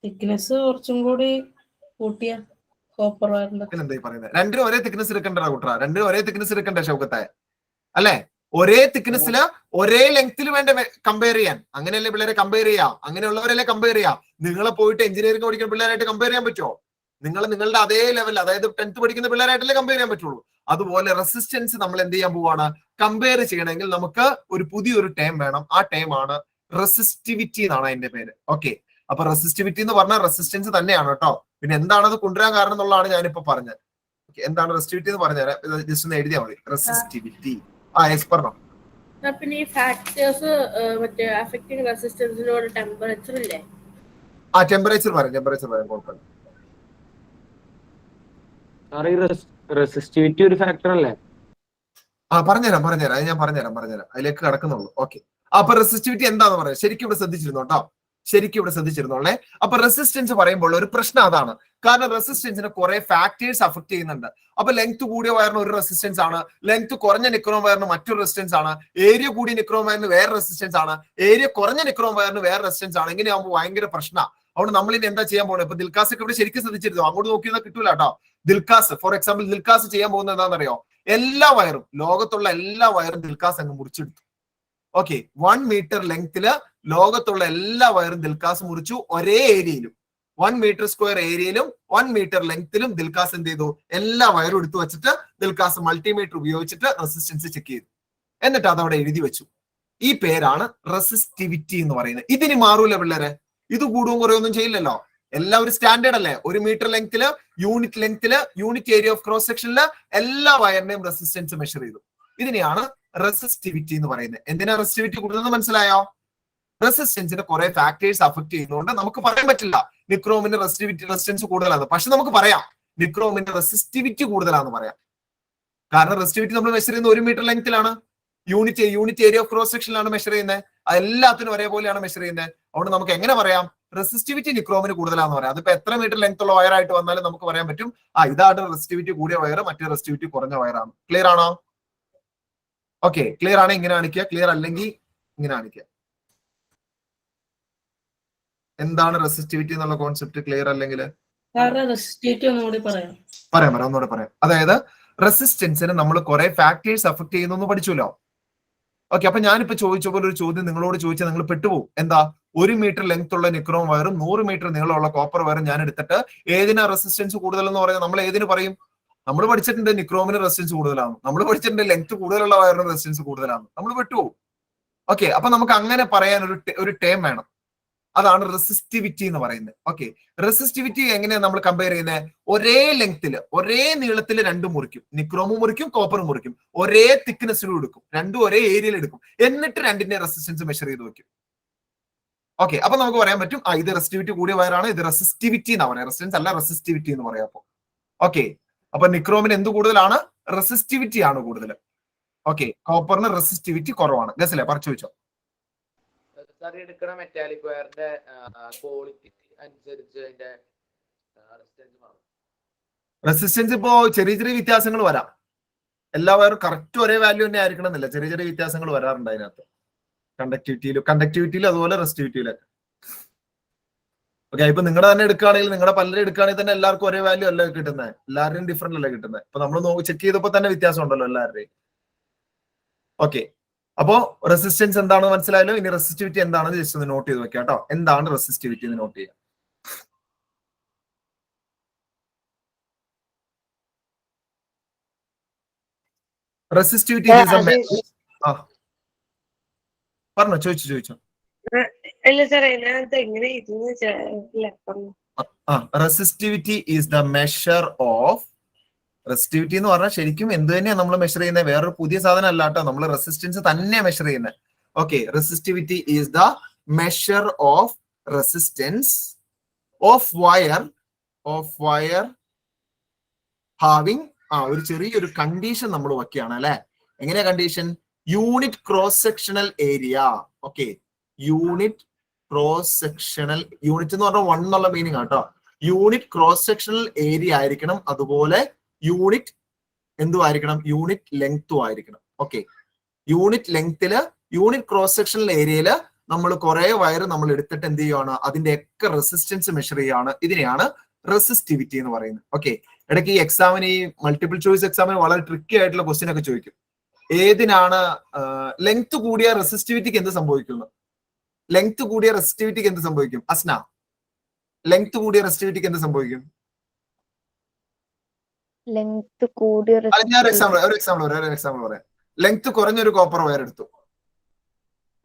തിക്നെസ് കുറച്ചും കൂടി കൂട്ടിയ കോപ്പർ വയറിന്റെ. എന്തായി പറയുന്നത്? രണ്ടിനും ഒരേ തിക്നെസ് എടുക്കണ്ട കൂട്ടറ, രണ്ടിനും ഒരേ തിക്നെസ് എടുക്കണ്ടേ ഷൗക്കത്തെ? അല്ലെ, ഒരേ തിക്നെസ്സില് ഒരേ ലെങ്ത്തിൽ വേണ്ട കമ്പയർ ചെയ്യാൻ. അങ്ങനെയല്ലേ പിള്ളേരെ കമ്പയർ ചെയ്യാം? അങ്ങനെയുള്ളവരല്ലേ കമ്പയർ ചെയ്യാം? നിങ്ങളെ പോയിട്ട് എഞ്ചിനീയറിംഗ് പഠിക്കുന്ന പിള്ളേരായിട്ട് കമ്പയർ ചെയ്യാൻ പറ്റുമോ? നിങ്ങളുടെ അതേ ലെവൽ, അതായത് 10th പഠിക്കുന്ന പിള്ളേരായിട്ടല്ലേ കമ്പയർ ചെയ്യാൻ പറ്റുള്ളൂ. അതുപോലെ റെസിസ്റ്റൻസ് നമ്മൾ എന്ത് ചെയ്യാൻ പോവാണ്? കമ്പയർ ചെയ്യണമെങ്കിൽ നമുക്ക് ഒരു പുതിയൊരു ടേം വേണം. ആ ടേം ആണ് റെസിസ്റ്റിവിറ്റി എന്നാണ് അതിന്റെ പേര്. ഓക്കെ, അപ്പൊ റെസിസ്റ്റിവിറ്റി എന്ന് പറഞ്ഞാൽ റെസിസ്റ്റൻസ് തന്നെയാണ് കേട്ടോ. പിന്നെ എന്താണ് അത് കൊണ്ടുവരാൻ കാരണം എന്നുള്ളതാണ് ഞാനിപ്പോ പറഞ്ഞത്. എന്താണ് റെസിസ്റ്റിവിറ്റി എന്ന് പറഞ്ഞാൽ ജസ്റ്റ് ഒന്ന് എഴുതിയാൽ മതി. റെസിസ്റ്റിവിറ്റി. പറഞ്ഞോ. പിന്നെ ഈ ഫാക്ടേഴ്സ് മറ്റേ അഫക്റ്റിംഗ് റെസിസ്റ്റൻസിനോട് ടെമ്പറേച്ചർ ഇല്ലേ? ടെമ്പറേച്ചർ പറയാം കുഴപ്പമില്ല. സാർ ഈ റെസിസ്റ്റിവിറ്റി ഒരു ഫാക്ടർ അല്ലേ? പറഞ്ഞുതരാം അത് ഞാൻ പറഞ്ഞുതരാം അതിലേക്ക് കടക്കുന്നുള്ളൂ. ഓക്കെ, അപ്പൊ റെസിസ്റ്റിവിറ്റി എന്താന്ന് പറയാം. ശരിക്കും ഇവിടെ ശ്രദ്ധിച്ചിരുന്നു കേട്ടോ, ശരിക്കും ഇവിടെ ശ്രദ്ധിച്ചിരുന്നോളെ. അപ്പൊ റെസിസ്റ്റൻസ് പറയുമ്പോൾ ഒരു പ്രശ്നം അതാണ്. കാരണം റെസിസ്റ്റൻസിന് കുറെ ഫാക്ടേഴ്സ് അഫക്ട് ചെയ്യുന്നുണ്ട്. അപ്പൊ ലെങ്ത് കൂടിയ വയറിന് ഒരു റെസിസ്റ്റൻസ് ആണ്, ലെങ്ത് കുറഞ്ഞ നിക്രോം വയറിന് മറ്റൊരു റെസിസ്റ്റൻസ് ആണ്, ഏരിയ കൂടിയ നിക്രോം വയറിന് വേറെ റെസിസ്റ്റൻസ് ആണ്, ഏരിയ കുറഞ്ഞ നിക്രോം വയറിന് വേറെ റെസിസ്റ്റൻസ് ആണ്. ഇങ്ങനെയാകുമ്പോൾ ഭയങ്കര പ്രശ്നമാണ്. അതുകൊണ്ട് നമ്മൾ ഇനി എന്താ ചെയ്യാൻ പോകുന്നത്? ഇപ്പൊ ദിൽക്കാസ് ഒക്കെ ഇവിടെ ശരിക്കും ശ്രദ്ധിച്ചിരുന്നു, അങ്ങോട്ട് നോക്കിയാൽ കിട്ടൂല കേട്ടോ. ദിൽക്കാസ് ഫോർ എക്സാമ്പിൾ ദിൽക്കാസ് ചെയ്യാൻ പോകുന്നത് എന്താണെന്നറിയോ? എല്ലാ വയറും, ലോകത്തുള്ള എല്ലാ വയറും ദിൽക്കാസ് അങ്ങ് മുറിച്ചെടുത്തു. ഓക്കെ, 1 മീറ്റർ ലെങ്തില് ലോകത്തുള്ള എല്ലാ വയറും ദിൽക്കാസ് മുറിച്ചു. ഒരേ ഏരിയയിലും 1 മീറ്റർ സ്ക്വയർ ഏരിയയിലും 1 മീറ്റർ ലെങ്തിലും ദിൽക്കാസ് എന്ത് ചെയ്തു? എല്ലാ വയറും എടുത്തു വെച്ചിട്ട് ദിൽക്കാസ് മൾട്ടിമീറ്റർ ഉപയോഗിച്ചിട്ട് റെസിസ്റ്റൻസ് ചെക്ക് ചെയ്തു. എന്നിട്ട് അതവിടെ എഴുതി വെച്ചു. ഈ പേരാണ് റെസിസ്റ്റിവിറ്റി എന്ന് പറയുന്നത്. ഇതിന് മാറൂല പിള്ളേരെ, ഇത് കൂടുകയും കുറയൊന്നും ചെയ്യില്ലല്ലോ. എല്ലാം ഒരു സ്റ്റാൻഡേർഡ് അല്ലേ? 1 മീറ്റർ ലെങ്തില് യൂണിറ്റ് ഏരിയ ഓഫ് ക്രോസ് സെക്ഷനില് എല്ലാ വയറിന്റെയും റെസിസ്റ്റൻസ് മെഷർ ചെയ്തു. ഇതിനെയാണ് റെസിസ്റ്റിവിറ്റി എന്ന് പറയുന്നത്. എന്തിനാ റെസിസ്റ്റിവിറ്റി കൂടുതലെന്ന് മനസ്സിലായോ? റെസിസ്റ്റൻസിന് കുറെ ഫാക്ടേഴ്സ് അഫക്ട് ചെയ്യുന്നതുകൊണ്ട് നമുക്ക് പറയാൻ പറ്റില്ല നിക്രോമിന്റെ റെസിസ്റ്റൻസ് കൂടുതലാണ്. പക്ഷെ നമുക്ക് പറയാം നിക്രോമിന്റെ റെസിസ്റ്റിവിറ്റി കൂടുതലാണെന്ന് പറയാം. കാരണം റെസിസ്റ്റിവിറ്റി നമ്മൾ മെഷർ ചെയ്യുന്നത് 1 മീറ്റർ ലെങ്തിലാണ്, യൂണിറ്റ് ഏരിയ ഓഫ് ക്രോസ് സെക്ഷനിലാണ് മെഷർ ചെയ്യുന്നത്. എല്ലാത്തിനും ഒരേപോലെയാണ് മെഷർ ചെയ്യുന്നത്. അതുകൊണ്ട് നമുക്ക് എങ്ങനെ പറയാം? റെസിസ്റ്റിവിറ്റി നിക്രോമിന് കൂടുതലാന്ന് പറയാം. അതിപ്പോ എത്ര മീറ്റർ ലെങ്ത് ഉള്ള വയറായിട്ട് വന്നാലും നമുക്ക് പറയാൻ പറ്റും ഇതാണ് റെസിസ്റ്റിവിറ്റി കൂടിയ വയർ, മറ്റേ റെസിസ്റ്റിവിറ്റി കുറഞ്ഞ വയറാണ്. ക്ലിയർ ആണോ? ഓക്കെ, ക്ലിയർ ആണ് ഇങ്ങനെ കാണിക്കുക, ക്ലിയർ അല്ലെങ്കിൽ ഇങ്ങനെ കാണിക്കുക. എന്താണ് റെസിസ്റ്റിവിറ്റി എന്നുള്ള കോൺസെപ്റ്റ് ക്ലിയർ അല്ലെങ്കിൽ ഒന്നുകൂടെ പറയാം. അതായത് റെസിസ്റ്റൻസിന് നമ്മൾ കുറെ ഫാക്ടേഴ്സ് അഫക്ട് ചെയ്യുന്നു പഠിച്ചല്ലോ. ഓക്കെ, അപ്പൊ ഞാനിപ്പോ ചോദിച്ച പോലെ ഒരു ചോദ്യം നിങ്ങളോട് ചോദിച്ചാൽ നിങ്ങൾ പെട്ടുപോകും. എന്താ? 1 മീറ്റർ ലെങ്ത് ഉള്ള നിക്രോം വയറും 100 മീറ്റർ നീളമുള്ള കോപ്പർ വയറും ഞാൻ എടുത്തിട്ട് ഏതിനാ റെസിസ്റ്റൻസ് കൂടുതലെന്ന് പറയുന്നത്? നമ്മൾ ഏതിന് പറയും? നമ്മൾ പഠിച്ചിട്ടുണ്ട് നിക്രോമിന് റെസിസ്റ്റൻസ് കൂടുതലാണ്, നമ്മൾ പഠിച്ചിട്ടുണ്ട് ലെങ്ത് കൂടുതലുള്ള വയറിന് റെസിസ്റ്റൻസ് കൂടുതലാണ്. നമ്മൾ പെട്ടുപോകും. ഓക്കെ, അപ്പൊ നമുക്ക് അങ്ങനെ പറയാൻ ഒരു ടേം വേണം. അതാണ് റെസിസ്റ്റിവിറ്റി എന്ന് പറയുന്നത്. ഓക്കെ, റെസിസ്റ്റിവിറ്റി എങ്ങനെയാണ് നമ്മൾ കമ്പയർ ചെയ്യുന്നത്? ഒരേ ലെങ്തില് ഒരേ നീളത്തിൽ രണ്ടും മുറിക്കും, നിക്രോമും മുറിക്കും കോപ്പറും മുറിക്കും, ഒരേ തിക്നെസ്സിലും എടുക്കും, രണ്ടും ഒരേ ഏരിയയിൽ എടുക്കും, എന്നിട്ട് രണ്ടിന്റെ റെസിസ്റ്റൻസ് മെഷർ ചെയ്ത് വെക്കും. ഓക്കെ, അപ്പൊ നമുക്ക് പറയാൻ പറ്റും ഇത് റെസിസ്റ്റിവിറ്റി കൂടിയ വയറാണ്, ഇത് റെസിസ്റ്റിവിറ്റി എന്നാ പറയാം, റെസിസ്റ്റൻസ് അല്ല റെസിസ്റ്റിവിറ്റി എന്ന് പറയാം. അപ്പൊ ഓക്കെ, അപ്പൊ നിക്രോമിന് എന്ത് കൂടുതലാണ്? റെസിസ്റ്റിവിറ്റി ആണ് കൂടുതൽ. ഓക്കെ, കോപ്പറിന് റെസിസ്റ്റിവിറ്റി കുറവാണ്. ഗസല്ലേ പറഞ്ഞു വെച്ചോ. സാർ എടുക്കണ മെറ്റാലിക് വയറിന്റെ ക്വാളിറ്റി അനുസരിച്ച് അതിന്റെ റെസിസ്റ്റൻസ് ഇപ്പോ ചെറിയ ചെറിയ വ്യത്യാസങ്ങൾ വരാം. എല്ലാ വയറും കറക്റ്റ് ഒരേ വാല്യൂ തന്നെ ആയിരിക്കണം എന്നില്ല, ചെറിയ ചെറിയ വ്യത്യാസങ്ങൾ വരാറുണ്ട് അതിനകത്ത്. കണ്ടക്ടിവിറ്റിയിലും അതുപോലെ റെസിസ്റ്റിവിറ്റിയിലൊക്കെ. ഓക്കെ, ഇപ്പൊ നിങ്ങളുടെ തന്നെ എടുക്കുകയാണെങ്കിൽ, നിങ്ങളുടെ പലരും എടുക്കുകയാണെങ്കിൽ തന്നെ എല്ലാവർക്കും ഒരേ വാല്യൂ അല്ല കിട്ടുന്നത്, എല്ലാവരുടെയും ഡിഫറൻറ്റ് അല്ല കിട്ടുന്നത്. ഇപ്പൊ നമ്മൾ ചെക്ക് ചെയ്തപ്പോ തന്നെ വ്യത്യാസം ഉണ്ടല്ലോ എല്ലാവരുടെയും. ഓക്കെ, അപ്പോ റെസിസ്റ്റൻസ് എന്താണെന്ന് മനസ്സിലായല്ലോ. ഇനി റെസിസ്റ്റിവിറ്റി എന്താണെന്ന് ജസ്റ്റ് ഒന്ന് നോട്ട് ചെയ്ത് വെക്കാം കേട്ടോ. എന്താണ് റെസിസ്റ്റിവിറ്റി എന്ന് നോട്ട് ചെയ്യാം. റെസിസ്റ്റിവിറ്റി പറഞ്ഞോ, ചോദിച്ചോ. Resistivity is the measure of, resistivity എന്ന് പറഞ്ഞാൽ ശരിക്കും എന്ത് തന്നെയാണ് നമ്മൾ മെഷർ ചെയ്യുന്നത്, വേറൊരു പുതിയ സാധനം അല്ല കേട്ടോ, നമ്മൾ റെസിസ്റ്റൻസ് തന്നെ മെഷർ ചെയ്യുന്നത്. Okay, resistivity is the measure of resistance of wire having ഒരു ചെറിയൊരു കണ്ടീഷൻ നമ്മൾ വയ്ക്കുകയാണ് അല്ലെ. എങ്ങനെയാ condition? Unit cross sectional area. Okay, unit cross sectional, unit എന്ന് പറഞ്ഞാൽ 1 എന്നുള്ള മീനിങ് ആട്ടോ. യൂണിറ്റ് ക്രോസ് സെക്ഷണൽ ഏരിയ ആയിരിക്കണം, അതുപോലെ യൂണിറ്റ് എന്തും ആയിരിക്കണം, യൂണിറ്റ് ലെങ്ത്തും ആയിരിക്കണം. ഓക്കെ, യൂണിറ്റ് ലെങ്ത്തില് യൂണിറ്റ് ക്രോസ് സെക്ഷണൽ ഏരിയയില് നമ്മൾ കുറെ വയർ നമ്മൾ എടുത്തിട്ട് എന്ത് ചെയ്യുകയാണ്, അതിന്റെ ഒക്കെ റെസിസ്റ്റൻസ് മെഷർ ചെയ്യുകയാണ്. ഇതിനെയാണ് റെസിസ്റ്റിവിറ്റി എന്ന് പറയുന്നത്. ഓക്കെ, ഇടയ്ക്ക് ഈ എക്സാമിന്, ഈ മൾട്ടിപ്പിൾ ചോയ്സ് എക്സാമിന് വളരെ ട്രിക്കി ആയിട്ടുള്ള ക്വസ്റ്റ്യൻ ഒക്കെ ചോദിക്കും. ഏതിനാണ് ലെങ്ത് കൂടിയ റെസിസ്റ്റിവിറ്റിക്ക് എന്ത് സംഭവിക്കുന്നു? ലെങ്ത് കൂടിയ റെസിസ്റ്റിവിറ്റിക്ക് എന്ത് സംഭവിക്കും? അസ്ന, ലെങ്ത് കൂടിയ റെസിസ്റ്റിവിറ്റിക്ക് എന്ത് സംഭവിക്കും? ലെങ്ത് കൂടിയ ഞാൻ ഒരു എക്സാമ്പിൾ പറയാം. ലെങ്ത് കുറഞ്ഞൊരു കോപ്പർ വയർ എടുത്തു.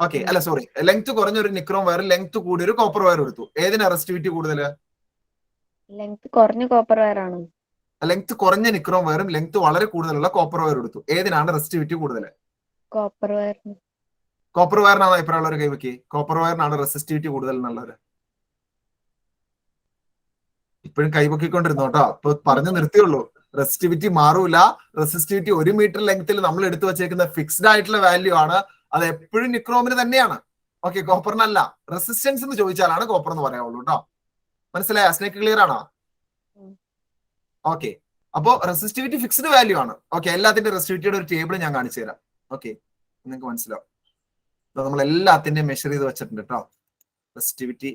ഓക്കെ, അല്ല സോറി, ലെങ്ത് കുറഞ്ഞൊരു നിക്രോം വയർ, ലെങ്ത് കൂടിയ ഒരു കോപ്പർ വയർ എടുത്തു. ഏതിനാ റെസിസ്റ്റിവിറ്റി കൂടുതൽ? ലെങ്ത് കുറഞ്ഞ കോപ്പർ വയർ ആണ്. ലെങ്ത് കുറഞ്ഞ നിക്രോം വയറും ലെങ്ത് വളരെ കൂടുതലുള്ള കോപ്പർ വയർ എടുത്തു. ഏതിനാണ് റെസിസ്റ്റിവിറ്റി കൂടുതൽ? Copper wire. കോപ്പർ വയറിനാണ് അഭിപ്രായമുള്ളവർ കൈവയ്ക്ക്. കോപ്പർ വയറിനാണ് റെസിസ്റ്റിവിറ്റി കൂടുതൽ എന്നുള്ളവര് ഇപ്പോഴും കൈവക്കിക്കൊണ്ടിരുന്നു കേട്ടോ. ഇപ്പൊ പറഞ്ഞു നിർത്തിയുള്ളൂ. റെസിസ്റ്റിവിറ്റി മാറൂല. റെസിസ്റ്റിവിറ്റി 1 മീറ്റർ ലെങ്ത്തിൽ നമ്മൾ എടുത്തു വെച്ചേക്കുന്ന ഫിക്സ്ഡ് ആയിട്ടുള്ള വാല്യൂ ആണ്. അത് എപ്പോഴും നിക്രോമിന് തന്നെയാണ്. ഓക്കെ, കോപ്പറിനല്ല. റെസിസ്റ്റൻസ് എന്ന് ചോദിച്ചാലാണ് കോപ്പർ എന്ന് പറയാവുള്ളൂ കേട്ടോ. മനസ്സിലായ? സ്നേക്ക് ക്ലിയർ ആണോ? ഓക്കെ, അപ്പോ റെസിസ്റ്റിവിറ്റി ഫിക്സ്ഡ് വാല്യൂ ആണ്. ഓക്കെ, എല്ലാത്തിന്റെ റെസിസ്റ്റിവിറ്റിയുടെ ഒരു ടേബിൾ ഞാൻ കാണിച്ചു തരാം. ഓക്കെ, നിങ്ങൾക്ക് മനസ്സിലാവും. നമ്മൾ എല്ലാത്തിന്റെയും മെഷർ ചെയ്ത് വെച്ചിട്ടുണ്ട് കേട്ടോ. റെസിസ്റ്റിവിറ്റി,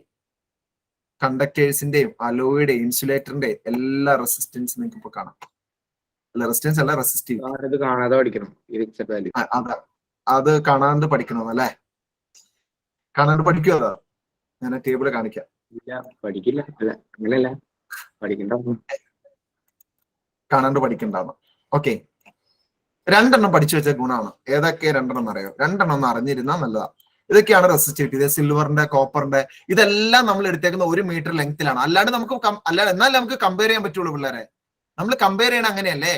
കണ്ടക്ടേഴ്സിന്റെയും അലോയിയുടെയും ഇൻസുലേറ്ററിന്റെയും എല്ലാ റെസിസ്റ്റൻസ് നിങ്ങൾക്ക് ഇപ്പൊ കാണാം. അല്ല, റെസിസ്റ്റൻസ് അല്ല, റെസിസ്റ്റിവിറ്റി. കാണാതെ പഠിക്കണം. അത് കാണാണ്ട് പഠിക്കണമെന്നല്ലേ? കാണാണ്ട് പഠിക്കുമോ? അതാ ഞാൻ ടേബിള് കാണിക്കാം. പഠിക്കില്ല. അല്ല, അങ്ങനെയല്ല, പഠിക്കണ്ട. കാണാണ്ട് പഠിക്കണ്ടാന്ന്. ഓക്കെ, 2 പഠിച്ചു വെച്ച ഗുണമാണ്. ഏതൊക്കെ 2 അറിയോ? 2 ഒന്ന് അറിഞ്ഞിരുന്നാൽ നല്ലതാ. ഇതൊക്കെയാണ് റെസിസ്റ്റിവിറ്റി. ഇത് സിൽവറിന്റെ, കോപ്പറിന്റെ, ഇതെല്ലാം നമ്മൾ എടുത്തേക്കുന്ന 1 മീറ്റർ ലെങ്ത്തിലാണ്. അല്ലാണ്ട് നമുക്ക് എന്നാലും നമുക്ക് കമ്പയർ ചെയ്യാൻ പറ്റുള്ളൂ പിള്ളേരെ. നമ്മൾ കമ്പയർ ചെയ്യണം അങ്ങനെയല്ലേ?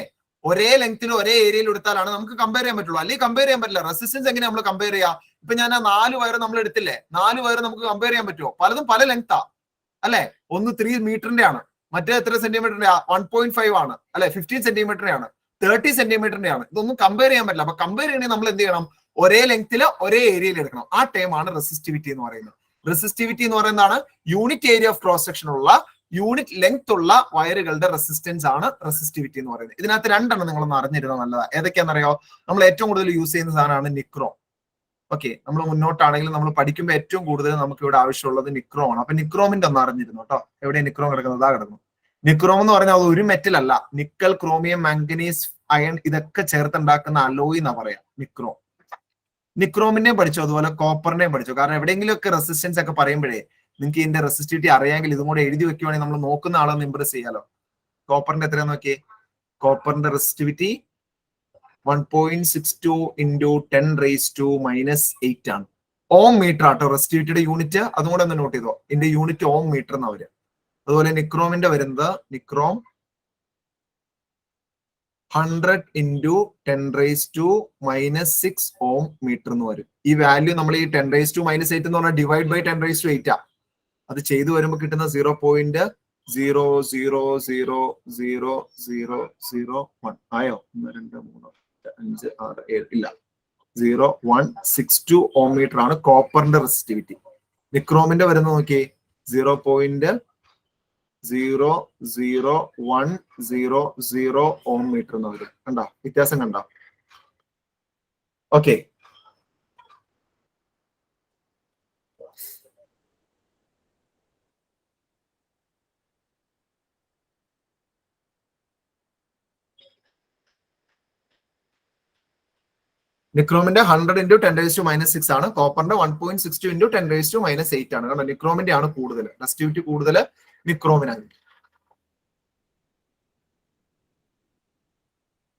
ഒരേ ലെങ്ത്തിൽ ഒരേ ഏരിയയിൽ എടുത്താലാണ് നമുക്ക് കമ്പയർ ചെയ്യാൻ പറ്റുള്ളൂ. അല്ലെങ്കിൽ കമ്പയർ ചെയ്യാൻ പറ്റില്ല. റെസിസ്റ്റൻസ് എങ്ങനെ നമ്മൾ കമ്പയർ ചെയ്യാം? ഇപ്പൊ ഞാൻ ആ 4 വയർ നമ്മൾ എടുത്തില്ലേ, 4 വയർ നമുക്ക് കമ്പയർ ചെയ്യാൻ പറ്റുമോ? പലതും പല ലെങ്താ അല്ലെ? ഒന്ന് 3 മീറ്ററിന്റെ ആണ്, മറ്റേ എത്ര സെന്റിമീറ്ററിന്റെ? 1.5 ആണ് അല്ലെ? 15 സെന്റിമീറ്ററിന്റെ ആണ്, 30 സെന്റിമീറ്ററിന്റെ ആണ്. ഇതൊന്നും കമ്പയർ ചെയ്യാൻ പറ്റില്ല. അപ്പൊ കമ്പയർ ചെയ്യണമെങ്കിൽ നമ്മൾ എന്ത് ചെയ്യണം? ഒരേ ലെങ്ത്തിൽ ഒരേ ഏരിയയിൽ എടുക്കണം. ആ ടൈം ആണ് റെസിസ്റ്റിവിറ്റി എന്ന് പറയുന്നത്. റെസിസ്റ്റിവിറ്റി എന്ന് പറയുന്നതാണ് unit area of cross section ഉള്ള, യൂണിറ്റ് ലെങ്ത് ഉള്ള വയറുകളുടെ റെസിസ്റ്റൻസ് ആണ് റെസിസ്റ്റിവിറ്റി എന്ന് പറയുന്നത്. ഇതിനകത്ത് 2 നിങ്ങളൊന്ന് അറിഞ്ഞിരുന്നത് നല്ലതാണ്. ഏതൊക്കെയാണെന്നറിയോ? നമ്മൾ ഏറ്റവും കൂടുതൽ യൂസ് ചെയ്യുന്ന സാധനമാണ് നിക്രോം. ഓക്കെ, നമ്മൾ മുന്നോട്ടാണെങ്കിലും നമ്മൾ പഠിക്കുമ്പോൾ ഏറ്റവും കൂടുതൽ നമുക്ക് ഇവിടെ ആവശ്യമുള്ളത് നിക്രോം ആണ്. അപ്പൊ നിക്രോമിന്റെ ഒന്ന് അറിഞ്ഞിരുന്നു കേട്ടോ. എവിടെ നിക്രോം കിടക്കുന്നത്? ഇതാ കിടക്കുന്നു. നിക്രോം എന്ന് പറഞ്ഞാൽ അത് ഒരു മെറ്റൽ അല്ല. നിക്കൽ, ക്രോമിയം, മാംഗനീസ്, അയൺ ഇതൊക്കെ ചേർത്തുണ്ടാക്കുന്ന അലോയ് എന്നാ പറയാ നിക്രോം. നിക്രോമിനെയും പഠിച്ചു, അതുപോലെ കോപ്പറിനെയും പഠിച്ചു. കാരണം എവിടെയെങ്കിലും ഒക്കെ റെസിസ്റ്റൻസ് ഒക്കെ പറയുമ്പോഴേ നിങ്ങൾക്ക് ഇതിന്റെ റെസിസ്റ്റിവിറ്റി അറിയാമെങ്കിൽ ഇതും കൂടെ എഴുതി വെക്കുവാണെങ്കിൽ നമ്മൾ നോക്കുന്ന ആളൊന്ന് ഇംപ്രസ് ചെയ്യാലോ. കോപ്പറിന്റെ എത്രയാന്ന് നോക്കിയേ. കോപ്പറിന്റെ റെസിസ്റ്റിവിറ്റി 1.62 × 10⁻⁻8 ആണ്. ഓം മീറ്റർ ആട്ടോ റെസിസ്റ്റിവിറ്റിയുടെ യൂണിറ്റ്. അതും കൂടെ ഒന്ന് നോട്ട് ചെയ്തോ. ഇതിന്റെ യൂണിറ്റ് ഓം മീറ്റർ എന്നാ വരിക. അതുപോലെ നിക്രോമിന്റെ വരുന്നത് നിക്രോം 100 × 10⁻⁻6 ഓം മീറ്റർ എന്ന് വരും. ഈ വാല്യൂ നമ്മൾ ഈ 10⁻⁻8 എന്ന് പറഞ്ഞാൽ ഡിവൈഡ് ബൈ 10⁻8 ആ. അത് ചെയ്തു വരുമ്പോൾ കിട്ടുന്ന 0.0000001 ആയോ? 1 2 3 4 5 6 7 ഇല്ല, 0.162 ഓം മീറ്റർ ആണ് കോപ്പറിന്റെ റെസിസ്റ്റിവിറ്റി. നിക്രോമിന്റെ വരുന്നത് നോക്കിയേ 0.00100 ഓം മീറ്റർ എന്ന് വരും. കണ്ടോ വ്യത്യാസം? കണ്ടോ? ഓക്കെ, നിക്രോമിന്റെ 100 × 10⁻⁻6 ആണ്. കോപ്പറിന്റെ 1.62 × 10⁻⁻8 ആണ്. കാരണം നിക്രോമിന്റെ ആണ് കൂടുതൽ റെസിസ്റ്റിവിറ്റി, കൂടുതൽ നിക്രോമിനാണ്.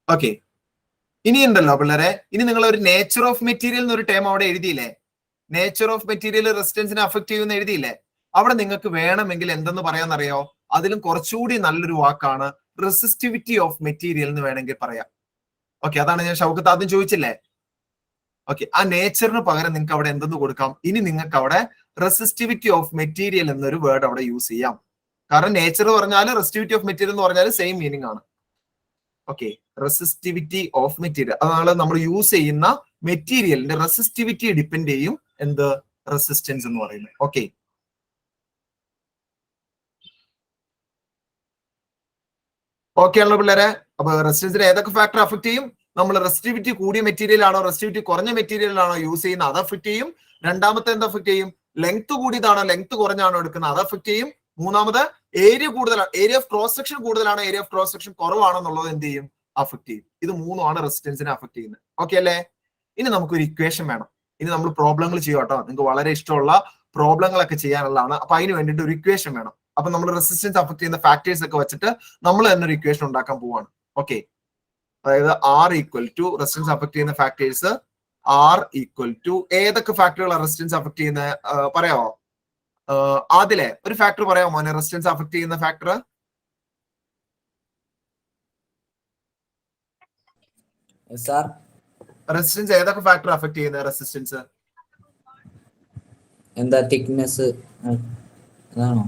ഓക്കെ, ഇനി ഉണ്ടല്ലോ പിള്ളേരെ, ഇനി നിങ്ങൾ ഒരു നേച്ചർ ഓഫ് മെറ്റീരിയൽ എന്നൊരു ടേം അവിടെ എഴുതിയില്ലേ? നേച്ചർ ഓഫ് മെറ്റീരിയൽ റെസിസ്റ്റൻസിനെ അഫക്ട് ചെയ്യുമെന്ന് എഴുതിയില്ലേ? അവിടെ നിങ്ങൾക്ക് വേണമെങ്കിൽ എന്തെന്ന് പറയാന്നറിയോ? അതിലും കുറച്ചുകൂടി നല്ലൊരു വാക്കാണ് റെസിസ്റ്റിവിറ്റി ഓഫ് മെറ്റീരിയൽ എന്ന് വേണമെങ്കിൽ പറയാം. ഓക്കെ, അതാണ് ഞാൻ ഷൗക്കത്ത് ആദ്യം ചോദിച്ചില്ലേ? ഓക്കെ, ആ നേച്ചറിന് പകരം നിങ്ങൾക്ക് അവിടെ എന്തെന്ന് കൊടുക്കാം? ഇനി നിങ്ങൾക്ക് അവിടെ റെസിസ്റ്റിവിറ്റി ഓഫ് മെറ്റീരിയൽ എന്നൊരു വേർഡ് അവിടെ യൂസ് ചെയ്യാം. കാരണം നേച്ചർ പറഞ്ഞാൽ റെസിസ്റ്റിവിറ്റി ഓഫ് മെറ്റീരിയൽ എന്ന് പറഞ്ഞാൽ സെയിം മീനിങ് ആണ്. ഓക്കെ, റെസിസ്റ്റിവിറ്റി ഓഫ് മെറ്റീരിയൽ, അതാണ് നമ്മൾ യൂസ് ചെയ്യുന്ന മെറ്റീരിയലിന്റെ റെസിസ്റ്റിവിറ്റി ഡിപ്പെൻഡ് ചെയ്യും എന്ത്? റെസിസ്റ്റൻസ് എന്ന് പറയുന്നത്. ഓക്കെ, ഓക്കെ ആണല്ലോ പിള്ളേരെ? അപ്പൊ റെസിസ്റ്റൻസിന് ഏതൊക്കെ ഫാക്ടർ അഫക്ട് ചെയ്യും? നമ്മൾ റെസിസ്റ്റിവിറ്റി കൂടിയ മെറ്റീരിയൽ ആണോ റെസിസ്റ്റിവിറ്റി കുറഞ്ഞ മെറ്റീരിയൽ ആണോ യൂസ് ചെയ്യുന്നത്, അത് അഫക്ട് ചെയ്യും. രണ്ടാമത്തെ എന്ത് അഫക്ട് ചെയ്യും? ലെങ്ത് കൂടിയതാണോ ലെങ്ത് കുറഞ്ഞാണോ എടുക്കുന്നത്, അത് അഫക്ട് ചെയ്യും. മൂന്നാമത് ഏരിയ കൂടുതലാണ്, ഏരിയ ഓഫ് ക്രോസ് സെക്ഷൻ കൂടുതലാണോ ഏരിയ ഓഫ് ക്രോസ് സെക്ഷൻ കുറവാണെന്നുള്ളത് എന്ത് ചെയ്യും? അഫക്ട് ചെയ്യും. ഇത് 3 റെസിസ്റ്റൻസിനെ അഫക്ട് ചെയ്യുന്നത്. ഓക്കെ അല്ലേ? ഇനി നമുക്കൊരു ഇക്വേഷൻ വേണം. ഇനി നമ്മൾ പ്രോബ്ലങ്ങൾ ചെയ്യും കേട്ടോ. നിങ്ങൾക്ക് വളരെ ഇഷ്ടമുള്ള പ്രോബ്ലങ്ങളൊക്കെ ചെയ്യാനുള്ളതാണ്. അപ്പൊ അതിന് വേണ്ടിയിട്ട് ഒരു ഇക്വേഷൻ വേണം. അപ്പൊ നമ്മൾ റെസിസ്റ്റൻസ് അഫക്ട് ചെയ്യുന്ന ഫാക്ടേഴ്സ് ഒക്കെ വെച്ചിട്ട് നമ്മൾ തന്നെ ഒരു ഇക്വേഷൻ ഉണ്ടാക്കാൻ പോവാണ്. ഓക്കെ, അതായത് R = റെസിസ്റ്റൻസ് അഫക്ട് ചെയ്യുന്ന ഫാക്ടേഴ്സ് R = ഏതൊക്കെ ഫാക്ടറുകളാണ് റെസിസ്റ്റൻസ് അഫക്ട് ചെയ്യുന്ന പറയാമോ? ആദിലെ ഒരു ഫാക്ടർ പറയാമോ മോനെ റെസിസ്റ്റൻസ് അഫക്ട് ചെയ്യുന്ന ഫാക്ടർ? റെസിസ്റ്റൻസ് ഏതൊക്കെ ഫാക്ടർ അഫക്ട് ചെയ്യുന്ന റെസിസ്റ്റൻസ്? എന്താ തിക്നെസ് അതാണോ?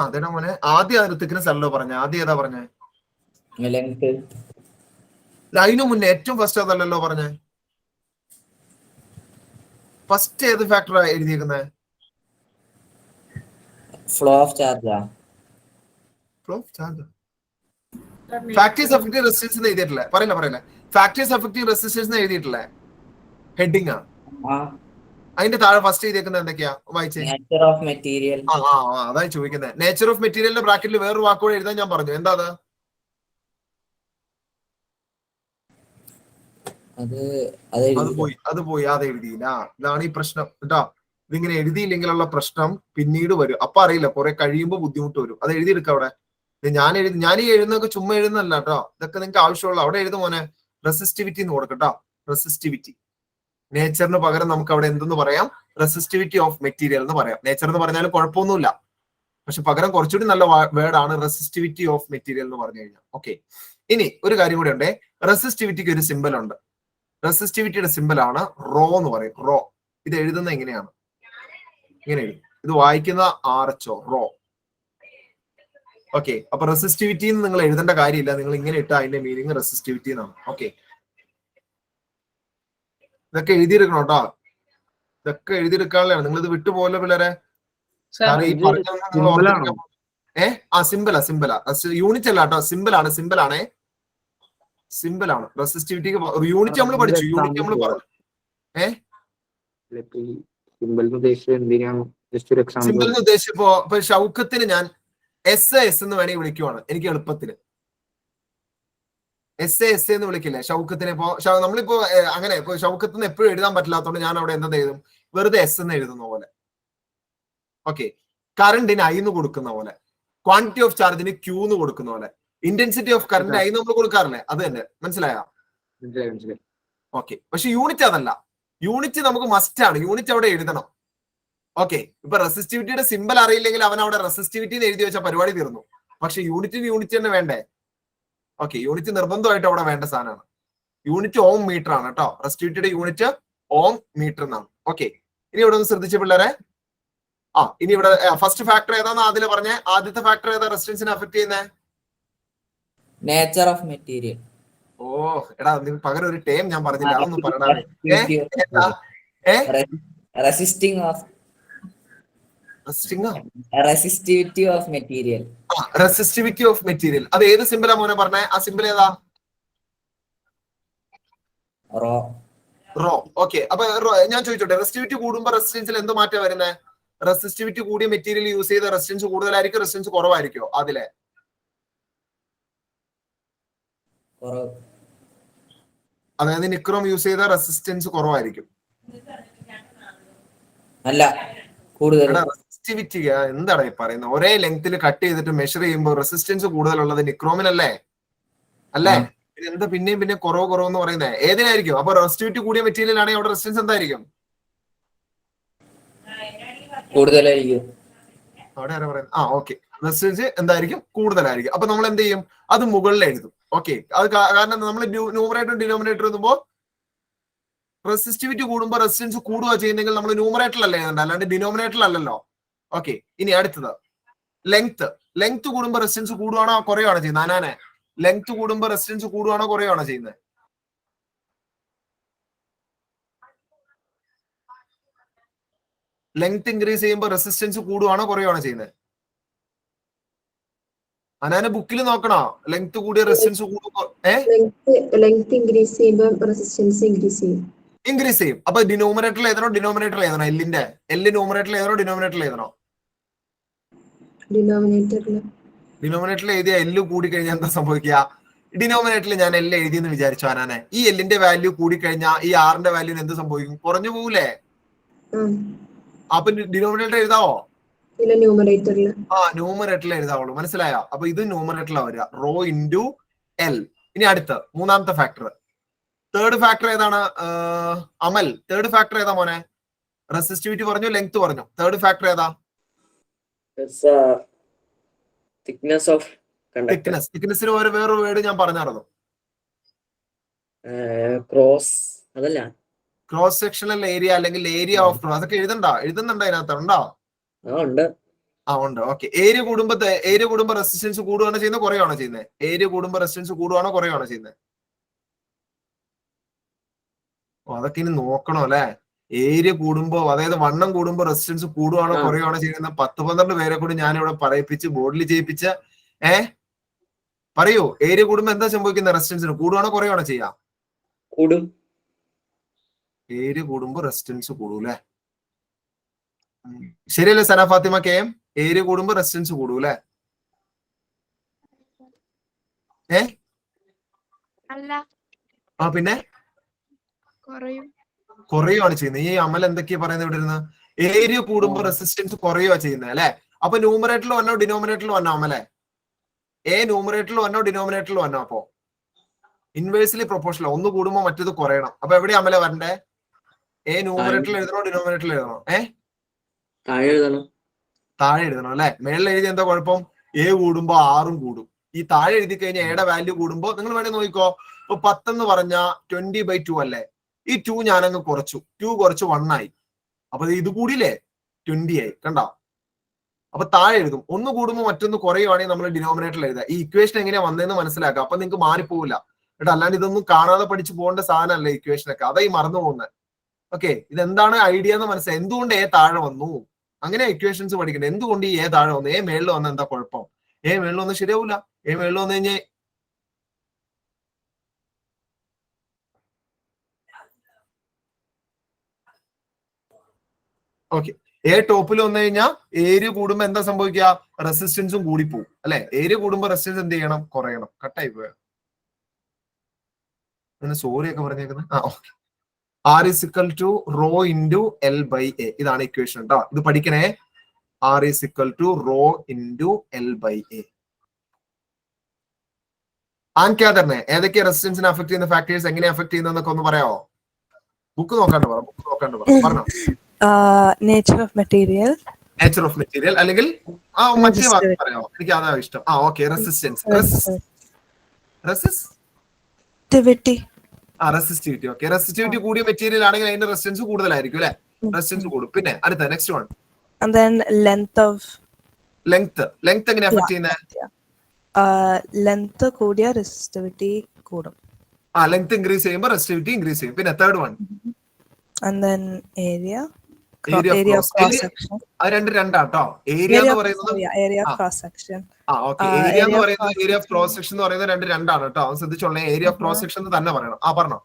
അതെടാ മോനെ, ആദ്യം തിക്നെസ് അല്ലോ പറഞ്ഞ. ആദ്യം ഏതാ പറഞ്ഞേ? ലെങ്ത് അതിനു മുന്നേ ഏറ്റവും ഫസ്റ്റ് അതല്ലല്ലോ പറഞ്ഞേ. ഫസ്റ്റ് ഏത് ഫാക്ടറാ എഴുതിയിരിക്കുന്നത്? ഫ്ലോ ഓഫ് ചാർജാ. Flow of charge. Factors effective resistance എഴുതിയിട്ടില്ലേ? പറയില്ല. ഫാക്ടേഴ്സ് എഫക്റ്റീവ് റെസിസ്റ്റൻസ് എഴുതിയിട്ടില്ലേ? ഹെഡിങ് ആ. അതിന്റെ താഴെ ഫസ്റ്റ് എഴുതിയേക്കുന്നത് എന്തൊക്കെയാ? വായിച്ചേ. Nature of material. അതാണ് ചോദിക്കുന്നത്. നേച്ചർ ഓഫ് മെറ്റീരിയലിന്റെ ബ്രാക്കറ്റിൽ വേറൊരു വാക്കുകൂടെ എഴുതാൻ ഞാൻ പറഞ്ഞു. എന്താ അത്? അത് പോയി അത് എഴുതിയില്ല. ഇതാണ് ഈ പ്രശ്നം കേട്ടോ. ഇതിങ്ങനെ എഴുതിയില്ലെങ്കിലുള്ള പ്രശ്നം പിന്നീട് വരും. അപ്പൊ അറിയില്ല, കുറെ കഴിയുമ്പോൾ ബുദ്ധിമുട്ട് വരും. അത് എഴുതിയെടുക്ക അവിടെ. ഞാൻ ഈ എഴുതുന്നതൊക്കെ ചുമ്മാ എഴുതുന്നല്ല കേട്ടോ. ഇതൊക്കെ നിങ്ങൾക്ക് ആവശ്യമുള്ള അവിടെ എഴുതും മോനെ. റെസിസ്റ്റിവിറ്റി എന്ന് കൊടുക്കട്ടോ. റെസിസ്റ്റിവിറ്റി. നേച്ചറിന് പകരം നമുക്ക് അവിടെ എന്തെന്ന് പറയാം? റെസിസ്റ്റിവിറ്റി ഓഫ് മെറ്റീരിയൽ എന്ന് പറയാം. നേച്ചർ എന്ന് പറഞ്ഞാലും കുഴപ്പമൊന്നുമില്ല, പക്ഷെ പകരം കുറച്ചുകൂടി നല്ല വേർഡാണ് റെസിസ്റ്റിവിറ്റി ഓഫ് മെറ്റീരിയൽ എന്ന് പറഞ്ഞു കഴിഞ്ഞാൽ. ഓക്കെ, ഇനി ഒരു കാര്യം കൂടി ഉണ്ട്. റെസിസ്റ്റിവിറ്റിക്ക് ഒരു സിമ്പൽ ഉണ്ട്. റെസിസ്റ്റിവിറ്റിയുടെ സിമ്പൽ ആണ് റോ എന്ന് പറയും. റോ. ഇത് എഴുതുന്നത് എങ്ങനെയാണ്? ഇങ്ങനെ എഴുതും. ഇത് വായിക്കുന്ന RHO, റോ. ഓക്കെ, അപ്പൊ റെസിസ്റ്റിവിറ്റി നിങ്ങൾ എഴുതേണ്ട കാര്യമില്ല. നിങ്ങൾ ഇങ്ങനെ ഇട്ട അതിന്റെ മീനിങ് റെസിസ്റ്റിവിറ്റി എന്നാണ്. ഓക്കെ, ഇതൊക്കെ എഴുതിയെടുക്കണം കേട്ടോ. ഇതൊക്കെ എഴുതിയെടുക്കാനുള്ളതാണ്. നിങ്ങൾ ഇത് വിട്ടുപോലെ പിള്ളേരെ. സിമ്പിളാ. യൂണിറ്റ് അല്ല കേട്ടോ, സിമ്പിളാണ്. സിമ്പിളാണ്. റെസിസ്റ്റിവിറ്റിക്ക് യൂണിറ്റ് നമ്മൾ പഠിച്ചു. യൂണിറ്റ് നമ്മൾ പറഞ്ഞു. സിമ്പിൾ എന്ന് ഉദ്ദേശിച്ചപ്പോ ഇപ്പൊ ഷൗക്കത്തിന് ഞാൻ എസ് എന്ന് വേണമെങ്കിൽ വിളിക്കുവാണ്. എനിക്ക് എളുപ്പത്തിന് എസ് എന്ന് വിളിക്കില്ലേ ഷൗക്കത്തിന്. ഇപ്പോ നമ്മളിപ്പോ അങ്ങനെ ഇപ്പൊ ഷൗക്കത്തിന് എപ്പോഴും എഴുതാൻ പറ്റില്ലാത്തതുകൊണ്ട് ഞാൻ അവിടെ എന്തെന്ന് എഴുതും? വെറുതെ എസ് എന്ന് എഴുതുന്ന പോലെ. ഓക്കെ, കറണ്ടിന് I എന്ന് കൊടുക്കുന്ന പോലെ, ക്വാണ്ടിറ്റി ഓഫ് ചാർജിന് Q എന്ന് കൊടുക്കുന്ന പോലെ, ഇന്റൻസിറ്റി ഓഫ് കറണ്ട് I നമ്മൾ കൊടുക്കാറില്ലേ? അത് തന്നെ. മനസ്സിലായോ? ഓക്കെ, പക്ഷെ യൂണിറ്റ് അതല്ല. യൂണിറ്റ് നമുക്ക് മസ്റ്റ് ആണ്. യൂണിറ്റ് അവിടെ എഴുതണം. ഓക്കെ, ഇപ്പൊ റെസിസ്റ്റിവിറ്റിയുടെ സിമ്പിൾ അറിയില്ലെങ്കിൽ അവൻ അവിടെ റെസിസ്റ്റിവിറ്റി എഴുതി വെച്ചാൽ പരിപാടി തീർന്നു. പക്ഷെ യൂണിറ്റ് തന്നെ വേണ്ടേ? ഓക്കെ, യൂണിറ്റ് നിർബന്ധമായിട്ട് അവിടെ വേണ്ട സാധനമാണ്. യൂണിറ്റ് ഓം മീറ്റർ ആണ് കേട്ടോ. റെസിസ്റ്റിവിറ്റിയുടെ യൂണിറ്റ് ഓം മീറ്റർ എന്നാണ്. ഓക്കെ, ഇനി ഇവിടെ ഒന്ന് ശ്രദ്ധിച്ച പിള്ളേരെ. ഇനി ഇവിടെ ഫസ്റ്റ് ഫാക്ടർ ഏതാന്ന് ആദ്യം പറഞ്ഞ? ആദ്യത്തെ ഫാക്ടർ ഏതാ റെസിസ്റ്റൻസിനെ അഫക്ട് ചെയ്യുന്നത്? Nature of material. ഓ എടാ, പകരം ഒരു ടേം ഞാൻ പറഞ്ഞില്ല, അതൊന്നും പറയണേ. Resistivity of material. Resistivity of material. അത് ഏത് സിമ്പിളാ മോനെ പറഞ്ഞേ? ആ സിമ്പിൾ ഏതാ? റോ. ഓക്കെ, അപ്പൊ ഞാൻ ചോദിച്ചോട്ടെ, റെസിസ്റ്റിവിറ്റി കൂടുമ്പോ റെസിസ്റ്റൻസിൽ എന്ത് മാറ്റം വരുന്നത്? റെസിസ്റ്റിവിറ്റി കൂടിയ മെറ്റീരിയൽ യൂസ് ചെയ്ത റെസിസ്റ്റൻസ് കൂടുതലായിരിക്കും, റെസിസ്റ്റൻസ് കുറവായിരിക്കോ? അതിലെ അതായത് നിക്രോം യൂസ് ചെയ്ത റെസിസ്റ്റൻസ് കുറവായിരിക്കും. അല്ല, കൂടുതൽ. റെസിസ്റ്റിവിറ്റി എന്താണ് ഈ പറയുന്നത്? ഒരേ ലെങ്ത്തിൽ കട്ട് ചെയ്തിട്ട് മെഷർ ചെയ്യുമ്പോൾ റെസിസ്റ്റൻസ് കൂടുതലുള്ളത് നിക്രോമിനല്ലേ? അല്ലേ? എന്താ പിന്നെയും കുറവ് എന്ന് പറയുന്നത് ഏതിനായിരിക്കും? അപ്പൊ റെസിസ്റ്റിവിറ്റി കൂടിയ മെറ്റീരിയൽ ആണെങ്കിൽ അവിടെ റെസിസ്റ്റൻസ് എന്തായിരിക്കും? കൂടുതലായിരിക്കും. അവിടെ ആരാ പറയുന്നത്? ഓക്കെ, റെസിസ്റ്റൻസ് എന്തായിരിക്കും? കൂടുതലായിരിക്കും. അപ്പൊ നമ്മൾ എന്ത് ചെയ്യും? അത് മുകളിൽ എഴുതും. ഓക്കെ, അത് കാരണം നമ്മൾ ന്യൂമറേറ്ററും ഡിനോമിനേറ്ററും എഴുതുമ്പോൾ റെസിസ്റ്റിവിറ്റി കൂടുമ്പോൾ റെസിസ്റ്റൻസ് കൂടുക ചെയ്യുന്നെങ്കിൽ നമ്മൾ ന്യൂമറേറ്ററിലല്ലേ എഴുതണ്ട, അല്ലാണ്ട് ഡിനോമിനേറ്ററിലല്ലല്ലോ. ഓക്കെ, ഇനി അടുത്തത് ലെങ്ത് കൂടുമ്പോൾ റെസിസ്റ്റൻസ് കൂടുവാണോ കുറയുവാണോ ചെയ്യുന്നത്? അനാനെ, ലെങ്ത് കൂടുമ്പോൾ റെസിസ്റ്റൻസ് കൂടുവാണോ കുറയുവാണോ ചെയ്യുന്നത്? ലെങ്ത് ഇൻക്രീസ് ചെയ്യുമ്പോൾ റെസിസ്റ്റൻസ് കൂടുവാണോ കുറയുവാണോ ചെയ്യുന്നത്? അനാനെ ബുക്കിൽ നോക്കണോ? ലെങ്ത് കൂടിയ റെസിസ്റ്റൻസ് കൂടുമ്പോൾ ഇൻക്രീസ് ചെയ്യും. അപ്പൊ ഡിനോമിനേറ്ററിൽ എഴുതണോ ഡിനോമിനേറ്ററിൽ എഴുതണോ? എല്ല് ന്യൂമറേറ്ററിൽ എഴുതണോ ഡിനോമിനേറ്ററിൽ എഴുതണോ? ഡിനോമിനേറ്ററിൽ എഴുതിയ എല്ല് കൂടി കഴിഞ്ഞാൽ എന്താ സംഭവിക്കുക? ഡിനോമിനേറ്ററിൽ ഞാൻ എല്ല് എഴുതിയെന്ന് വിചാരിച്ചു അനാനെ, ഈ എല്ലിന്റെ വാല്യൂ കൂടി കഴിഞ്ഞാൽ ഈ ആറിന്റെ വാല്യൂന് എന്ത് സംഭവിക്കും? കുറഞ്ഞു പോകൂലേ? അപ്പൊ ഡിനോമിനേറ്റർ എഴുതാവോ? ന്യൂമറേറ്ററിൽ എഴുതാവുള്ളൂ. മനസ്സിലായോ? അപ്പൊ ഇത് ന്യൂമറേറ്ററിലാ വരിക, റോ ഇൻറ്റു എൽ. ഇനി അടുത്ത മൂന്നാമത്തെ ഫാക്ടർ, തേർഡ് ഫാക്ടർ ഏതാണ്? അമൽ, തേർഡ് ഫാക്ടർ ഏതാ മോനെ? റെസിസ്റ്റിവിറ്റി പറഞ്ഞു, ലെങ്ത് പറഞ്ഞു, തേർഡ് ഫാക്ടർ ഏതാ? തിക്നെസ്സിന് വേറൊരു വേർഡ് ഞാൻ പറഞ്ഞായിരുന്നു. ക്രോസ് സെക്ഷണൽ ഏരിയ അല്ലെങ്കിൽ ഏരിയ ഓഫ് ക്രോസ്. അതൊക്കെ എഴുതുന്നുണ്ടോ അതിനകത്ത്? ഉണ്ടോ? ഉണ്ട്. ഓക്കെ. ഏരിയ കൂടുമ്പോ റെസിസ്റ്റൻസ് കൂടുകയാണോ ചെയ്യുന്നത്, കുറയുകയാണോ ചെയ്യുന്നത്? ഏരിയ കൂടുമ്പോ റെസിസ്റ്റൻസ് കൂടുകയാണോ കുറയുകയാണോ ചെയ്യുന്നത്? അതൊക്കെ ഇനി നോക്കണോ അല്ലെ. ഏരിയ കൂടുമ്പോ, അതായത് വണ്ണം കൂടുമ്പോ റെസിസ്റ്റൻസ് കൂടുകയാണോ കുറയുകയാണോ ചെയ്യുന്ന 10-12 പേരെ കൂടി ഞാനിവിടെ പറയിപ്പിച്ച് ബോർഡിൽ ചെയ്യിപ്പിച്ച് പറയൂ. ഏരിയ കൂടുമ്പോ എന്താ സംഭവിക്കുന്നത്? റെസിസ്റ്റൻസിന് കൂടുകയാണോ കുറയുകയാണോ ചെയ്യാം? കൂടും. ഏരിയ കൂടുമ്പോ റെസിസ്റ്റൻസ് കൂടൂല്ലേ? ശരിയല്ലേ സന ഫാത്തിമ കെ എം? ഏരിയ കൂടുമ്പോ റെസിസ്റ്റൻസ് കൂടൂല്ലേ? പിന്നെ കുറയുകയാണ് ചെയ്യുന്നത്. ഈ അമൽ എന്തൊക്കെയാ പറയുന്നത് ഇവിടെ ഇരുന്ന്? ഏരിയ കൂടുമ്പോ റെസിസ്റ്റൻസ് കുറയുക ചെയ്യുന്നത് അല്ലെ. അപ്പൊ ന്യൂമറേറ്ററിൽ വന്നോ ഡിനോമിനേറ്ററിൽ വന്നോ അമലെ? ന്യൂമറേറ്ററിൽ വന്നോ ഡിനോമിനേറ്ററിൽ വന്നോ? അപ്പോ ഇൻവേഴ്സ്ലി പ്രൊപ്പോർഷണൽ, ഒന്ന് കൂടുമ്പോ മറ്റേത് കുറയണം. അപ്പൊ എവിടെയാ അമലെ വരണ്ടേ? ന്യൂമറേറ്ററിൽ എഴുതണോ ഡിനോമിനേറ്ററിൽ എഴുതണോ? താഴെ എഴുതണം അല്ലെ. മേളിൽ എഴുതി എന്താ കുഴപ്പം? എ കൂടുമ്പോ 6 കൂടും. ഈ താഴെ എഴുതി കഴിഞ്ഞാൽ എയുടെ വാല്യൂ കൂടുമ്പോ നിങ്ങൾ വേണമെങ്കിൽ നോക്കിക്കോ. ഇപ്പൊ 10 എന്ന് പറഞ്ഞാ 20/2 അല്ലേ. ഈ 2 ഞാനങ്ങ് കുറച്ചു, 2 കുറച്ച് 1 ആയി. അപ്പൊ ഇത് കൂടിയില്ലേ, 20 ആയി. കണ്ടോ? അപ്പൊ താഴെ എഴുതും. ഒന്ന് കൂടുമ്പോ മറ്റൊന്ന് കുറയുവാണെങ്കിൽ നമ്മൾ ഡിനോമിനേറ്ററിൽ എഴുതുക. ഈ ഇക്വേഷൻ എങ്ങനെയാ വന്നതെന്ന് മനസ്സിലാക്കുക. അപ്പൊ നിങ്ങൾക്ക് മാറിപ്പോവില്ല കേട്ടോ. അല്ലാണ്ട് ഇതൊന്നും കാണാതെ പഠിച്ചു പോകേണ്ട സാധനമല്ല ഇക്വേഷനൊക്കെ. അതായി മറന്നു പോകുന്നത്. ഓക്കെ, ഇതെന്താണ് ഐഡിയ എന്ന് മനസ്സിലായി. എന്തുകൊണ്ട് എ താഴെ വന്നു, അങ്ങനെ ഇക്വേഷൻസ് പഠിക്കണ്ടേ. എന്തുകൊണ്ട് ഈ എ താഴെ വന്നു, എ മേളിൽ വന്ന എന്താ കുഴപ്പം? എ മേളിൽ വന്ന് ശരിയാവൂല. എ മേളിൽ വന്നു കഴിഞ്ഞാൽ ഓക്കെ. എ ടോപ്പിൽ വന്നു കഴിഞ്ഞാൽ ഏരിയ കൂടുമ്പോ എന്താ സംഭവിക്കുക? റെസിസ്റ്റൻസും കൂടിപ്പോവും അല്ലെ. ഏരിയ കൂടുമ്പോ റെസിസ്റ്റൻസ് എന്ത് ചെയ്യണം? കുറയണം. കട്ടായി പോയ സോറി ഒക്കെ പറഞ്ഞേക്കുന്നത്. Okay. R is equal to rho into L by A. ഇതാണ് ഇക്വേഷൻ കേട്ടോ. ഇത് പഠിക്കണേ. R is equal to rho into L by A. ക്യാ തരണേ? ഏതൊക്കെ റെസിസ്റ്റൻസിനെ അഫക്ട് ചെയ്യുന്ന ഫാക്ടേഴ്സ്, എങ്ങനെ അഫക്ട് ചെയ്യുന്നതൊക്കെ ഒന്ന് പറയാമോ? ബുക്ക് നോക്കാണ്ട് പറഞ്ഞോ. നേച്ചർ ഓഫ് മെറ്റീരിയൽ അല്ലെങ്കിൽ മറ്റേ വാക്ക് പറയാമോ? എനിക്ക് അതാ ഇഷ്ടം. ഓക്കെ. റെസിസ്റ്റിവിറ്റി. ഓക്കെ. റെസിസ്റ്റിവിറ്റി കൂടിയ മെറ്റീരിയൽ ആണെങ്കിൽ അതിന്റെ റെസിസ്റ്റൻസ് കൂടുതലായിരിക്കും അല്ലെ. റെസിസ്റ്റൻസ് കൂടും. പിന്നെ അടുത്ത നെക്സ്റ്റ് വൺ ലെങ്ത് എങ്ങനെ അഫക്ട് ചെയ്യുന്നത്? ലെങ്ത് കൂടിയ റെസിസ്റ്റിവിറ്റി കൂടും. ലെങ്ത് ഇൻക്രീസ് ചെയ്യുമ്പോൾ റെസിസ്റ്റിവിറ്റി ഇൻക്രീസ് ചെയ്യും. പിന്നെ third one area of cross section. അത് രണ്ടാട്ടോ. ഏരിയ എന്ന് പറയുന്നത് area of cross section. Area എന്ന് പറയുന്നത് ഏരിയ ഓഫ് ക്രോസ് സെക്ഷൻ എന്ന് പറയുന്നത് രണ്ടാണ് കേട്ടോ. ശ്രദ്ധിച്ചോളേ. ഏരിയ ഓഫ് ക്രോസ് സെക്ഷൻ തന്നെ പറയണം. പറഞ്ഞോ.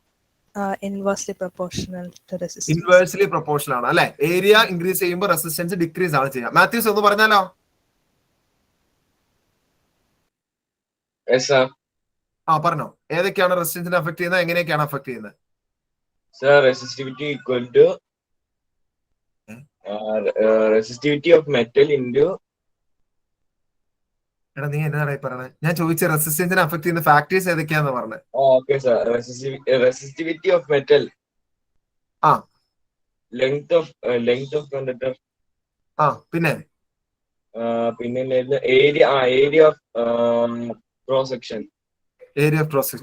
Inversely proportional to resistance. Inversely proportional ആണ് അല്ലെ. ഏരിയ ഇൻക്രീസ് ചെയ്യുമ്പോൾ റെസിസ്റ്റൻസ് ഡിക്രീസ് ആണ് ചെയ്യുക. മാത്യൂസ് ഒന്ന് പറഞ്ഞാലോ. പറഞ്ഞോ. ഏതൊക്കെയാണ് റെസിസ്റ്റൻസിനെ അഫക്ട് ചെയ്യുന്നത്, എങ്ങനെയൊക്കെയാണ് അഫക്ട് ചെയ്യുന്നത്? Resistivity equal to resistivity of metal into. എടാ നീ എന്നാണ് പറഞ്ഞത്? ഞാൻ ചോദിച്ച റെസിസ്റ്റൻസിനെ അഫക്ട് ചെയ്യുന്ന ഫാക്ടേഴ്സ് ഏതൊക്കെയാന്ന് പറഞ്ഞത്. Okay sir. Resistivity of metal, length of conductor, പിന്നെ ഏരിയ ഓഫ് ക്രോസ് സെക്ഷൻ.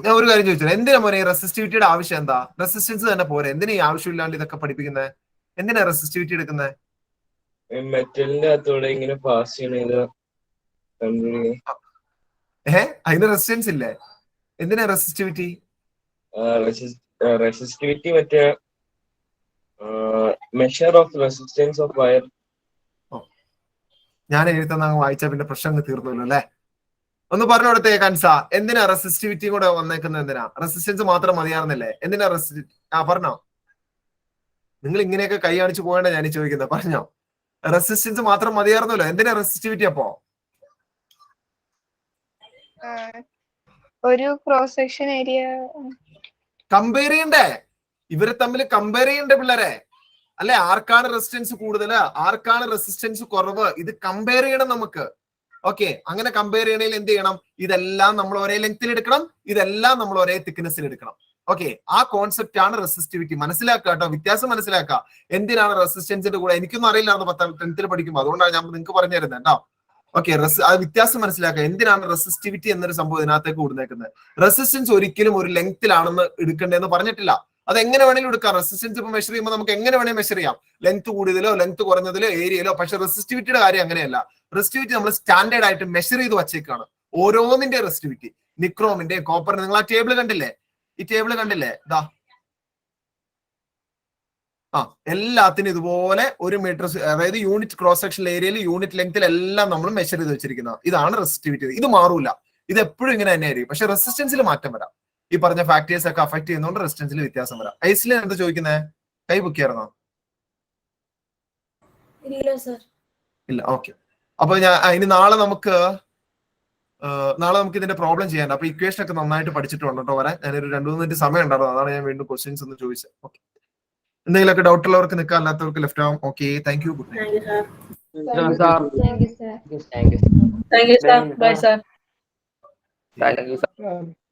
ഞാൻ ഒരു കാര്യം ചോദിച്ചത്, എന്തിനാ മോനെ റെസിസ്റ്റിവിറ്റിയുടെ ആവശ്യം എന്താ? റെസിസ്റ്റൻസ് തന്നെ പോരെ, എന്തിനാ ഈ ആവശ്യമില്ലാണ്ട് ഇതൊക്കെ പഠിപ്പിക്കുന്നത്? എന്തിനാ റെസിസ്റ്റിവിറ്റി എടുക്കുന്നത്? മെറ്റലിന്റെ അകത്തൂടെ ഇങ്ങനെ പാസ് ചെയ്യണത്. അതിന് റെസിസ്റ്റൻസ് ഇല്ലേ? എന്തിനാ റെസിസ്റ്റിവിറ്റി? റെസിസ്റ്റിവിറ്റി മറ്റേ measure of resistance of wire. ഞാൻ എഴുതുന്ന വായിച്ചാ പിന്നെ പ്രശ്നം തീർന്നല്ലോ അല്ലെ. ഒന്ന് പറഞ്ഞു കൊടുത്തേ കൻസ, എന്തിനാ റെസിസ്റ്റിവിറ്റി കൂടെ വന്നേക്കുന്നത്? എന്തിനാ? റെസിസ്റ്റൻസ് മാത്രം മതിയാർന്നില്ലേ? എന്തിനാ പറഞ്ഞോ. നിങ്ങൾ ഇങ്ങനെയൊക്കെ കൈ കാണിച്ചു പോകേണ്ട ഞാൻ ചോദിക്കുന്നത്. പറഞ്ഞോ. റെസിസ്റ്റൻസ് മാത്രം മതിയായിരുന്നല്ലോ, എന്തിനാ റെസിസ്റ്റിവിറ്റി? അപ്പോ ഒരു ക്രോസ് സെക്ഷൻ ഏരിയ കമ്പയർ ചെയ്യണ്ടേ? ഇവരെ തമ്മിൽ കമ്പയർ ചെയ്യണ്ടേ പിള്ളേരെ അല്ലെ? ആർക്കാണ് റെസിസ്റ്റൻസ് കൂടുതൽ, ആർക്കാണ് റെസിസ്റ്റൻസ് കുറവ്, ഇത് കമ്പയർ ചെയ്യണം നമുക്ക്. ഓക്കെ. അങ്ങനെ കമ്പയർ ചെയ്യണമെങ്കിൽ എന്ത് ചെയ്യണം? ഇതെല്ലാം നമ്മൾ ഒരേ ലെങ്ത്തിൽ എടുക്കണം, ഇതെല്ലാം നമ്മൾ ഒരേ തിക്നെസ്സിൽ എടുക്കണം. ഓക്കെ. ആ കോൺസെപ്റ്റ് ആണ് റെസിസ്റ്റിവിറ്റി. മനസ്സിലാക്കുക കേട്ടോ, വ്യത്യാസം മനസ്സിലാക്കുക. എന്തിനാണ് റെസിസ്റ്റൻസിന്റെ കൂടെ? എനിക്കൊന്നും അറിയില്ലായിരുന്നു 10th പഠിക്കുമ്പോൾ, അതുകൊണ്ടാണ് ഞാൻ നിങ്ങൾക്ക് പറഞ്ഞു തരുന്നത് കേട്ടോ. ഓക്കെ. ആ വ്യത്യാസം മനസ്സിലാക്കുക. എന്തിനാണ് റെസിസ്റ്റിവിറ്റി എന്നൊരു സംഭവം ഇതിനകത്തേക്ക് കൊടുത്തേക്കുന്നത്? റെസിസ്റ്റൻസ് ഒരിക്കലും ഒരു ലെങ്ത്തിലാണെന്ന് എടുക്കേണ്ടതെന്ന് പറഞ്ഞിട്ടില്ല. അത് എങ്ങനെ വേണമെങ്കിലും എടുക്കാം. റെസിസ്റ്റൻസ് ഇപ്പൊ മെഷർ ചെയ്യുമ്പോൾ നമുക്ക് എങ്ങനെ വേണമെങ്കിൽ മെഷർ ചെയ്യാം, ലെങ്ത് കൂടിയതിലോ ലെങ്ത് കുറഞ്ഞതിലോ ഏരിയയിലോ. പക്ഷെ റെസിസ്റ്റിവിറ്റിയുടെ കാര്യം അങ്ങനെയല്ല. റെസിസ്റ്റിവിറ്റി നമ്മൾ സ്റ്റാൻഡേർഡ് ആയിട്ട് മെഷർ ചെയ്ത് വച്ചേക്കാണ്. ഓരോന്നിന്റെ റെസിസ്റ്റിവിറ്റി, നിക്രോമിന്റെ, കോപ്പറിന്റെ. നിങ്ങൾ ആ ടേബിൾ കണ്ടില്ലേ? ഈ ടേബിൾ കണ്ടില്ലേ? ഇതാ എല്ലാത്തിനും ഇതുപോലെ 1 മീറ്റർ, അതായത് യൂണിറ്റ് ക്രോസ് സെക്ഷൻ ഏരിയയിൽ, യൂണിറ്റ് ലെങ്ത്തിൽ എല്ലാം നമ്മൾ മെഷർ ചെയ്ത് വെച്ചിരിക്കുന്നത്. ഇതാണ് റെസിസ്റ്റിവിറ്റി. ഇത് മാറൂല, ഇത് എപ്പോഴും ഇങ്ങനെ തന്നെ ആയിരിക്കും. പക്ഷെ റെസിസ്റ്റൻസിൽ മാറ്റം വരാം. ഈ പറഞ്ഞ ഫാക്ടേഴ്സ് ഒക്കെ അഫക്ട് ചെയ്യുന്നതുകൊണ്ട് റെസിസ്റ്റൻസിൽ വ്യത്യാസം വരാം. ഐസിൽ എന്താ ചോദിക്കുന്നത്? കൈ പൊക്കിയായിരുന്നോ? ഇല്ല. ഓക്കെ. അപ്പൊ ഇനി നാളെ നമുക്ക് ഇതിന്റെ പ്രോബ്ലം ചെയ്യാൻ. അപ്പൊ ഇക്വേഷൻ ഒക്കെ നന്നായിട്ട് പഠിച്ചിട്ട് വേണം കേട്ടോ വരാൻ. ഞാനൊരു 2-3 മിനിറ്റ് സമയം ഉണ്ടായിരുന്നു, അതാണ് ഞാൻ വീണ്ടും ക്വസ്റ്റ്യൻസ് ഒന്ന് ചോദിച്ചത്. ഓക്കെ, എന്തെങ്കിലുമൊക്കെ ഡൗട്ട് ഉള്ളവർക്ക് നിൽക്കാം, അല്ലാത്തവർക്ക് ലെഫ്റ്റ് ആവും. Okay, thank U. Good night. Thank you, sir. Bye, sir. Thank you, sir.